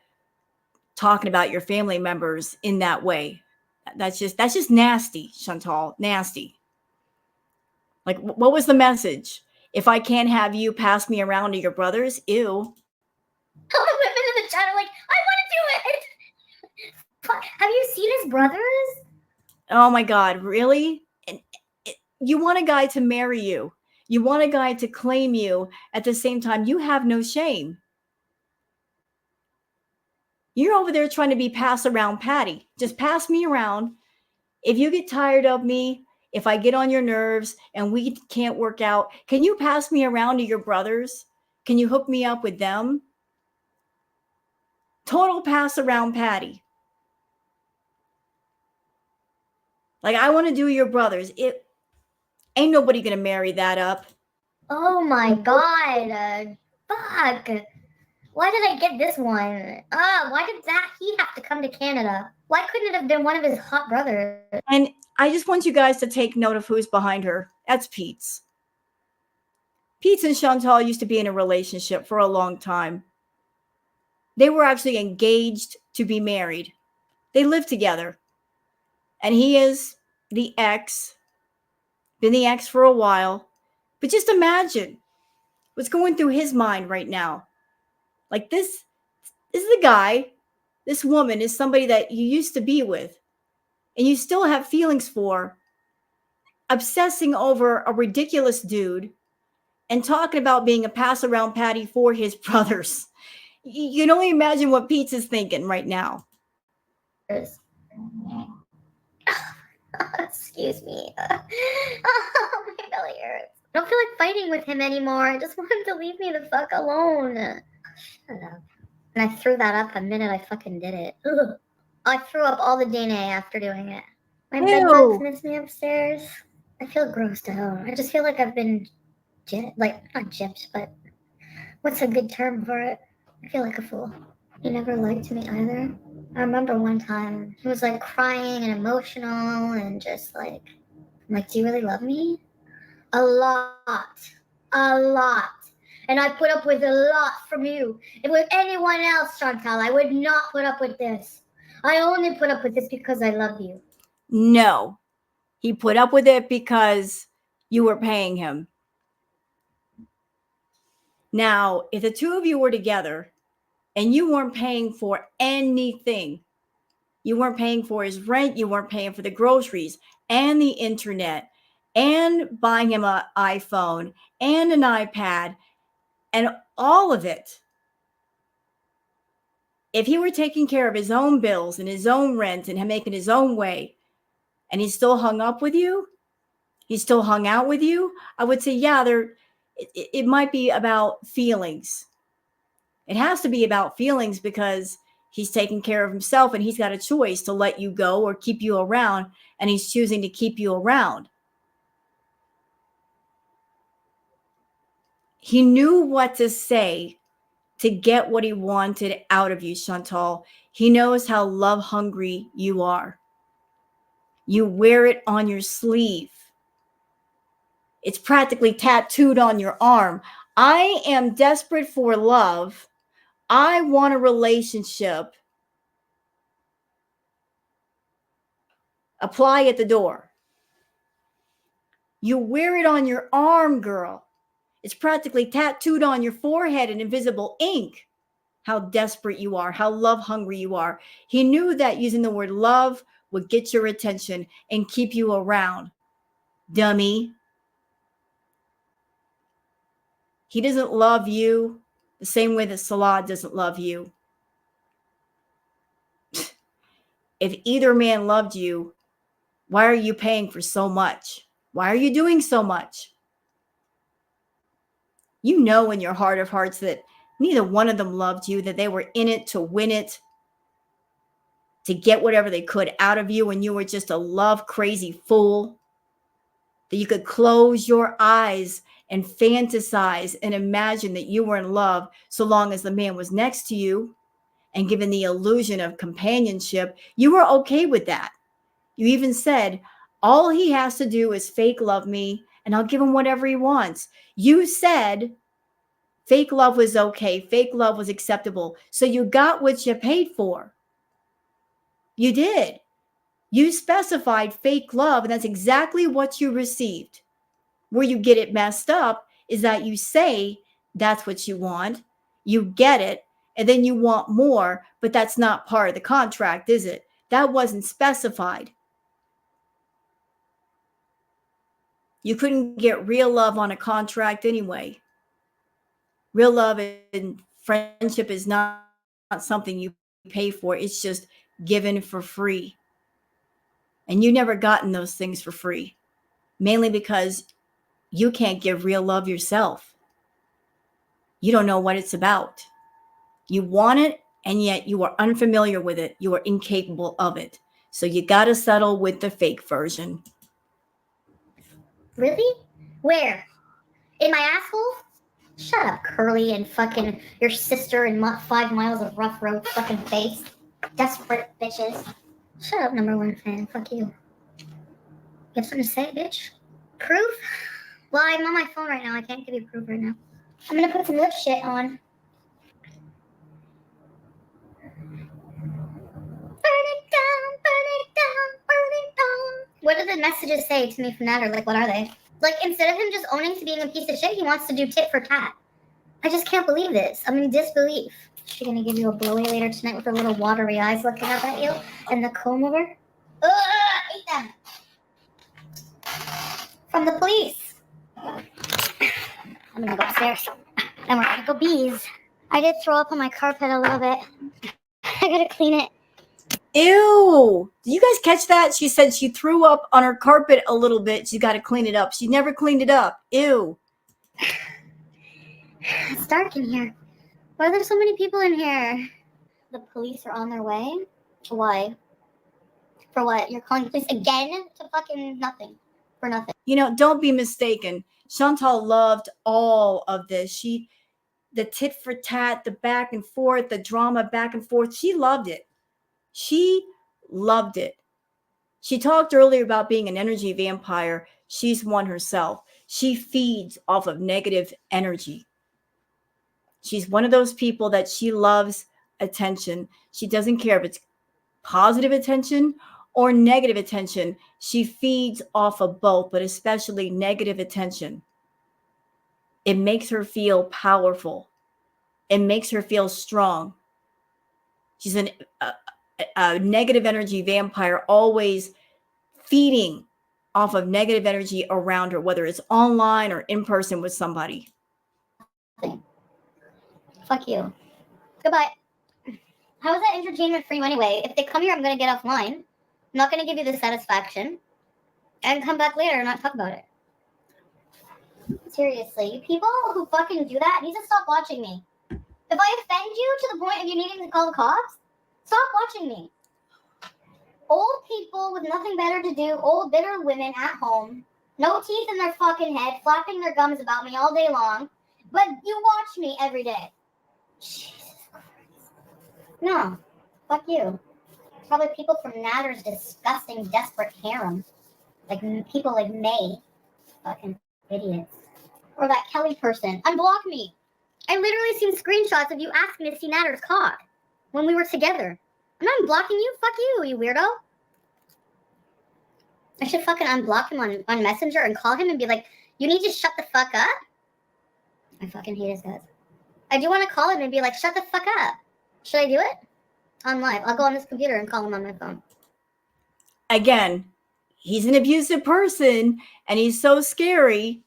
talking about your family members in that way. That's just nasty, Chantal. Nasty. Like, what was the message? If I can't have you, pass me around to your brothers. Ew. All the women in the chat are like, I want to do it. Have you seen his brothers? Oh my God, really? And you want a guy to marry you. You want a guy to claim you. At the same time, you have no shame. You're over there trying to be pass around Patty. Just pass me around. If you get tired of me, if I get on your nerves and we can't work out, can you pass me around to your brothers? Can you hook me up with them? Total pass around Patty. Like, I want to do your brothers. It ain't nobody going to marry that up. Oh my God. Fuck. Why did I get this one? Why did he have to come to Canada? Why couldn't it have been one of his hot brothers? And I just want you guys to take note of who's behind her. That's Pete's. Pete's and Chantal used to be in a relationship for a long time. They were actually engaged to be married. They lived together. And he is the ex, been the ex for a while. But just imagine what's going through his mind right now. Like, this is the guy, this woman is somebody that you used to be with. and you still have feelings for, obsessing over a ridiculous dude and talking about being a pass around patty for his brothers. You can only imagine what Pete's is thinking right now. Excuse me. Oh, my belly hurts. I don't feel like fighting with him anymore. I just want him to leave me the fuck alone. Shut up. And I threw that up the minute I fucking did it. Ugh. I threw up all the DNA after doing it. My bed bugs miss me upstairs. I feel grossed out. I just feel like I've been not gypped, but what's a good term for it? I feel like a fool. He never liked me either. I remember one time he was like crying and emotional and just like, I'm like, do you really love me? A lot. A lot. And I put up with a lot from you. If with anyone else, Chantal, I would not put up with this. I only put up with this because I love you. No. He put up with it because you were paying him. Now, if the two of you were together and you weren't paying for anything, you weren't paying for his rent, you weren't paying for the groceries and the internet and buying him an iPhone and an iPad and all of it. If he were taking care of his own bills and his own rent and making his own way, and he still hung up with you, he still hung out with you, I would say, yeah, it might be about feelings. It has to be about feelings because he's taking care of himself and he's got a choice to let you go or keep you around, and he's choosing to keep you around. He knew what to say to get what he wanted out of you, Chantal. He knows how love hungry you are. You wear it on your sleeve. It's practically tattooed on your arm. I am desperate for love. I want a relationship. Apply at the door. You wear it on your arm, girl. It's practically tattooed on your forehead in invisible ink. How desperate you are, how love hungry you are. He knew that using the word love would get your attention and keep you around. Dummy. He doesn't love you the same way that Salah doesn't love you. If either man loved you, why are you paying for so much? Why are you doing so much? You know in your heart of hearts that neither one of them loved you, that they were in it to win it, to get whatever they could out of you, and you were just a love crazy fool. That you could close your eyes and fantasize and imagine that you were in love so long as the man was next to you and given the illusion of companionship. You were okay with that. You even said, all he has to do is fake love me and I'll give him whatever he wants. You said fake love was okay. Fake love was acceptable. So you got what you paid for. You did. You specified fake love, and that's exactly what you received. Where you get it messed up is that you say that's what you want, you get it, and then you want more, but that's not part of the contract, is it? That wasn't specified. You couldn't get real love on a contract anyway. Real love and friendship is not something you pay for. It's just given for free. And you never gotten those things for free, mainly because you can't give real love yourself. You don't know what it's about. You want it, and yet you are unfamiliar with it. You are incapable of it. So you got to settle with the fake version. Really? Where? In my asshole? Shut up, Curly, and fucking your sister and 5 miles of rough road fucking face. Desperate bitches. Shut up, number one fan. Fuck you. You have something to say, bitch? Proof? Well, I'm on my phone right now. I can't give you proof right now. I'm gonna put some lip shit on. Burn it down, burn it down, burn it down. What do the messages say to me from that, or like, what are they? Like, instead of him just owning to being a piece of shit, he wants to do tit for tat. I just can't believe this. I'm in disbelief. Is she gonna give you a blowy later tonight with her little watery eyes looking up at you and the comb over? Ugh! delete them from the police. I'm gonna go upstairs. Then we're gonna go bees. I did throw up on my carpet a little bit. I gotta clean it. Ew. Did you guys catch that? She said she threw up on her carpet a little bit. She's got to clean it up. She never cleaned it up. Ew. It's dark in here. Why are there so many people in here? The police are on their way? Why? For what? You're calling the police again to fucking nothing. For nothing. You know, don't be mistaken. Chantal loved all of this. The tit for tat, the back and forth, the drama back and forth. She loved it. She loved it. She talked earlier about being an energy vampire. She's one herself. She feeds off of negative energy. She's one of those people that she loves attention. She doesn't care if it's positive attention or negative attention. She feeds off of both, but especially negative attention. It makes her feel powerful. It makes her feel strong. She's a negative energy vampire, always feeding off of negative energy around her, whether it's online or in person with somebody. Fuck you. Goodbye. How is that entertainment for you anyway? If they come here, I'm going to get offline. I'm not going to give you the satisfaction. And come back later and not talk about it. Seriously, you people who fucking do that need to stop watching me. If I offend you to the point of you needing to call the cops, stop watching me. Old people with nothing better to do, old bitter women at home, no teeth in their fucking head, flapping their gums about me all day long, but you watch me every day. Jesus Christ. No, fuck you. Probably people from Natter's disgusting, desperate harem. Like people like May. Fucking idiots. Or that Kelly person. Unblock me. I literally seen screenshots of you asking to see Natter's cock when we were together. I'm not blocking you. Fuck you, you weirdo. I should fucking unblock him on Messenger and call him and be like, you need to shut the fuck up. I fucking hate his guts. I do want to call him and be like, shut the fuck up. Should I do it? On live. I'll go on this computer and call him on my phone. Again, he's an abusive person and he's so scary.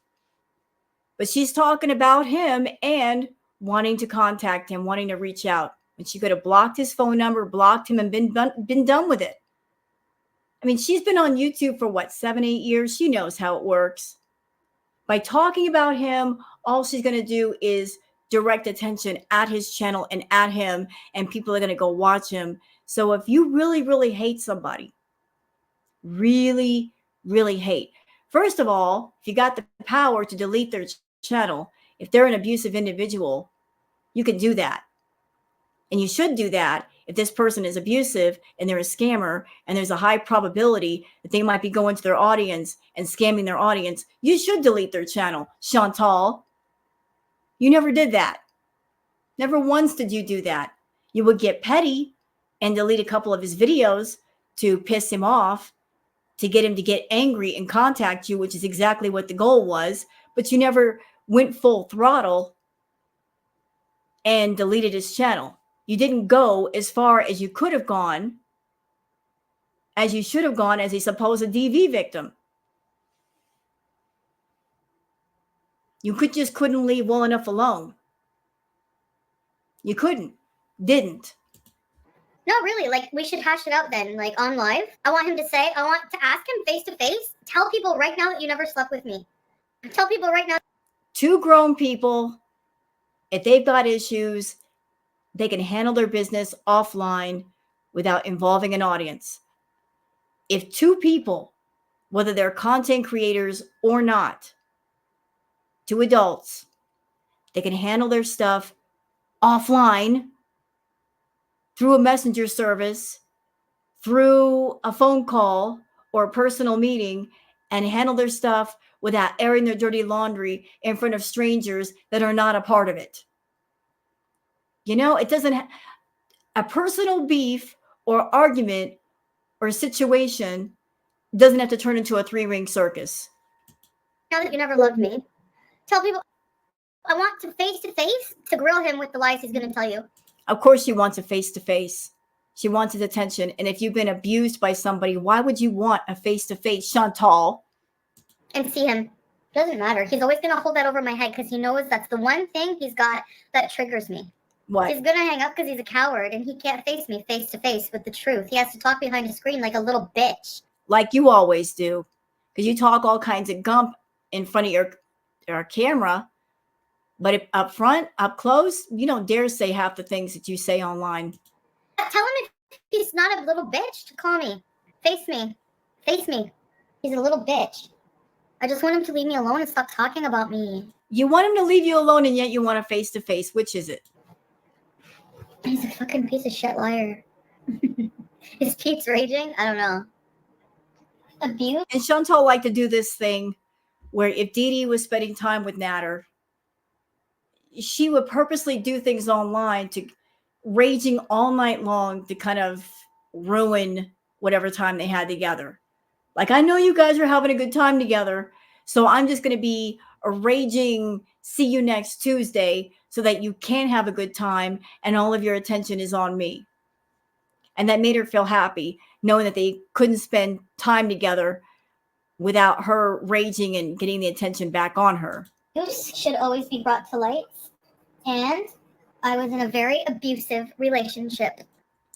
But she's talking about him and wanting to contact him, wanting to reach out. And she could have blocked his phone number, blocked him, and been done with it. I mean, she's been on YouTube for what, 7, 8 years? She knows how it works. By talking about him, all she's going to do is direct attention at his channel and at him, and people are going to go watch him. So if you really, really hate somebody, really, really hate, first of all, if you got the power to delete their channel, if they're an abusive individual, you can do that. And you should do that if this person is abusive and they're a scammer and there's a high probability that they might be going to their audience and scamming their audience. You should delete their channel, Chantal. You never did that. Never once did you do that. You would get petty and delete a couple of his videos to piss him off, to get him to get angry and contact you, which is exactly what the goal was. But you never went full throttle and deleted his channel. You didn't go as far as you could have gone, as you should have gone as a supposed DV victim. You couldn't leave well enough alone. You didn't. No, really, like, we should hash it out then, like, on live. I want to ask him face to face, tell people right now that you never slept with me. Tell people right now. 2 grown people, if they've got issues, they can handle their business offline without involving an audience. If 2 people, whether they're content creators or not, 2 adults, they can handle their stuff offline through a messenger service, through a phone call or a personal meeting, and handle their stuff without airing their dirty laundry in front of strangers that are not a part of it. You know, it doesn't a personal beef or argument or situation doesn't have to turn into a 3-ring circus. Now that you never loved me, tell people I want to face to grill him with the lies he's going to tell you. Of course, she wants a face to face. She wants his attention. And if you've been abused by somebody, why would you want a face-to-face, Chantal? And see him. Doesn't matter. He's always going to hold that over my head because he knows that's the one thing he's got that triggers me. What? He's going to hang up because he's a coward and he can't face me face to face with the truth. He has to talk behind a screen like a little bitch. Like you always do. Because you talk all kinds of gump in front of your camera. But if up front, up close, you don't dare say half the things that you say online. Tell him if he's not a little bitch to call me. Face me. Face me. He's a little bitch. I just want him to leave me alone and stop talking about me. You want him to leave you alone and yet you want a face-to-face. Which is it? He's a fucking piece of shit liar. His peak's raging? I don't know. Abuse? And Chantal liked to do this thing where if Dee Dee was spending time with Natter, she would purposely do things online to raging all night long to kind of ruin whatever time they had together. Like, I know you guys are having a good time together, so I'm just going to be a raging see you next Tuesday so that you can have a good time and all of your attention is on me. And that made her feel happy, knowing that they couldn't spend time together without her raging and getting the attention back on her. Abuse should always be brought to light. And I was in a very abusive relationship.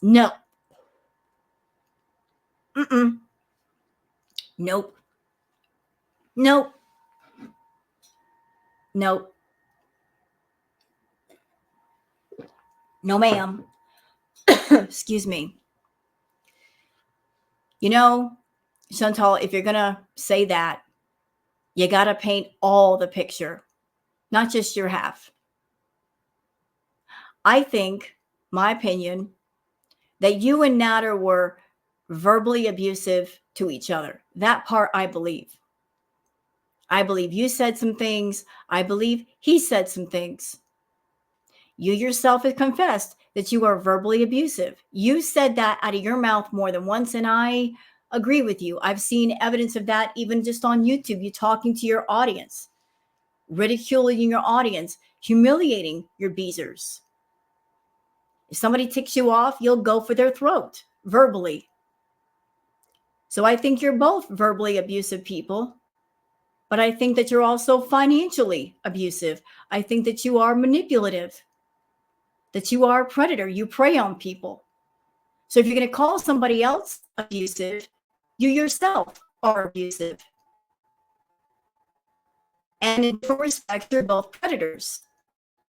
No. Nope. Nope. Nope. No, ma'am. Excuse me. You know, Chantal, if you're going to say that, you got to paint all the picture, not just your half. I think, my opinion, that you and Natter were verbally abusive to each other. That part I believe. I believe you said some things. I believe he said some things. You yourself have confessed that you are verbally abusive. You said that out of your mouth more than once, and I agree with you. I've seen evidence of that even just on YouTube. You talking to your audience, ridiculing your audience, humiliating your beezers. If somebody ticks you off, you'll go for their throat verbally. So I think you're both verbally abusive people, but I think that you're also financially abusive. I think that you are manipulative, that you are a predator. You prey on people. So if you're going to call somebody else abusive, you yourself are abusive. And in different respects, you're both predators.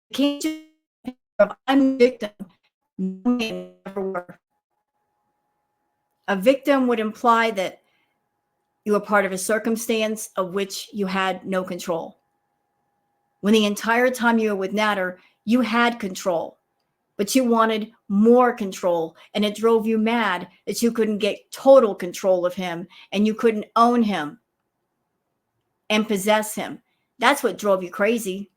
You can't just I'm a victim. No, never were. A victim would imply that you were part of a circumstance of which you had no control. When the entire time you were with Natter, you had control, but you wanted more control, and it drove you mad that you couldn't get total control of him and you couldn't own him and possess him. That's what drove you crazy.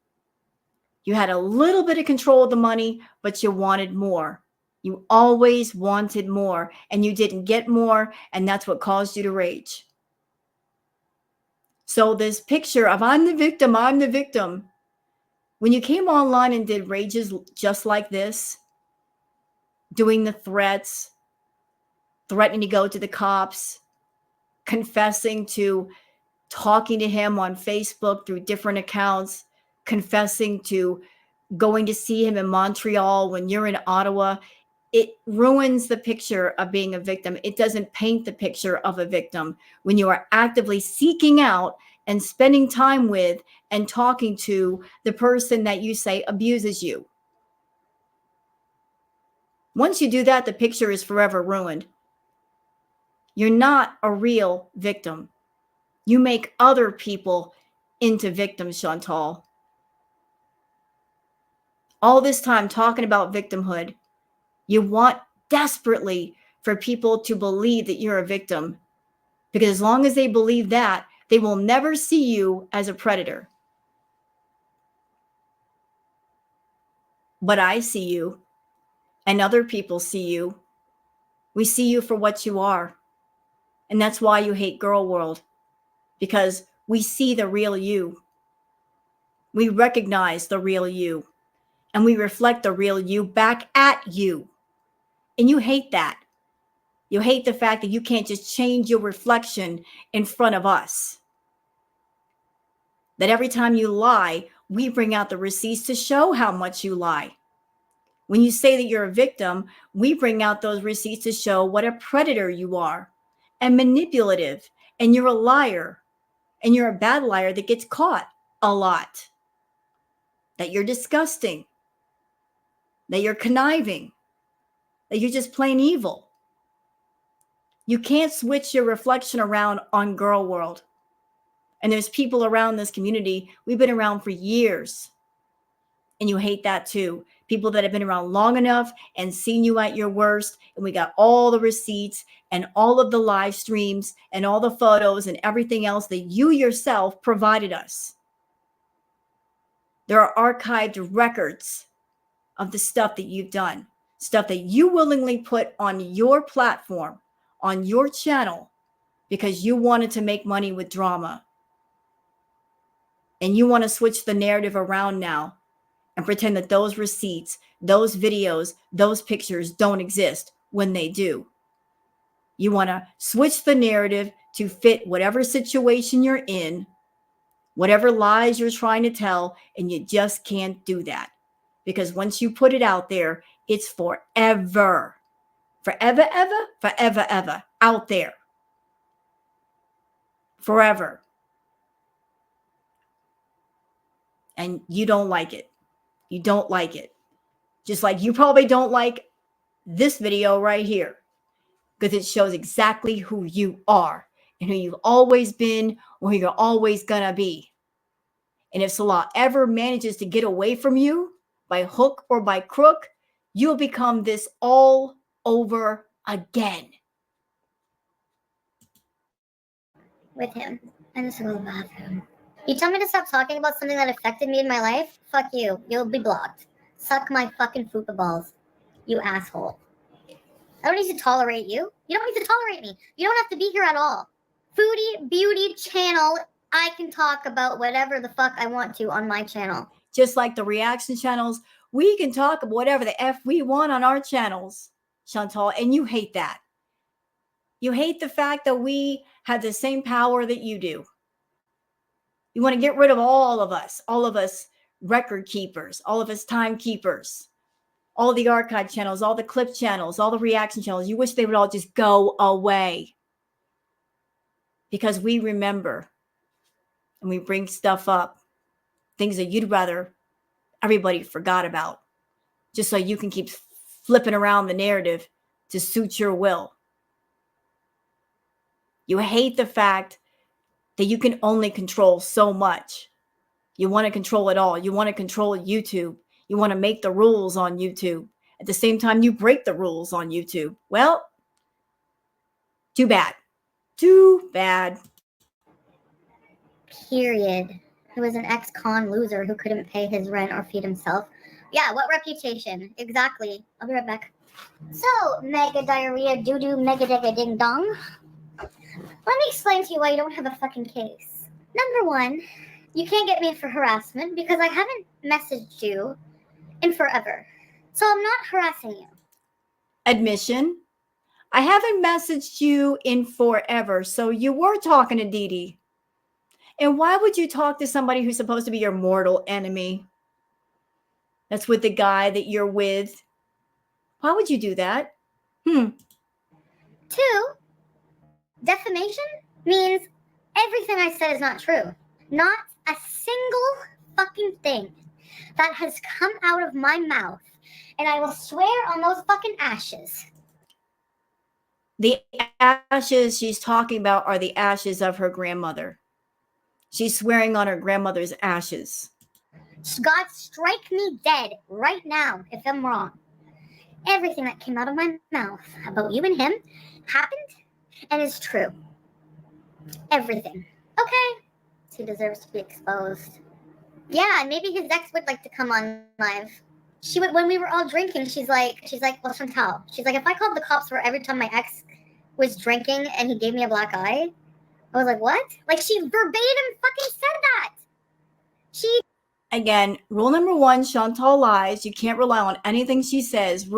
You had a little bit of control of the money, but you wanted more. You always wanted more, and you didn't get more, and that's what caused you to rage. So this picture of I'm the victim. When you came online and did rages just like this, doing the threats, threatening to go to the cops, confessing to talking to him on Facebook through different accounts, confessing to going to see him in Montreal when you're in Ottawa, it ruins the picture of being a victim. It doesn't paint the picture of a victim when you are actively seeking out and spending time with and talking to the person that you say abuses you. Once you do that, the picture is forever ruined. You're not a real victim. You make other people into victims, Chantal. All this time talking about victimhood, you want desperately for people to believe that you're a victim, because as long as they believe that, they will never see you as a predator. But I see you, and other people see you. We see you for what you are. And that's why you hate Girl World, because we see the real you. We recognize the real you, and we reflect the real you back at you. And you hate that. You hate the fact that you can't just change your reflection in front of us. That every time you lie, we bring out the receipts to show how much you lie. When you say that you're a victim, we bring out those receipts to show what a predator you are and manipulative, and you're a liar, and you're a bad liar that gets caught a lot, that you're disgusting, that you're conniving, that you're just plain evil. You can't switch your reflection around on Girl World. And there's people around this community, we've been around for years, and you hate that too. People that have been around long enough and seen you at your worst, and we got all the receipts and all of the live streams and all the photos and everything else that you yourself provided us. There are archived records of the stuff that you've done, stuff that you willingly put on your platform, on your channel, because you wanted to make money with drama. And you want to switch the narrative around now and pretend that those receipts, those videos, those pictures don't exist when they do. You want to switch the narrative to fit whatever situation you're in, whatever lies you're trying to tell, and you just can't do that. Because once you put it out there, it's forever. Forever, ever, forever, ever. Out there. Forever. And you don't like it. You don't like it. Just like you probably don't like this video right here, because it shows exactly who you are and who you've always been or who you're always gonna be. And if Salah ever manages to get away from you by hook or by crook, you'll become this all over again. With him. I just go to the bathroom. You tell me to stop talking about something that affected me in my life? Fuck you. You'll be blocked. Suck my fucking fupa balls. You asshole. I don't need to tolerate you. You don't need to tolerate me. You don't have to be here at all. Foodie Beauty channel. I can talk about whatever the fuck I want to on my channel. Just like the reaction channels, we can talk about whatever the F we want on our channels, Chantal, and you hate that. You hate the fact that we have the same power that you do. You want to get rid of all of us record keepers, all of us timekeepers, all the archive channels, all the clip channels, all the reaction channels. You wish they would all just go away, because we remember and we bring stuff up, things that you'd rather everybody forgot about, just so you can keep flipping around the narrative to suit your will. You hate the fact that you can only control so much. You want to control it all. You want to control YouTube. You want to make the rules on YouTube. At the same time, you break the rules on YouTube. Well, too bad. Too bad. Period. He was an ex-con loser who couldn't pay his rent or feed himself. Yeah, what reputation? Exactly. I'll be right back. So, mega diarrhea doo-doo mega dega ding dong. Let me explain to you why you don't have a fucking case. Number one, you can't get me for harassment because I haven't messaged you in forever. So I'm not harassing you. Admission. I haven't messaged you in forever, so you were talking to Dee Dee. And why would you talk to somebody who's supposed to be your mortal enemy? That's with the guy that you're with. Why would you do that? Two, defamation means everything I said is not true. Not a single fucking thing that has come out of my mouth. And I will swear on those fucking ashes. The ashes she's talking about are the ashes of her grandmother. She's swearing on her grandmother's ashes. God, strike me dead right now if I'm wrong. Everything that came out of my mouth about you and him happened and is true. Everything. Okay. He deserves to be exposed. Yeah, and maybe his ex would like to come on live. She would, when we were all drinking, she's like, well, Chantal, she's like, if I called the cops for every time my ex was drinking and he gave me a black eye, I was like, what? Like, she verbatim fucking said that. Again, rule number one, Chantal lies. You can't rely on anything she says.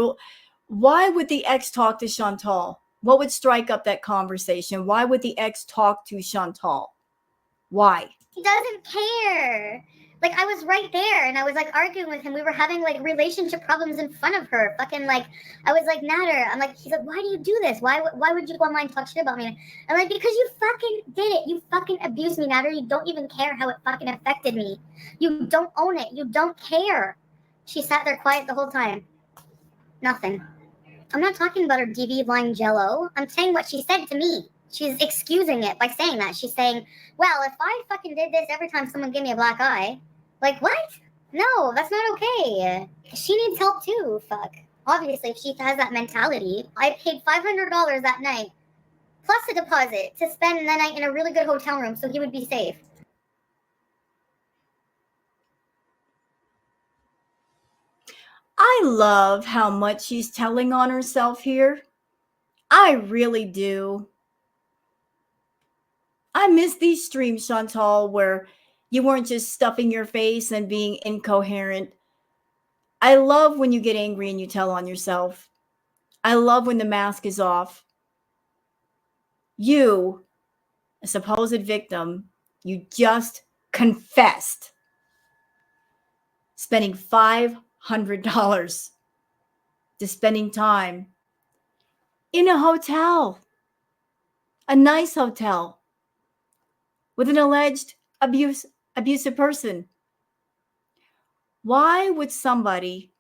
Why would the ex talk to Chantal? What would strike up that conversation? Why would the ex talk to Chantal? Why? He doesn't care. Like, I was right there and I was like arguing with him. We were having like relationship problems in front of her. Fucking like, I was like, Natter. I'm like, he's like, why do you do this? Why would you go online and talk shit about me? I'm like, because you fucking did it. You fucking abused me, Natter. You don't even care how it fucking affected me. You don't own it. You don't care. She sat there quiet the whole time. Nothing. I'm not talking about her DV lying jello. I'm saying what she said to me. She's excusing it by saying that. She's saying, well, if I fucking did this every time someone gave me a black eye, like, what? No, that's not okay. She needs help too, fuck. Obviously, if she has that mentality, I paid $500 that night, plus a deposit, to spend the night in a really good hotel room so he would be safe. I love how much she's telling on herself here. I really do. I miss these streams, Chantal, where you weren't just stuffing your face and being incoherent. I love when you get angry and you tell on yourself. I love when the mask is off. You, a supposed victim, you just confessed spending $500 to spending time in a hotel, a nice hotel, with an alleged abusive person. Why would somebody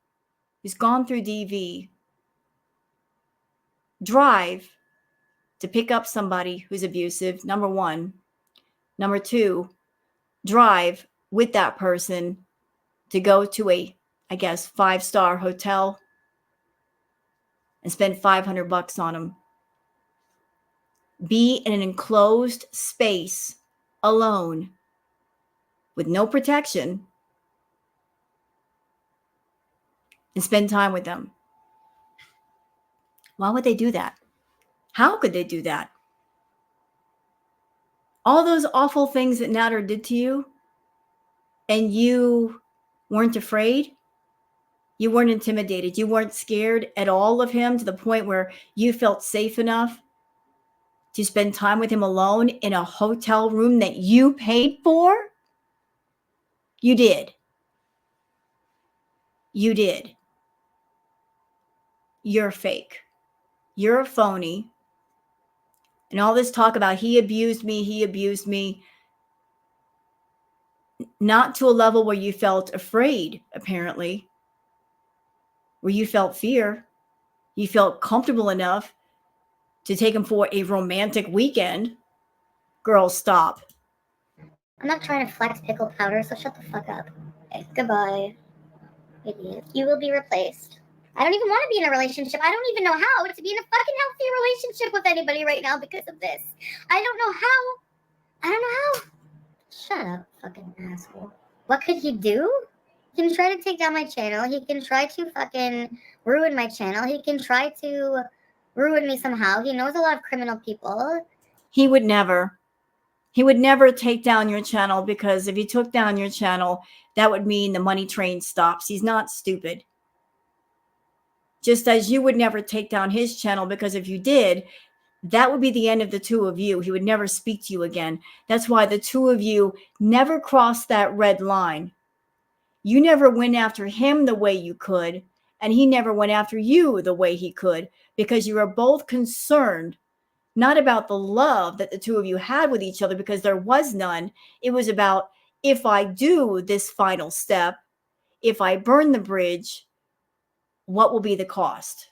who's gone through DV drive to pick up somebody who's abusive? Number one. Number two, drive with that person to go to a, I guess, 5-star hotel and spend $500 on them. Be in an enclosed space alone with no protection and spend time with them. Why would they do that? How could they do that? All those awful things that Nader did to you, and you weren't afraid? You weren't intimidated. You weren't scared at all of him to the point where you felt safe enough to spend time with him alone in a hotel room that you paid for? You did. You did. You're fake. You're a phony. And all this talk about he abused me, not to a level where you felt afraid, apparently, where you felt fear. You felt comfortable enough to take him for a romantic weekend. Girl, stop. I'm not trying to flex pickle powder, so shut the fuck up. Okay, goodbye, idiot. You will be replaced. I don't even want to be in a relationship. I don't even know how to be in a fucking healthy relationship with anybody right now because of this. I don't know how. I don't know how. Shut up, fucking asshole. What could he do? He can try to take down my channel. He can try to fucking ruin my channel. He can try to ruin me somehow. He knows a lot of criminal people. He would never. He would never take down your channel, because if he took down your channel, that would mean the money train stops. He's not stupid. Just as you would never take down his channel, because if you did, that would be the end of the two of you. He would never speak to you again. That's why the two of you never crossed that red line. You never went after him the way you could, and he never went after you the way he could, because you were both concerned not about the love that the two of you had with each other, because there was none. It was about, if I do this final step, if I burn the bridge, what will be the cost?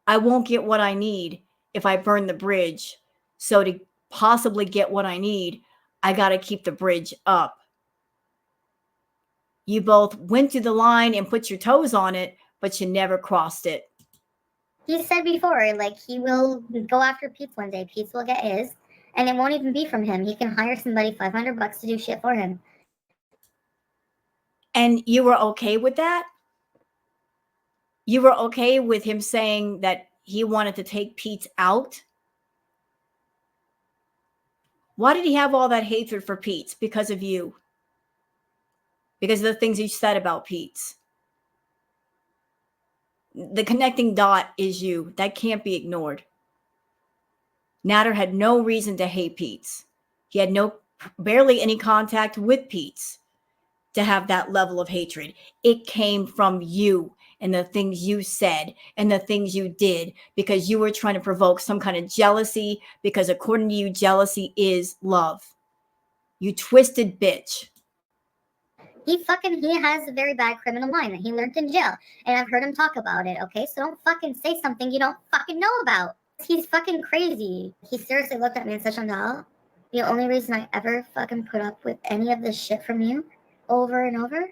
I won't get what I need if I burn the bridge. So to possibly get what I need, I got to keep the bridge up. You both went to the line and put your toes on it, but you never crossed it. He said before, like, he will go after Pete's one day. Pete's will get his, and it won't even be from him. He can hire somebody $500 to do shit for him. And you were okay with that? You were okay with him saying that he wanted to take Pete out? Why did he have all that hatred for Pete? Because of you. Because of the things you said about Pete. The connecting dot is you. That can't be ignored. Natter had no reason to hate Pete's. He had barely any contact with Pete's to have that level of hatred. It came from you and the things you said and the things you did because you were trying to provoke some kind of jealousy, because according to you, jealousy is love. You twisted bitch. He has a very bad criminal mind that he learned in jail. And I've heard him talk about it, okay? So don't fucking say something you don't fucking know about. He's fucking crazy. He seriously looked at me and said, Chantal, the only reason I ever fucking put up with any of this shit from you over and over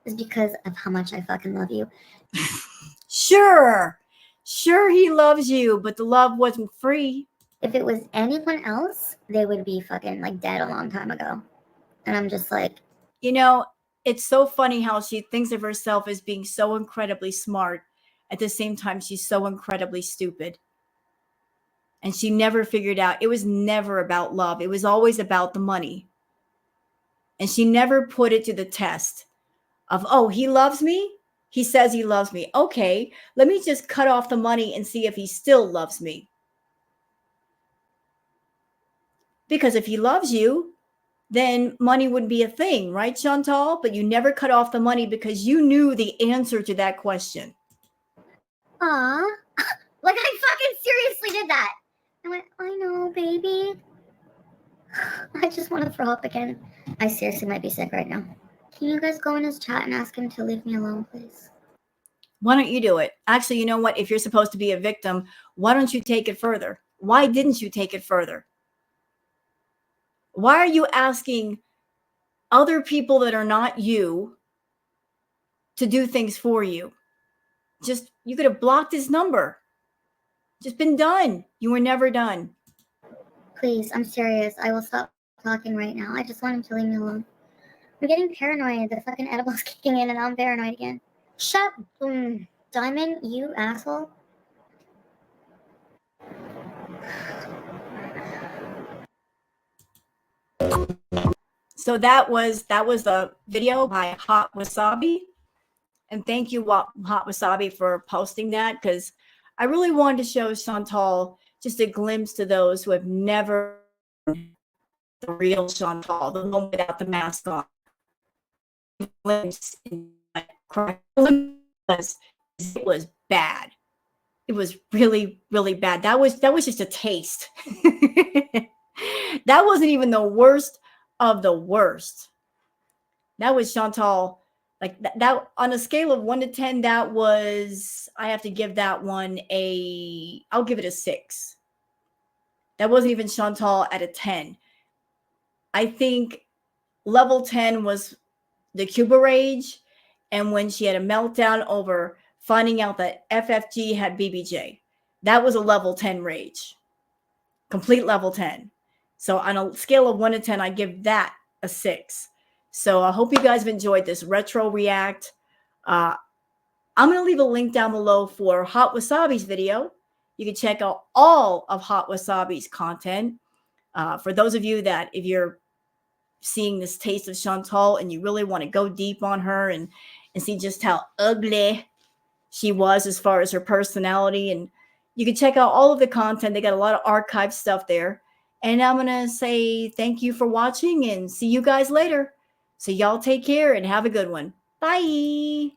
is because of how much I fucking love you. Sure he loves you, but the love wasn't free. If it was anyone else, they would be fucking like dead a long time ago. And I'm just like, you know, it's so funny how she thinks of herself as being so incredibly smart. At the same time, she's so incredibly stupid. And she never figured out, it was never about love. It was always about the money. And she never put it to the test of, oh, he loves me? He says he loves me. Okay, let me just cut off the money and see if he still loves me. Because if he loves you, then money wouldn't be a thing, right, Chantal? But you never cut off the money because you knew the answer to that question. aw, like I fucking seriously did that. I went, I know, baby. I just want to throw up again. I seriously might be sick right now. Can you guys go in his chat and ask him to leave me alone, please? Why don't you do it? Actually, you know what? If you're supposed to be a victim, why don't you take it further? Why didn't you take it further? Why are you asking other people that are not you to do things for you? Just, you could have blocked his number. Just been done. You were never done. Please, I'm serious. I will stop talking right now. I just want him to leave me alone. I'm getting paranoid. The fucking edible's kicking in and I'm paranoid again. Shut Diamond, you asshole. So that was the video by Hot Wasabi. And thank you, Hot Wasabi, for posting that, because I really wanted to show Chantal just a glimpse to those who have never seen the real Chantal, the one without the mask on. Glimpse it was bad. It was really, really bad. That was just a taste. That wasn't even the worst of the worst. That was Chantal. Like that on a scale of 1 to 10, that was, I have to give that one I'll give it a 6. That wasn't even Chantal at a 10. I think level 10 was the Cuba rage, and when she had a meltdown over finding out that FFG had BBJ. That was a level 10 rage. Complete level 10. So on a scale of 1 to 10, I give that a 6. So I hope you guys have enjoyed this retro react. I'm going to leave a link down below for Hot Wasabi's video. You can check out all of Hot Wasabi's content. For those of you that, if you're seeing this taste of Chantal and you really want to go deep on her and see just how ugly she was as far as her personality, and you can check out all of the content. They got a lot of archive stuff there. And I'm going to say thank you for watching and see you guys later. So y'all take care and have a good one. Bye.